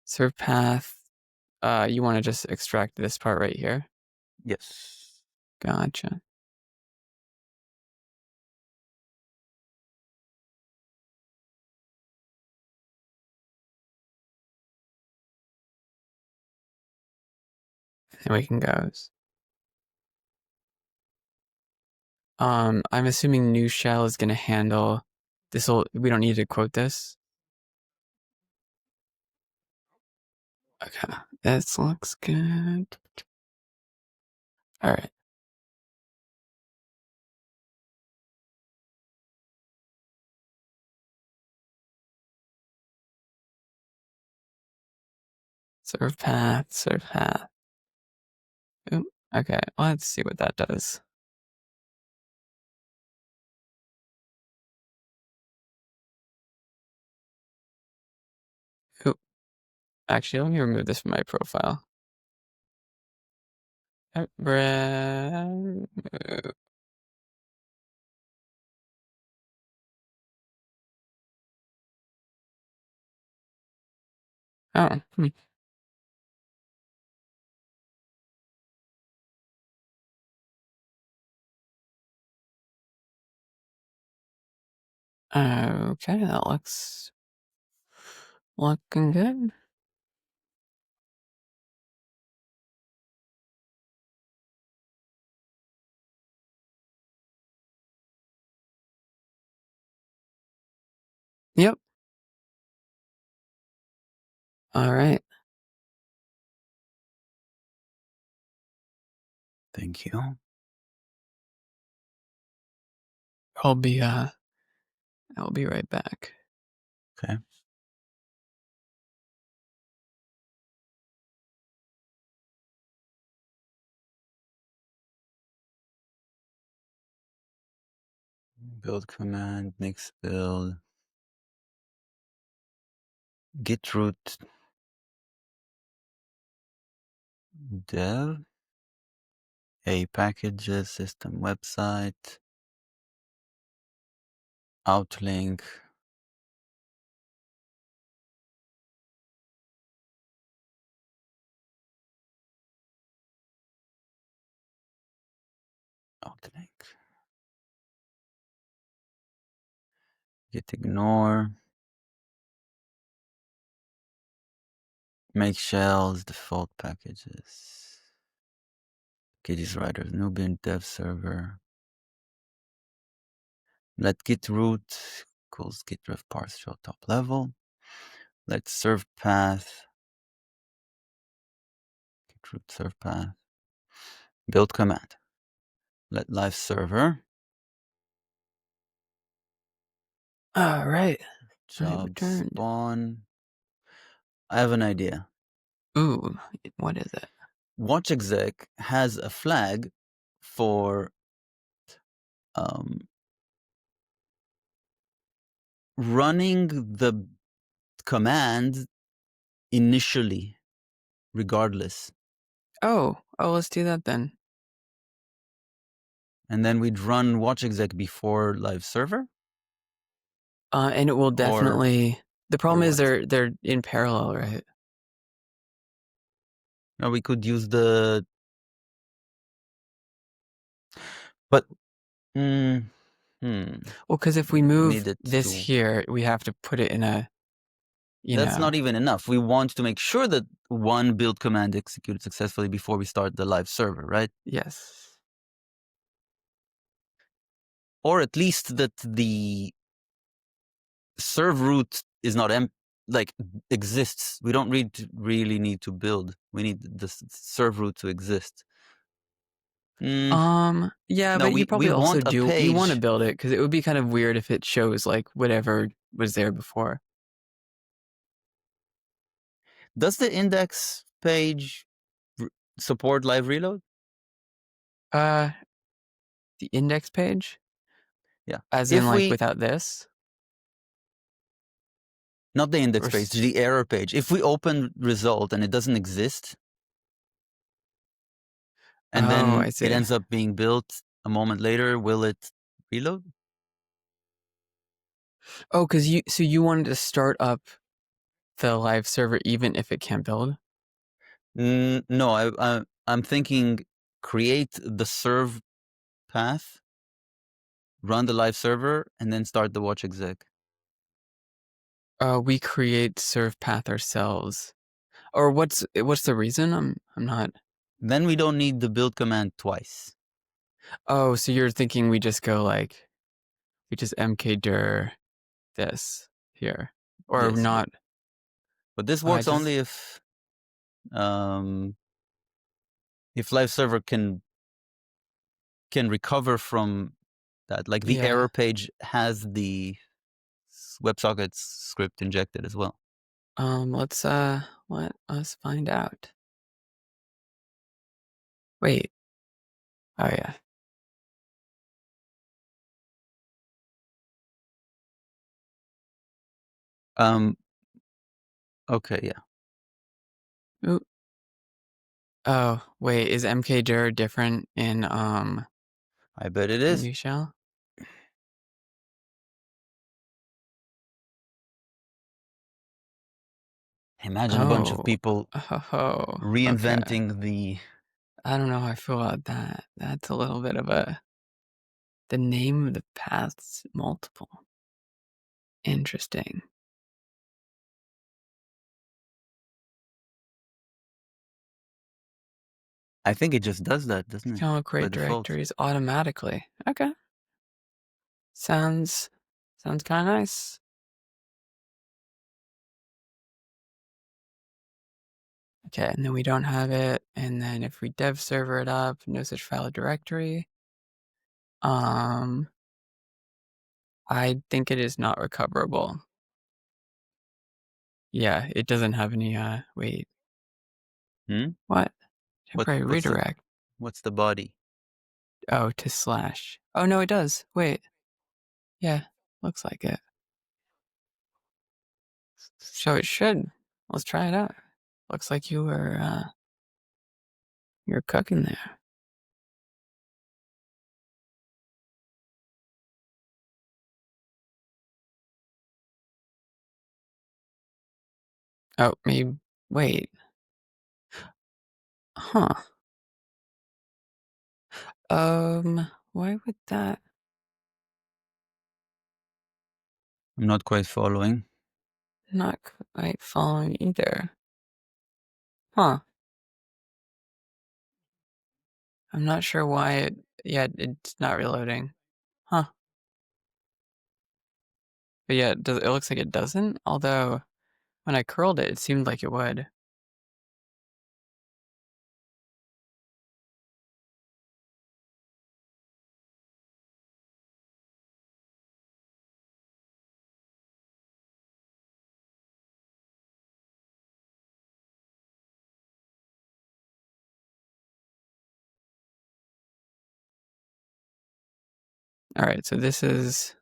Serve path. You want to just extract this part right here? Yes. Gotcha. And we can go. I'm assuming new shell is gonna handle this. We don't need to quote this. Okay, this looks good. All right. Serve path, serve path. Oop, okay, let's see what that does. Oop. Actually, let me remove this from my profile. Remove. Oh, okay, that looks looking good. Yep. All right. Thank you. I'll be right back. Okay. Build command, mix build, git root dev, a packages, system website, outlink. Outlink. Git ignore. Make shells, default packages. Pages writers, Nubian dev server. Let git root equals git ref parse show top level. Let serve path. Git root serve path. Build command. Let live server. All right. I have Job returned. spawn. I have an idea. Ooh, what is it? Watch exec has a flag for running the command initially, regardless. Oh, let's do that then. And then we'd run watch exec before live server. And it will definitely. The problem is what? they're in parallel, right? Now we could use the, but Well, because if we move need it this to. here, we have to put it in a. That's not even enough. We want to make sure that one build command executed successfully before we start the live server, right? Yes. Or at least that the serve root is not exists. We don't really need to build. We need the serve root to exist. Yeah, No, but you we probably also want a you want to page. build it because it would be kind of weird if it shows like whatever was there before. Does the index page support live reload? The index page, Yeah. as If in like we, without this, not the index or page, the error page. If we open result and it doesn't exist, and oh, then I it see. ends up being built a moment later, will it reload? Oh, because you wanted to start up the live server even if it can't build. No, I'm thinking create the serve path, run the live server, and then start the watch exec. We create serve path ourselves. Or what's the reason? I'm not. Then we don't need the build command twice. Oh, so you're thinking we just go like we just mkdir this here, or Yes, not? but this I works just only if live server can recover from that. Like the yeah. error page has the WebSockets script injected as well. Let's let us find out. Wait. Oh yeah. Okay, yeah. Ooh. Oh wait, is mkdir different in I bet it is. new shell? Imagine a bunch of Oh. people Oh. Okay. reinventing the. I don't know how I feel about that. That's a little bit of a. The name of the path's multiple. Interesting. I think it just does that, doesn't You it? can By create default. directories automatically. Okay. Sounds kind of nice. Okay, and then we don't have it. And then if we dev server it up, no such file or directory. I think it is not recoverable. Yeah, it doesn't have any wait. What? Temporary redirect. What's the body? Oh, to slash. Oh no, it does. Wait. Yeah, looks like it. So it should. Let's try it out. Looks like you were You're cooking there. Oh, maybe. Wait. Huh. Why would that? I'm not quite following. Not quite following either. Huh. I'm not sure why it. Yeah, it's not reloading. Huh. But yeah, it looks like it doesn't. Although when I curled it, it seemed like it would. All right, so this is.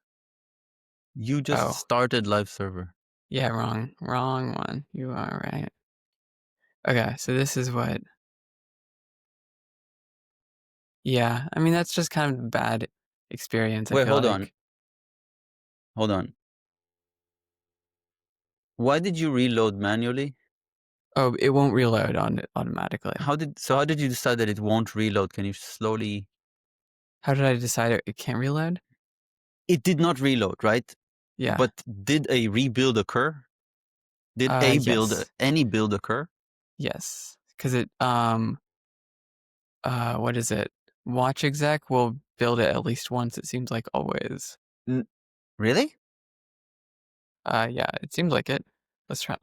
You just Oh, started live server. yeah, wrong one. You are right. Okay, so this is what. Yeah, I mean that's just kind of a bad experience. I Wait, feel hold on. like. Hold on. Why did you reload manually? Oh, it won't reload on it automatically. How did you decide that it won't reload? Can you slowly? How did I decide it can't reload? It did not reload, right? Yeah. But did a rebuild occur? Did Yes. any build occur? Yes. Because it what is it? Watch exec will build it at least once, it seems like always. Really? Yeah, it seems like it. Let's try.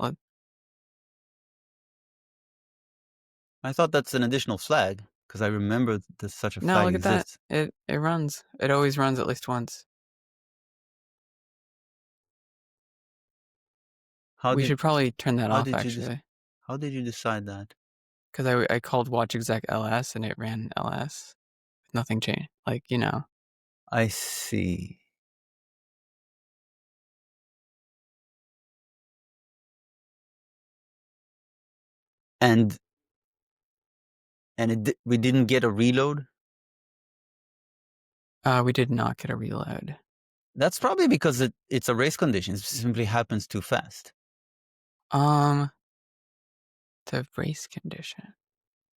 I thought that's an additional flag because I remember that such a No, flag look at that. exists. It runs. It always runs at least once. How We did should probably turn that how off did you actually, how did you decide that? because I called watch exec ls and it ran ls. Nothing changed. Like I see. And we didn't get a reload. we did not get a reload. That's probably because it's a race condition. It simply happens too fast. The race condition.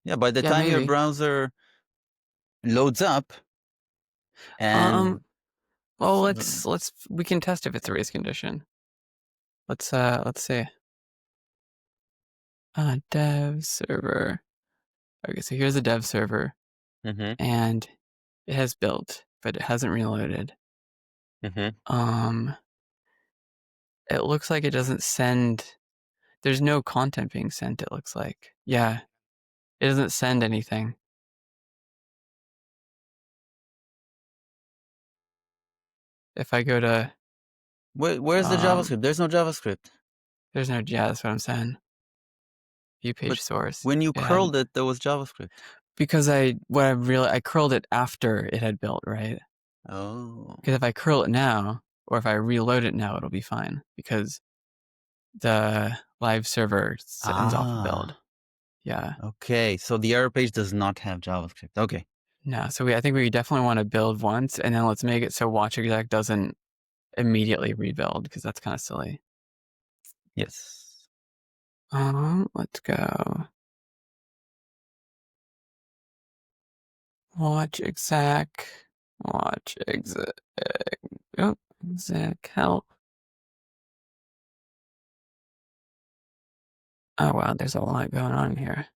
Yeah, by the Yeah, time your maybe. browser loads up and Well, we can test if it's a race condition. Let's see. Dev server. Okay, so here's a dev server, mm-hmm, and it has built, but it hasn't reloaded. mm-hmm. It looks like it doesn't send. There's no content being sent. It looks like, yeah, it doesn't send anything. If I go to, Where's the JavaScript? There's no JavaScript. there's no. Yeah, that's what I'm saying. View But page source. when you It had curled it, there was JavaScript. because I curled it after it had built, right? Oh. Because if I curl it now, or if I reload it now, it'll be fine because the live server sends off a build. Yeah. Okay. So the error page does not have JavaScript. Okay. No. So I think we definitely want to build once, and then let's make it so watch exec doesn't immediately rebuild because that's kind of silly. Yes. Let's go. Watch exec. Watch exec. Oh, exec help. Oh wow, there's a lot going on here.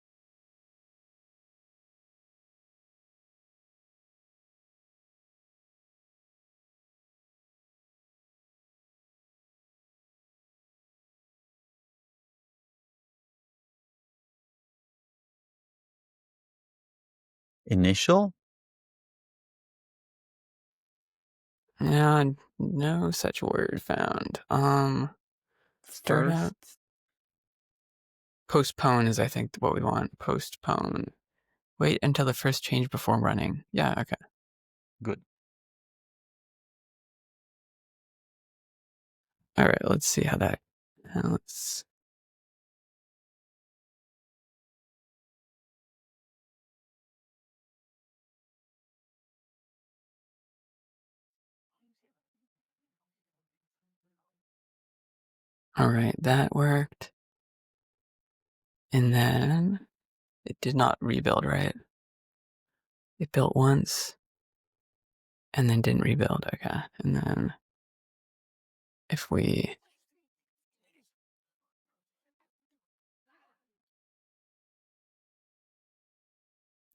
Initial? No, no such word found. Start First. up. Postpone is, I think, what we want. Postpone. Wait until the first change before running. Yeah, okay. Good. All right, let's see how that. Let's. All right, that worked. And then it did not rebuild, right? It built once and then didn't rebuild. Okay. And then if we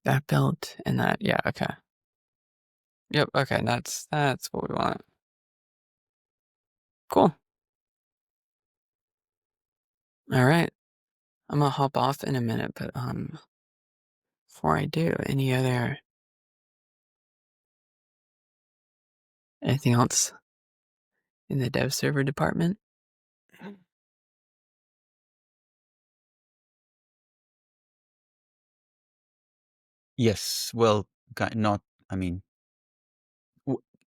that built and that, yeah, okay. Yep, okay, that's what we want. Cool. All right. I'm gonna hop off in a minute, but before I do, anything else in the dev server department? Yes. Well, not. I mean,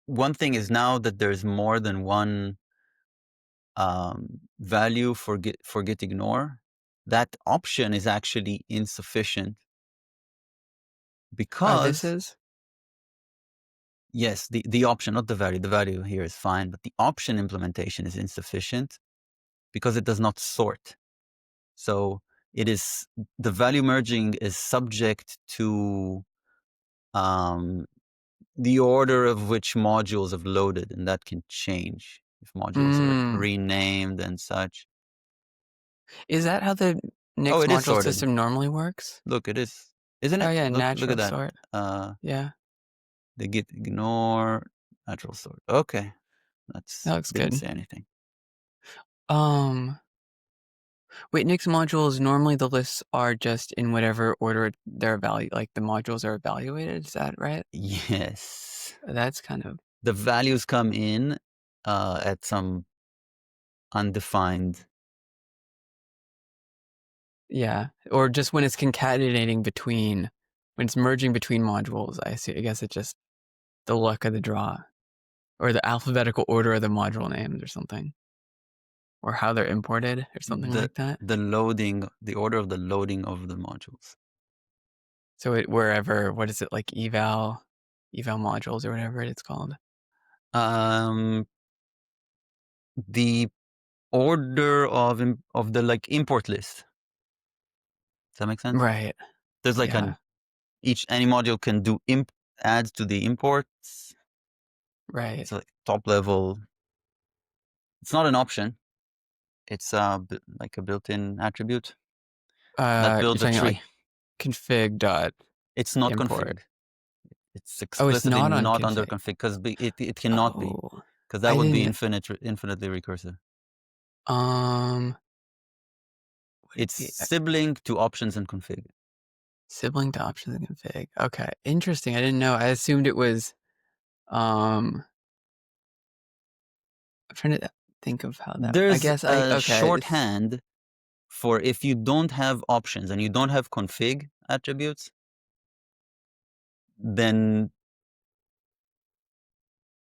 one thing is now that there's more than one value for git ignore. That option is actually insufficient Oh, this because is? yes, the option, not the value. The value here is fine, but the option implementation is insufficient because it does not sort. So it is the value merging is subject to the order of which modules have loaded, and that can change if modules are renamed and such. Is that how the Oh, Nix it is module sorted. system normally works? Look, it is, isn't Oh it? yeah, Look natural at that. sort. Yeah, The git ignore natural sort. Okay, that that's looks didn't good. say anything. Wait, Nix modules, normally the lists are just in whatever order they're like the modules are evaluated, is that right? Yes, That's kind of, the values come in at some undefined. yeah. Or just when it's concatenating when it's merging between modules, I guess it's just the luck of the draw. Or the alphabetical order of the module names or something. Or how they're imported or something like that. The order of the loading of the modules. So wherever, what is it, like eval modules or whatever it's called? The order of the like import list. Does that make sense? Right. There's like Yeah. any module can do adds to the imports. Right. It's like top level. It's not an option. It's like a built-in attribute that You're builds a talking tree. like config dot It's not import. config. It's Oh, it's explicitly not on not under config. config because it cannot be, Oh, because that I would be didn't. infinitely recursive. Would it It's be sibling to options and config. sibling to options and config? Okay, interesting. I didn't know. I assumed it was. I'm trying to think of how that. I There's guess a okay. It's shorthand for if you don't have options and you don't have config attributes, then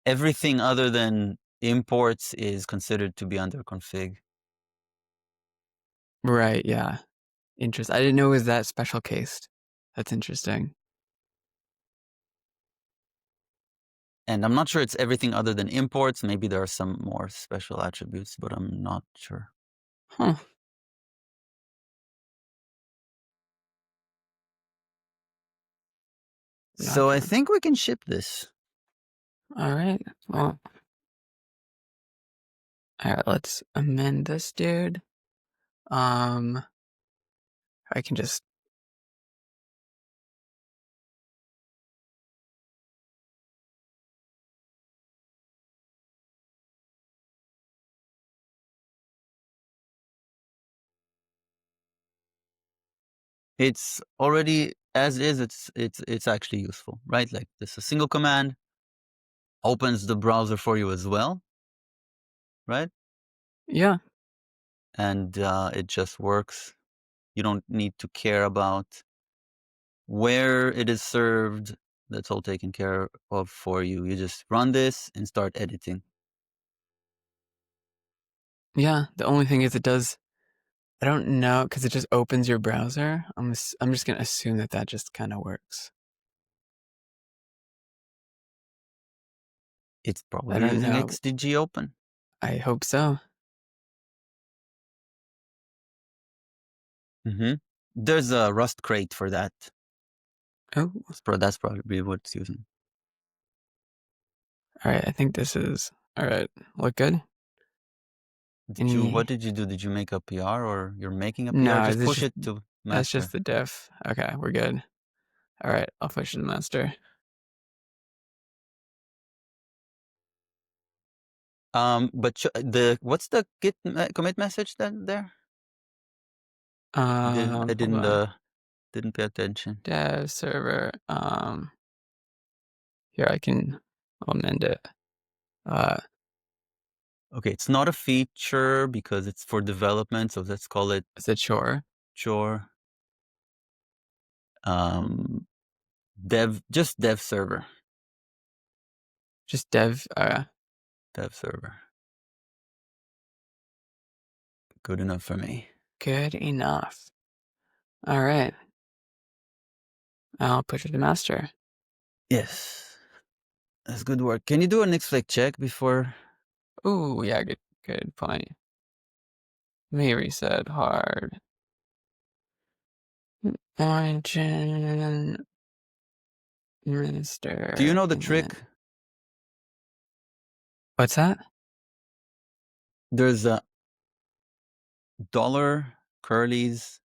everything other than imports is considered to be under config. right. Yeah, interesting. I didn't know it was that special case. That's interesting. And I'm not sure it's everything other than imports. Maybe there are some more special attributes, but I'm not sure. Huh. So I Gotcha. think we can ship this. All right. Well, all right. Let's amend this, dude. I can just. It's already as is. It's actually useful, right? Like this, a single command opens the browser for you as well, right? Yeah. And it just works. You don't need to care about where it is served. That's all taken care of for you. You just run this and start editing. Yeah. The only thing is, it does. I don't know because it just opens your browser. I'm just gonna assume that just kind of works. It's I probably don't using know. XDG open. I hope so. Mm-hmm. There's a Rust crate for that. Oh, That's probably what it's using. all right. I think this is all right. Look good. What did you do? Did you make a PR or you're making a PR? No, Just this push just it to that's just master. the diff. Okay, we're good. All right, I'll push it to master. But what's the git commit message then there? I Hold on. didn't pay attention. Dev server. Here I'll amend it. Okay, it's not a feature because it's for development, so let's call it It's a chore. chore. Just dev server. Just dev. Dev server. Good enough for me. Good enough. All right. I'll push it to master. Yes, that's good work. Can you do a Nixflake check before? Ooh, yeah, good point. Me reset hard. Origin minister. Do you know the trick? What's that? There's a dollar curly's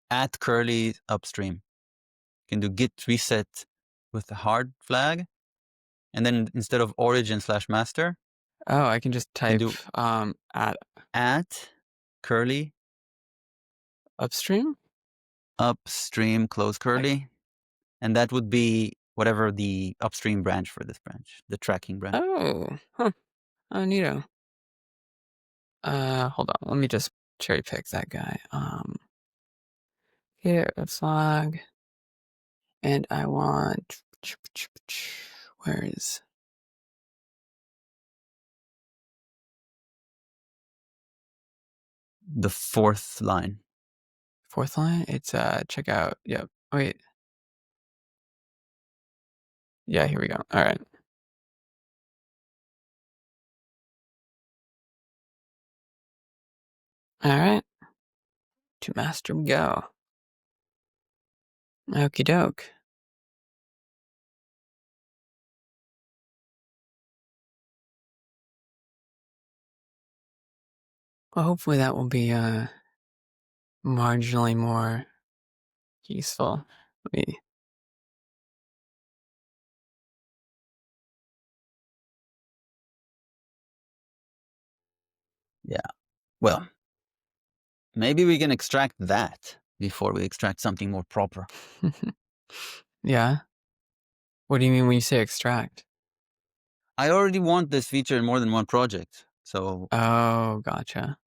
at curly upstream. You can do git reset with the hard flag, and then instead of origin/master, Oh, I can just type do at curly upstream. upstream close curly, and that would be whatever the upstream branch for this branch, the tracking branch. Oh, huh. Oh, neato. Hold on. Let me just cherry pick that guy. Here a flag, and I want. Where is? The fourth line. Fourth line? It's check out. Yep. Wait. Yeah, here we go. All right. All right. To master we go. Okie doke. Well, hopefully that will be marginally more useful. Yeah. Well, maybe we can extract that before we extract something more proper. Yeah. What do you mean when you say extract? I already want this feature in more than one project, so. Oh, gotcha.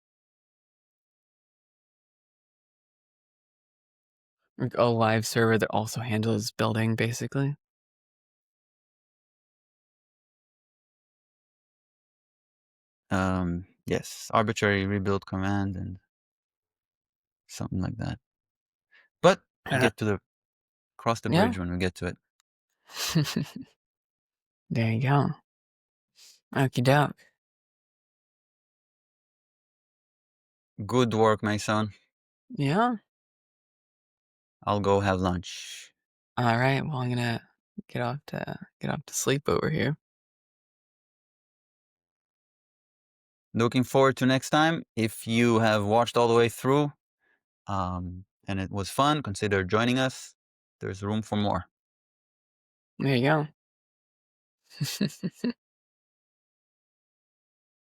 Like a live server that also handles building, basically. Yes, arbitrary rebuild command and something like that. But we'll cross the bridge when we get to it. There you go. Okie doke. Good work, my son. Yeah. I'll go have lunch. All right. Well, I'm gonna get off to sleep over here. Looking forward to next time. If you have watched all the way through, and it was fun, consider joining us. There's room for more. There you go.